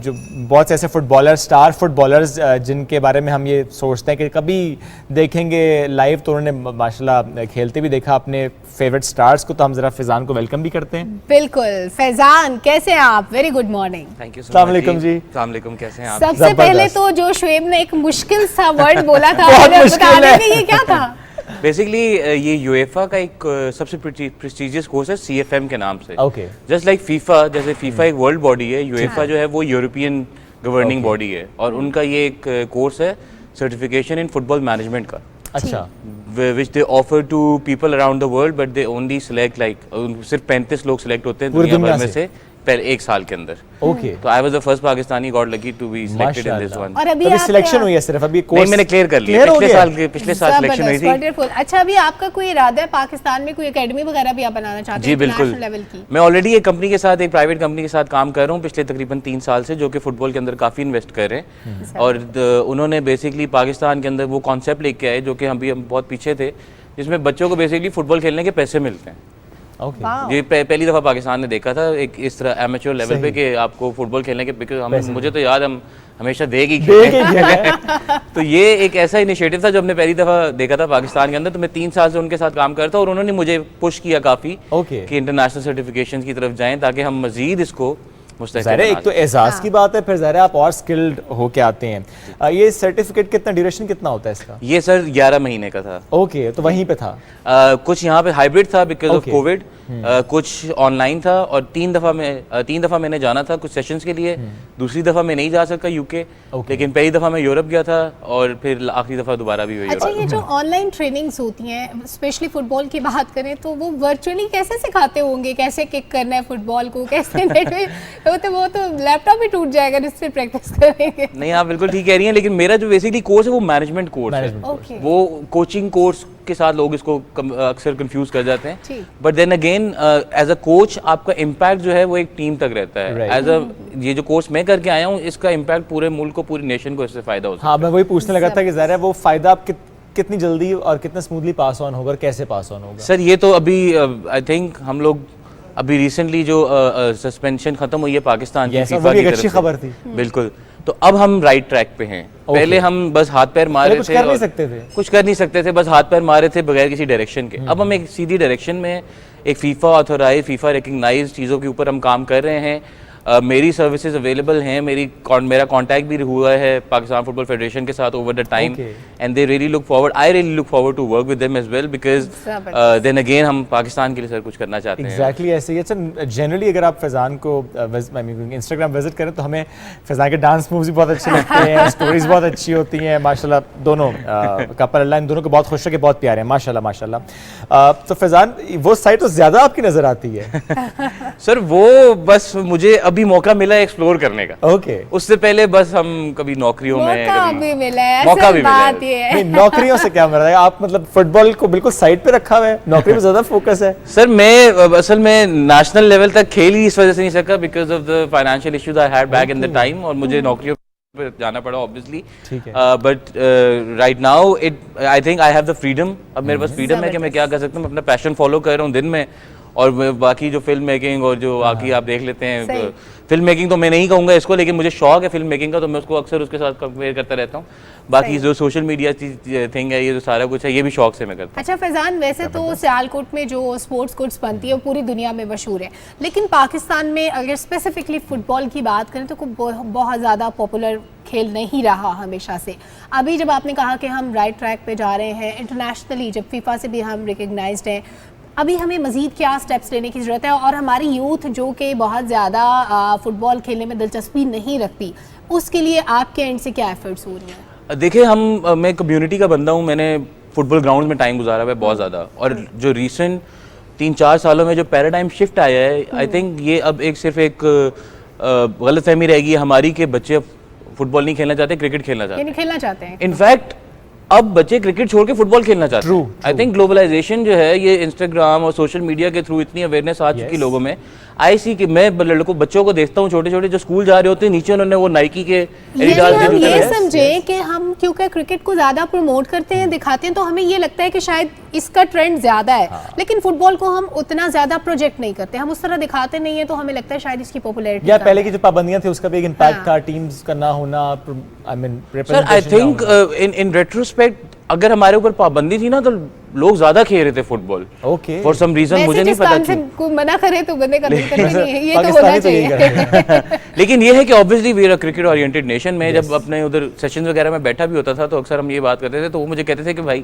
जो बहुत से ऐसे फुटबॉलर, स्टार फुटबॉलर्स जिनके बारे में हम ये सोचते हैं कि कभी देखेंगे लाइव, तो उन्होंने माशाल्लाह खेलते भी देखा अपने फेवरेट स्टार्स को। तो हम ज़रा फैज़ान को वेलकम भी करते हैं। बिल्कुल फैज़ान, कैसे हैं आप? Very good morning. Thank you. अस्सलाम वालेकुम जी। अस्सलाम वालेकुम, कैसे हैं आप? सबसे पहले तो जो शुएब ने एक मुश्किल सा वर्ड बोला था, बता देंगे ये क्या था? बेसिकली ये यूएफा का एक सबसे प्रेस्टिजियस कोर्स है CFM के नाम से। ओके। जस्ट लाइक फीफा, जैसे फीफा एक वर्ल्ड बॉडी है, यूएफा जो है वो यूरोपियन गवर्निंग बॉडी है, और उनका ये एक कोर्स है सर्टिफिकेशन इन फुटबॉल मैनेजमेंट का। अच्छा। Which they offer to people around the world, but they only select like सिर्फ 35 लोग सिलेक्ट होते हैं दुनिया भर में से पहले एक साल के अंदर। ओके। तो I was the first Pakistani got lucky to be selected in this one. और अभी सिलेक्शन हुई है सिर्फ, अभी कोर्स नहीं, मैंने क्लियर कर लिया। पिछले साल सिलेक्शन हुई थी। वंडरफुल। अच्छा, अभी आपका कोई इरादा है पाकिस्तान में कोई एकेडमी वगैरह भी आप बनाना चाहते हैं? जी बिल्कुल। लेवल की? मैं ऑलरेडी एक कंपनी के साथ, एक प्राइवेट कंपनी के साथ काम कर रहा हूँ पिछले तकरीबन 3 साल से, जो कि फुटबॉल के अंदर काफ़ी इन्वेस्ट कर रहे हैं। और उन्होंने बेसिकली पाकिस्तान के अंदर वो कॉन्सेप्ट लेके आए जो कि हम बहुत पीछे थे, जिसमें बच्चों को बेसिकली फुटबॉल खेलने के पैसे मिलते हैं। ये पहली दफ़ा पाकिस्तान ने देखा था एक इस तरह एमेच्योर लेवल पे कि आपको फुटबॉल खेलने के, मुझे तो याद हम हमेशा देगी तो ये एक ऐसा इनिशिएटिव था जो हमने पहली दफ़ा देखा था पाकिस्तान के अंदर। तो मैं 3 साल से उनके साथ काम करता और उन्होंने मुझे पुश किया काफ़ी कि इंटरनेशनल सर्टिफिकेशन की तरफ जाएं, ताकि हम मज़ीद इसको एक तो एहसास की बात है, फिर ज़ाहिर है आप और स्किल्ड होके आते हैं। ये सर्टिफिकेट कितना ड्यूरेशन कितना होता है इसका? ये सर 11 महीने का था। ओके, तो वहीं पे था। कुछ यहाँ पे हाइब्रिड था बिकॉज ऑफ कोविड, कुछ ऑनलाइन था, और 3 दफ़ा मैंने जाना था कुछ सेशंस के लिए। दूसरी दफ़ा मैं नहीं जा सका यूके, लेकिन पहली दफ़ा मैं यूरोप गया था, और फिर आखिरी दफ़ा दोबारा भी अच्छा, ये जो ऑनलाइन ट्रेनिंग्स होती हैं, स्पेशली फुटबॉल की बात करें, तो वो वर्चुअली कैसे सिखाते होंगे? कैसे किक करना है फुटबॉल को, कैसे नेट में वो तो लैपटॉप ही टूट जाएगा जिससे प्रैक्टिस करेंगे। नहीं, आप बिल्कुल ठीक कह रही हैं, लेकिन मेरा जो बेसिकली कोर्स है वो मैनेजमेंट कोर्स है। वो कोचिंग कोर्स के साथ लोग इसको अक्सर कंफ्यूज कर जाते हैं, but then again as a coach आपका इम्पैक्ट जो है वो एक टीम तक रहता है। एज अ ये जो कोर्स मैं करके आया हूँ, इसका इम्पैक्ट पूरे मुल्क को, पूरी नेशन को इससे फायदा होता है। हाँ, मैं वही पूछने लगा था कि ज़ाहिर है वो फायदा आप कितनी जल्दी और कितना स्मूथली पास ऑन होगा, कैसे पास ऑन होगा? सर ये तो अभी आई थिंक हम लोग अभी रिसेंटली जो सस्पेंशन खत्म हुई है पाकिस्तान की फीफा की तरफ से, अच्छी खबर थी। बिल्कुल, तो अब हम राइट ट्रैक पे हैं। पहले हम बस हाथ पैर मार रहे थे, कुछ कर नहीं सकते थे, बस हाथ पैर मार रहे थे बगैर किसी डायरेक्शन के। अब हम एक सीधी डायरेक्शन में, एक फीफा ऑथोराइज, फीफा रिकग्नाइज चीज़ों के ऊपर हम काम कर रहे हैं। मेरी सर्विसेज अवेलेबल हैं, मेरा कांटेक्ट भी हुआ है पाकिस्तान फुटबॉल फेडरेशन के साथ over the time, and they really look forward, I really look forward to work with them as well, because then again हम पाकिस्तान के लिए सर कुछ करना चाहते हैं। एग्जैक्टली ऐसे ही। अच्छा, जनरली अगर आप फैज़ान को इंस्टाग्राम विजिट करें तो हमें फैज़ान के डांस मूव्स भी बहुत अच्छे लगते हैं, स्टोरीज बहुत अच्छी होती हैं माशाल्लाह। दोनों कपल अल्लाह इन दोनों को बहुत खुश रखे, बहुत प्यारे हैं माशाल्लाह माशाल्लाह। तो फैज़ान वो साइड तो ज़्यादा आपकी नज़र आती है। सर वो बस मुझे अभी मौका मिला एक्सप्लोर करने का। ओके। उससे पहले बस हम कभी नौकरियों में मौका भी मिला है, मौका भी मिला है। नहीं, नौकरियों से क्या मिला है? आप मतलब फुटबॉल को बिल्कुल साइड पे रखा हुआ है, नौकरी पे ज्यादा फोकस है। सर मैं असल में नेशनल लेवल तक खेल ही इस वजह से नहीं सका because of the financial issues I had back in the time, और मुझे नौकरियों पे जाना पड़ा obviously. But right now I think I have the freedom. अब मेरे पास फ्रीडम है कि मैं क्या कर सकता हूँ, अपना पैशन फॉलो कर रहा हूँ दिन में, और बाकी जो फिल्म मेकिंग और जो बाकी आप देख लेते हैं, फिल्म मेकिंग तो मैं नहीं कहूँगा इसको, लेकिन मुझे शौक है फिल्म मेकिंग का, तो मैं उसको अक्सर उसके साथ कंपेयर करता रहता हूँ। बाकी जो सोशल मीडिया थिंग है, ये जो सारा कुछ है, ये भी शौक से मैं करता हूँ। अच्छा फैज़ान, वैसे तो सियालकोट में जो स्पोर्ट्स कोट्स बनती है वो पूरी दुनिया में मशहूर है, लेकिन पाकिस्तान में अगर स्पेसिफिकली फुटबॉल की बात करें तो बहुत ज़्यादा पॉपुलर खेल नहीं रहा हमेशा से। अभी जब आपने कहा कि हम राइट ट्रैक पे जा रहे हैं इंटरनेशनली, जब फीफा से भी हम रिकग्नाइज्ड हैं, अभी हमें मज़ीद क्या स्टेप्स लेने की ज़रूरत है? और हमारी यूथ जो कि बहुत ज़्यादा फुटबॉल खेलने में दिलचस्पी नहीं रखती, उसके लिए आपके एंड से क्या एफर्ट्स हो रही हैं? देखिए, मैं कम्युनिटी का बंदा हूँ, मैंने फुटबॉल ग्राउंड में टाइम गुजारा हुआ है बहुत ज़्यादा, और जो रिसेंट 3-4 सालों में जो पैराडाइम शिफ्ट आया है, आई थिंक ये अब सिर्फ एक गलतफहमी रहेगी हमारी कि बच्चे फुटबॉल नहीं खेलना चाहते, क्रिकेट खेलना चाहते हैं। खेलना चाहते हैं। इनफैक्ट अब बच्चे क्रिकेट छोड़ के फुटबॉल खेलना चाहते हैं। आई थिंक ग्लोबलाइजेशन जो है ये इंस्टाग्राम और सोशल मीडिया के थ्रू इतनी अवेयरनेस आ चुकी लोगों में। आई सी कि मैं लड़कों बच्चों को देखता हूँ छोटे छोटे जो स्कूल जा रहे होते हैं, नीचे उन्होंने वो नाइकी के एडिडास के जूते ये समझे कि हम क्योंकि क्रिकेट को ज्यादा प्रमोट करते हैं, दिखाते हैं, तो हमें ये लगता है कि शायद इसका ट्रेंड ज्यादा है। लेकिन फुटबॉल को हम उतना ज्यादा प्रोजेक्ट नहीं करते, हम उस तरह दिखाते नहीं है, तो हमें लगता है शायद इसकी पॉपुलैरिटी या पहले की जो पाबंदियां थी उसका भी एक इम्पैक्ट था, टीम्स का ना होना, I mean sir I think in retrospect अगर हमारे ऊपर पाबंदी थी ना तो लोग ज्यादा खेल रहे थे football. Okay, for some reason मुझे नहीं पता क्यों को मना करे तो बंदे करने नहीं है, ये तो होना चाहिए। लेकिन ये है कि obviously we are a cricket oriented nation में जब अपने उधर सेशंस वगैरह में बैठा भी होता था तो अक्सर हम ये बात करते थे, तो वो मुझे कहते थे कि भाई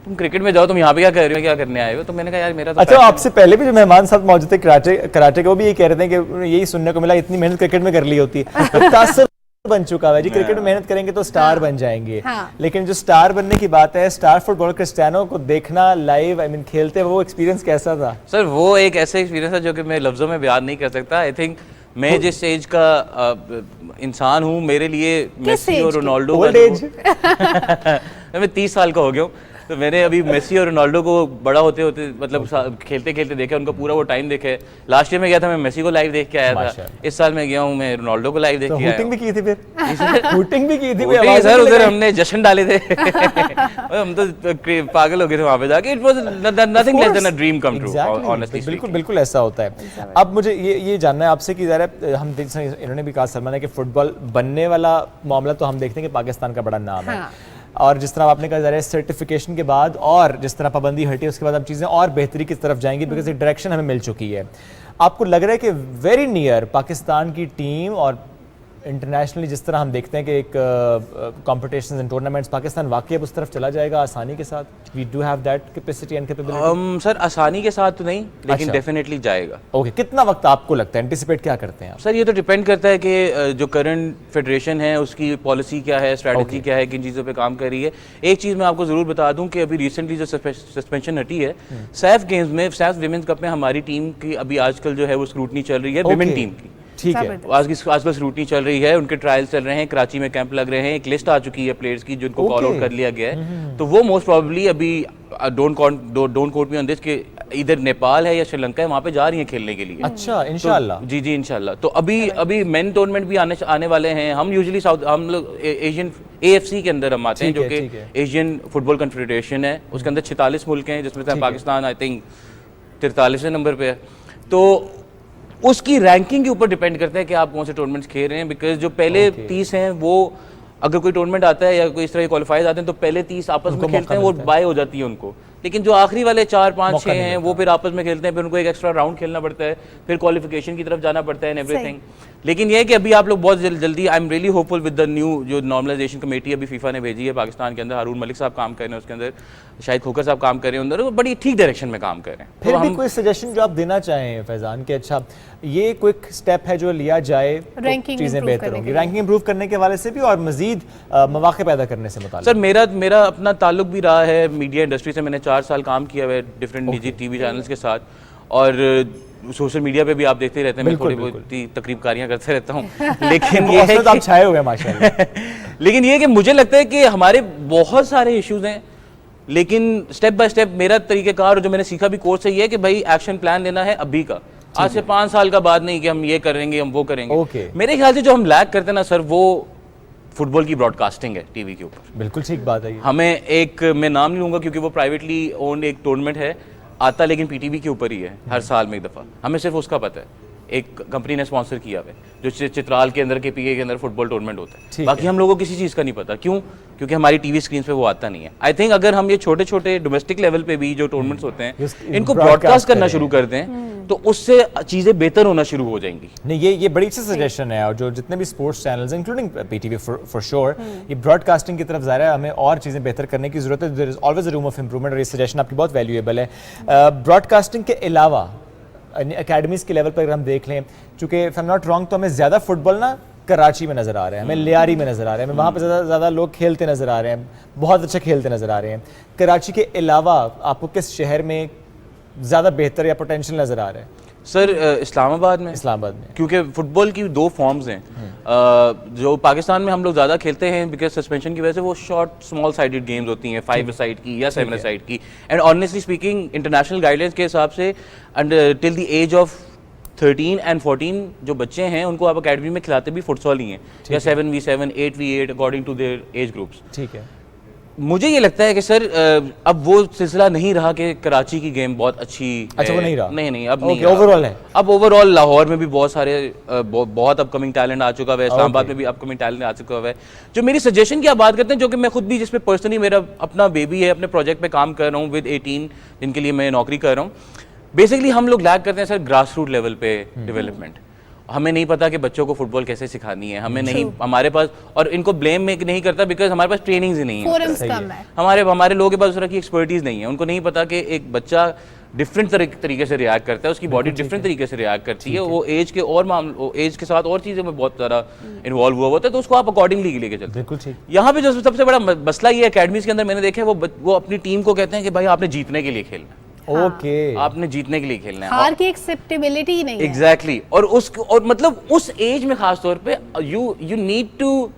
तुम क्रिकेट में जाओ, तुम यहाँ पे क्या कर रहे हो, क्या करने आए हो? तो मैंने कहा यार मेरा तो अच्छा, आपसे पहले भी जो मेहमान साहब मौजूद थे कराटे के, वो भी ये कह रहे थे कि यही सुनने को मिला इतनी मेहनत क्रिकेट में कर ली होती है। तासुर बन चुका है जी, क्रिकेट में मेहनत करेंगे तो स्टार बन जाएंगे। लेकिन जो स्टार बनने की बात है, स्टार फुटबॉलर क्रिस्टियानो को देखना लाइव, आई मीन खेलते, वो एक्सपीरियंस कैसा था? सर वो एक ऐसा एक्सपीरियंस है जो कि मैं लफ्जों में बयान नहीं कर सकता। आई थिंक मैं जिस एज का इंसान हूँ, मेरे लिए मेसी और रोनाल्डो मैं 30 साल का हो गया हूँ, तो मैंने अभी मेसी और रोनाल्डो को बड़ा होते होते मतलब खेलते खेलते देखा, उनका पूरा वो टाइम देखे। लास्ट ईयर में गया था, मैं मेसी को लाइव देख के आया था। इस साल मैं गया हूँ, मैं रोनाल्डो को लाइव देख के आया। हूटिंग भी की थी फिर? हूटिंग भी की थी सर, उधर हमने जश्न डाले थे। हम तो पागल हो गए थे वहाँ पे जाके। It was nothing less than a dream come true, honestly. बिल्कुल बिल्कुल ऐसा होता है। अब मुझे ये जानना है आपसे कि ज़रा हम इन्होंने भी कहा सलमान है कि फुटबॉल बनने वाला मामला तो हम देखते हैं कि पाकिस्तान का बड़ा नाम है, और जिस तरह आपने कहा ज़रा सर्टिफिकेशन के बाद और जिस तरह पाबंदी हटी उसके बाद अब चीज़ें और बेहतरी की तरफ जाएंगी, बिकॉज एक डायरेक्शन हमें मिल चुकी है। आपको लग रहा है कि वेरी नियर पाकिस्तान की टीम और इंटरनेशनली जिस तरह हम देखते हैं कि एक कॉम्पिटिशंस एंड टूर्नामेंट्स, पाकिस्तान वाकई अब उस तरफ चला जाएगा आसानी के साथ? We do have that capacity and capability? Sir आसानी के साथ तो नहीं, लेकिन डेफिनेटली जाएगा। ओके, कितना वक्त आपको लगता है, एंटिसिपेट क्या करते हैं आप? सर ये तो डिपेंड करता है कि जो करंट फेडरेशन है उसकी पॉलिसी क्या है, स्ट्रैटेजी क्या है, किन चीज़ों पे काम कर रही है। एक चीज़ मैं आपको ज़रूर बता दूं कि अभी रिसेंटली जो सस्पेंशन हटी है सैफ गेम्स में, सैफ विमेंस कप में हमारी टीम की अभी आजकल जो है वो स्क्रूटनी चल रही है, विमेन टीम की। ठीक है, आजकल स्क्रूटनी चल रही है, उनके ट्रायल्स चल रहे हैं, कराची में कैंप लग रहे हैं, एक लिस्ट आ चुकी है प्लेयर्स की जिनको कॉल आउट कर लिया गया है। तो वो मोस्ट प्रोबेबली अभी don't quote me on this कि इधर नेपाल है या श्रीलंका है, वहाँ पे जा रही हैं खेलने के लिए। अच्छा, इंशाल्लाह। तो, जी इंशाल्लाह। तो अभी मेन टूर्नामेंट भी आने वाले हैं। हम यूजुअली हम लोग एशियन AFC के अंदर हम आते हैं, जो कि एशियन फुटबॉल कन्फेडरेशन है, उसके अंदर 46 मुल्क हैं, जिसमें से पाकिस्तान आई थिंक 43वें नंबर पे है। तो उसकी रैंकिंग के ऊपर डिपेंड करता है कि आप कौन से टूर्नामेंट्स खेल रहे हैं, बिकॉज जो पहले 30 हैं वो अगर कोई टूर्नामेंट आता है या कोई इस तरह के क्वालिफाइज आते हैं तो पहले 30 आपस में खेलते हैं, वो बाय हो जाती है उनको। लेकिन जो आखिरी वाले 4, 5, 6 हैं वो फिर आपस में खेलते हैं, फिर उनको एक एक्स्ट्रा राउंड खेलना पड़ता है, फिर क्वालिफिकेशन की तरफ जाना पड़ता है एंड एवरीथिंग। लेकिन ये है कि अभी आप लोग बहुत जल्दी, I am really hopeful with the new जो नॉर्मलाइजेशन कमेटी अभी फीफा ने भेजी है पाकिस्तान के अंदर, हारून मलिक साहब काम कर रहे हैं उसके अंदर, शाहिद खोकर साहब काम कर रहे हैं अंदर, बड़ी ठीक डायरेक्शन में काम कर रहे हैं। फिर भी कोई सजेशन जो आप देना चाहें फैजान कि अच्छा ये क्विक स्टेप है जो लिया जाए तो चीज़ें बेहतर होंगी, रैंकिंग इंप्रूव करने के हवाले से भी और मजीद मौके पैदा करने से मुताल्लिक? सर मेरा अपना ताल्लुक भी रहा है मीडिया इंडस्ट्री से। मैंने 4 साल काम किया है डिफरेंट निजी टीवी चैनल्स के साथ, और सोशल मीडिया पे भी आप देखते ही रहते हैं, मैं थोड़ी बहुत तकरीबकारियां करते रहता हूँ। लेकिन ये है आप छाए हुए हैं माशाल्लाह। लेकिन ये है कि मुझे लगता है कि हमारे बहुत सारे इश्यूज हैं, लेकिन स्टेप बाय स्टेप मेरा तरीक़ेकार जो मैंने सीखा भी कोर्स से ये है कि भाई एक्शन प्लान लेना है अभी का, आज से 5 साल का बाद नहीं कि हम ये करेंगे हम वो करेंगे। मेरे ख्याल से जो हम लैक करते हैं ना सर, वो फुटबॉल की ब्रॉडकास्टिंग है टीवी के ऊपर। बिल्कुल ठीक बात है। हमें एक, मैं नाम नहीं लूँगा क्योंकि वो प्राइवेटली ओन्ड एक टूर्नामेंट है, आता लेकिन PTV के ऊपर ही है, हर साल में एक दफ़ा, हमें सिर्फ उसका पता है, एक कंपनी ने स्पॉन्सर किया हुआ है, जो चित्राल के अंदर के PA के अंदर फुटबॉल टूर्नामेंट होता है। बाकी हम लोगों को किसी चीज़ का नहीं पता, क्यों? क्योंकि हमारी टीवी स्क्रीन पे वो आता नहीं है। आई थिंक अगर हम ये छोटे छोटे डोमेस्टिक लेवल पे भी जो टूर्नामेंट्स होते हैं इनको ब्रॉडकास्ट करना शुरू कर दें तो उससे चीज़ें बेहतर होना शुरू हो जाएंगी। नहीं, ये बड़ी अच्छी सजेशन है, और जो जितने भी sports channels including PTV for sure, ये ब्रॉडकास्टिंग की तरफ जा रहा है, हमें और चीज़ें बेहतर करने की ज़रूरत है। There is always a room of improvement, और ये सजेशन आपकी बहुत वैल्यूएबल है। ब्रॉडकास्टिंग के अलावा अकेडमीज़ के लेवल पर अगर हम देख लें, चूँकि if I am not wrong तो हमें ज़्यादा फुटबॉल ना कराची में नज़र आ रहे हैं, हमें लियारी में नज़र आ रहे हैं, हमें वहाँ पर ज़्यादा लोग खेलते नज़र आ रहे हैं, बहुत अच्छा खेलते नज़र आ रहे हैं। कराची के अलावा आपको किस शहर में ज़्यादा बेहतर या पोटेंशियल नज़र आ रहा है? सर इस्लामाबाद में क्योंकि फुटबॉल की दो फॉर्म्स हैं जो पाकिस्तान में हम लोग ज़्यादा खेलते हैं बिकॉज सस्पेंशन की वजह से वो शॉर्ट स्मॉल साइडेड गेम्स होती हैं 5 साइड की या 7 साइड की and honestly speaking international guidelines के हिसाब से till the age of 13 and 14 जो बच्चे हैं उनको आप अकेडमी में खिलाते भी फुटसॉल ही हैं या 7v7 8v8 according to their age groups. ठीक है, मुझे ये लगता है कि सर अब वो सिलसिला नहीं रहा कि कराची की गेम बहुत अच्छी अच्छा वो नहीं रहा? नहीं अब नहीं ओवरऑल है। अब ओवरऑल लाहौर में भी बहुत सारे बहुत अपकमिंग टैलेंट आ चुका है, इस्लामाबाद में भी अपकमिंग टैलेंट आ चुका है। जो मेरी सजेशन की आप बात करते हैं जो कि मैं खुद भी जिस पे पर्सनली मेरा अपना बेबी है, अपने प्रोजेक्ट पे काम कर रहा हूँ विद 18 जिनके लिए मैं नौकरी कर रहा हूँ, बेसिकली हम लोग लैग करते हैं सर ग्रास रूट लेवल पे डेवलपमेंट। हमें नहीं पता कि बच्चों को फुटबॉल कैसे सिखानी है, हमें नहीं, हमारे पास, और इनको ब्लेम में नहीं करता बिकॉज हमारे पास ट्रेनिंग्स ही नहीं है, हमारे लोगों के पास उस तरह की एक्सपर्टीज नहीं है। उनको नहीं पता कि एक बच्चा डिफरेंट तरीके से रिएक्ट करता है, उसकी बॉडी डिफरेंट तरीके से रिएक्ट करती है, वो एज के और एज के साथ और चीज़ों में बहुत ज़्यादा इन्वॉल्व हुआ होता है, तो उसको आप अकॉर्डिंगली लेके चलते हैं। यहाँ पे जो सबसे बड़ा मसला ये अकेडमीज के अंदर मैंने देखा है वो अपनी टीम को कहते हैं कि भाई आपने जीतने के लिए खेलना है। आपने जीतने के लिए खेलना है, हार की एक्सेप्टेबिलिटी नहीं है। एग्जैक्टली और मतलब उस एज में खास तौर पे you need to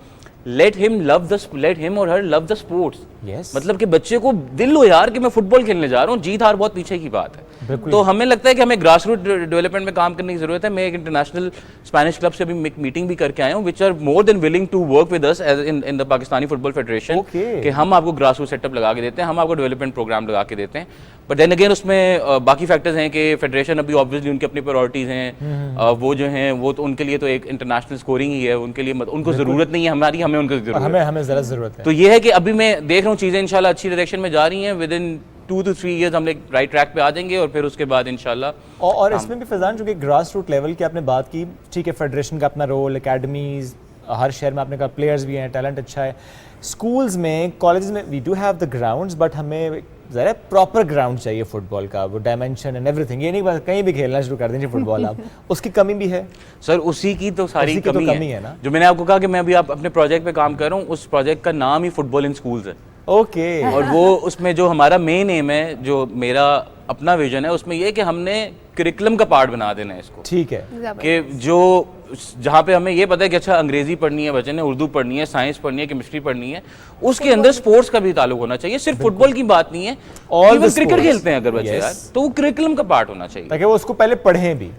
let him or her love the sports. मतलब कि बच्चे को दिल हो यार कि मैं फुटबॉल खेलने जा रहा हूँ, जीत हार बहुत पीछे की बात है। तो हमें लगता है कि हमें ग्रास रूट डेवलपमेंट में काम करने की जरूरत है। मैं एक इंटरनेशनल स्पेनिश क्लब से भी मीटिंग भी करके आया हूँ which are more than willing to work with us as in the Pakistani football federation कि हम आपको ग्रास रूट सेटअप लगा के देते हैं, हम आपको डेवलपमेंट प्रोग्राम लगा के देते हैं। बट देन अगेन उसमें बाकी फैक्टर्स हैं कि फेडरेशन अभी ऑब्वियसली उनकी अपनी प्रायोरिटीज हैं, वो जो हैं वो तो उनके लिए तो एक इंटरनेशनल स्कोरिंग ही है, उनके लिए उनको जरूरत नहीं है हमारी, हमें उनकी जरूरत है। तो ये है कि अभी मैं देख रहा हूँ चीज़ें इंशाल्लाह अच्छी डायरेक्शन में जा रही हैं, विद इन 2 to 3 years हम लोग राइट ट्रैक पे आ जाएंगे और फिर उसके बाद इंशाल्लाह। और इसमें भी फैजान जो कि ग्रास रूट लेवल की आपने बात की, ठीक है, फेडरेशन का अपना रोल, एकेडमीज हर शहर में आपने कहा, प्लेयर्स भी हैं, टैलेंट अच्छा है, स्कूल्स में कॉलेज में we do have the grounds, but हमें ज़रा प्रॉपर ग्राउंड चाहिए फुटबॉल का, वो डायमेंशन एंड एवरीथिंग। ये नहीं बस कहीं भी खेलना शुरू कर दीजिए फुटबॉल आप, उसकी कमी भी है सर, उसी की तो सारी कमी है ना। जो मैंने आपको कहा कि मैं अभी अपने प्रोजेक्ट पे काम कर रहा हूँ, उस प्रोजेक्ट का नाम ही फुटबॉल इन स्कूल्स है। और वो उसमें जो हमारा मेन एम है, जो मेरा अपना विजन है, उसमें ये कि हमने करिकुलम का पार्ट बना देना है इसको। ठीक है, कि जो जहाँ पे हमें ये पता है कि अच्छा अंग्रेजी पढ़नी है बच्चे ने, उर्दू पढ़नी है, साइंस पढ़नी है, केमिस्ट्री पढ़नी है, उसके अंदर स्पोर्ट्स का भी ताल्लुक होना चाहिए। सिर्फ फुटबॉल की बात नहीं है, और क्रिकेट खेलते हैं अगर बच्चे यार, तो वो करिकुलम का पार्ट होना चाहिए ताकि वो उसको पहले पढ़ें भी,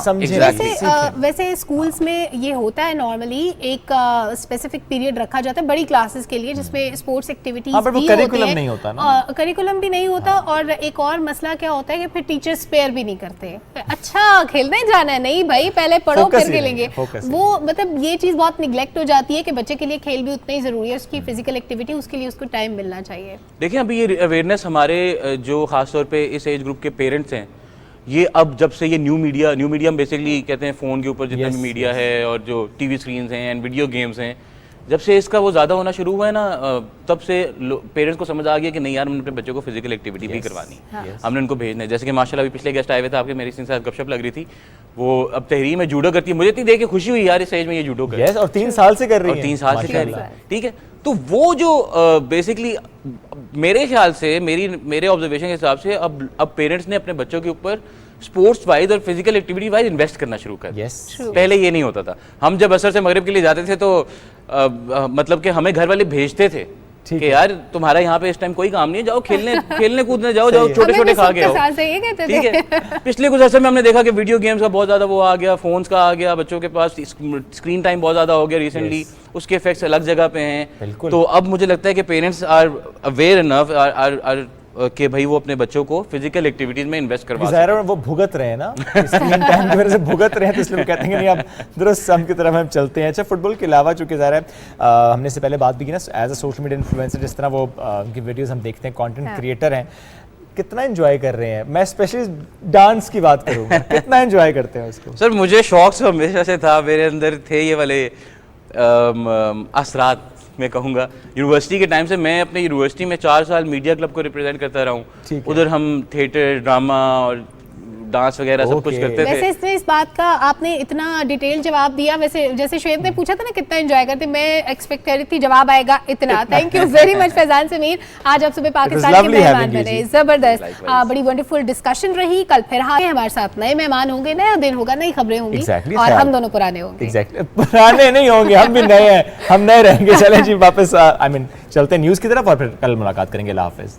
समझें। वैसे स्कूल्स में ये होता है नॉर्मली एक स्पेसिफिक पीरियड रखा जाता है बड़ी क्लासेस के लिए जिसमें स्पोर्ट्स एक्टिविटीज भी करिकुलम नहीं होता ना, करिकुलम भी नहीं होता। और एक और मसला क्या होता है कि फिर टीचर स्पेयर भी नहीं करते, अच्छा खेलने जाना है, नहीं भाई पहले पढ़ो फिर खेलेंगे। वो मतलब ये चीज़ बहुत निगलेक्ट हो जाती है कि बच्चे के लिए खेल भी उतना ही ज़रूरी है, उसकी फिजिकल एक्टिविटी, उसके लिए उसको टाइम मिलना चाहिए। देखिए अभी ये अवेयरनेस हमारे जो खासतौर पे इस एज ग्रुप के पेरेंट्स हैं, ये अब जब से ये न्यू मीडिया बेसिकली कहते हैं फ़ोन के ऊपर जितना भी मीडिया है और जो टीवी स्क्रीन्स हैं एंड वीडियो गेम्स हैं, जब से इसका वो ज़्यादा होना शुरू हुआ है ना, तब से पेरेंट्स को समझ आ गया कि नहीं यार, हमने अपने बच्चों को फिजिकल एक्टिविटी भी करवानी है, हमने उनको भेजना है। जैसे कि माशाल्लाह अभी पिछले गेस्ट आए हुए थे आपके, मेरी साथ गपशप लग रही थी, वो अब तहरीर में जूडो करती है, मुझे इतनी देख के खुशी हुई यार इस एज में ये जूडो कर, और 3 साल से कर रही है, 3 साल से कर रही है, ठीक है। तो वो जो बेसिकली मेरे ख्याल से, मेरे ऑब्जर्वेशन के हिसाब से अब पेरेंट्स ने अपने बच्चों के ऊपर स्पोर्ट्स वाइज और फिजिकल एक्टिविटी वाइज इन्वेस्ट करना शुरू कर दिया। पहले ये नहीं होता था, हम जब असर से मगरिब के लिए जाते थे तो मतलब कि हमें घर वाले भेजते थे कि यार तुम्हारा यहाँ पे इस टाइम कोई काम नहीं है, जाओ खेलने कूदने जाओ छोटे खा के आओ, ठीक है। पिछले कुछ अर्से में हमने देखा कि वीडियो गेम्स का बहुत ज़्यादा वो आ गया, फोन्स का आ गया, बच्चों के पास स्क्रीन टाइम बहुत ज़्यादा हो गया रिसेंटली, उसके इफेक्ट्स अलग जगह पे हैं। तो अब मुझे लगता है कि पेरेंट्स आर अवेयर इनफ कि भाई वो अपने बच्चों को फिजिकल एक्टिविटीज में इन्वेस्ट करवा सकते हैं। वो भुगत रहे हैं ना, स्क्रीन टाइम की वजह से भुगत रहे हैं, तो इसलिए वो कहते हैं कि नहीं अब दुरुस्त सम की तरफ हम चलते हैं। अच्छा, फुटबॉल के अलावा चूँकि ज़ाहिर है हमने से पहले बात भी की ना, as a social media influencer, जिस तरह वो उनकी वीडियोज़ हम देखते हैं, कंटेंट क्रिएटर हैं, कितना एंजॉय कर रहे हैं। मैं स्पेशली डांस की बात करूँगा, कितना एंजॉय करते हैं उसको? सर मुझे शौक से हमेशा से था, मेरे अंदर थे ये वाले असरात, मैं कहूँगा यूनिवर्सिटी के टाइम से। मैं अपने यूनिवर्सिटी में 4 साल मीडिया क्लब को रिप्रेजेंट करता रहा हूँ। उधर हम थिएटर, ड्रामा और डांस वगैरह सब कुछ करते वैसे थे। इसमें इस बात का आपने इतना डिटेल जवाब दिया, वैसे जैसे श्वेत ने पूछा था ना कितना एंजॉय करते, मैं एक्सपेक्ट कर रही थी जवाब आएगा इतना। Thank you very much Faizan Sameer, आज आप सुबह पाकिस्तान के मेहमान बने, जबरदस्त, बड़ी वंडरफुल डिस्कशन रही। कल फिर हमारे साथ नए मेहमान होंगे, नया दिन होगा, नई खबरें होंगी और हम दोनों पुराने होंगे। पुराने नहीं होंगे, हम भी नए हैं, हम नए रहेंगे। चलें जी वापस चलते हैं न्यूज़ की तरफ और फिर कल मुलाकात करेंगे। अल्लाह हाफिज़।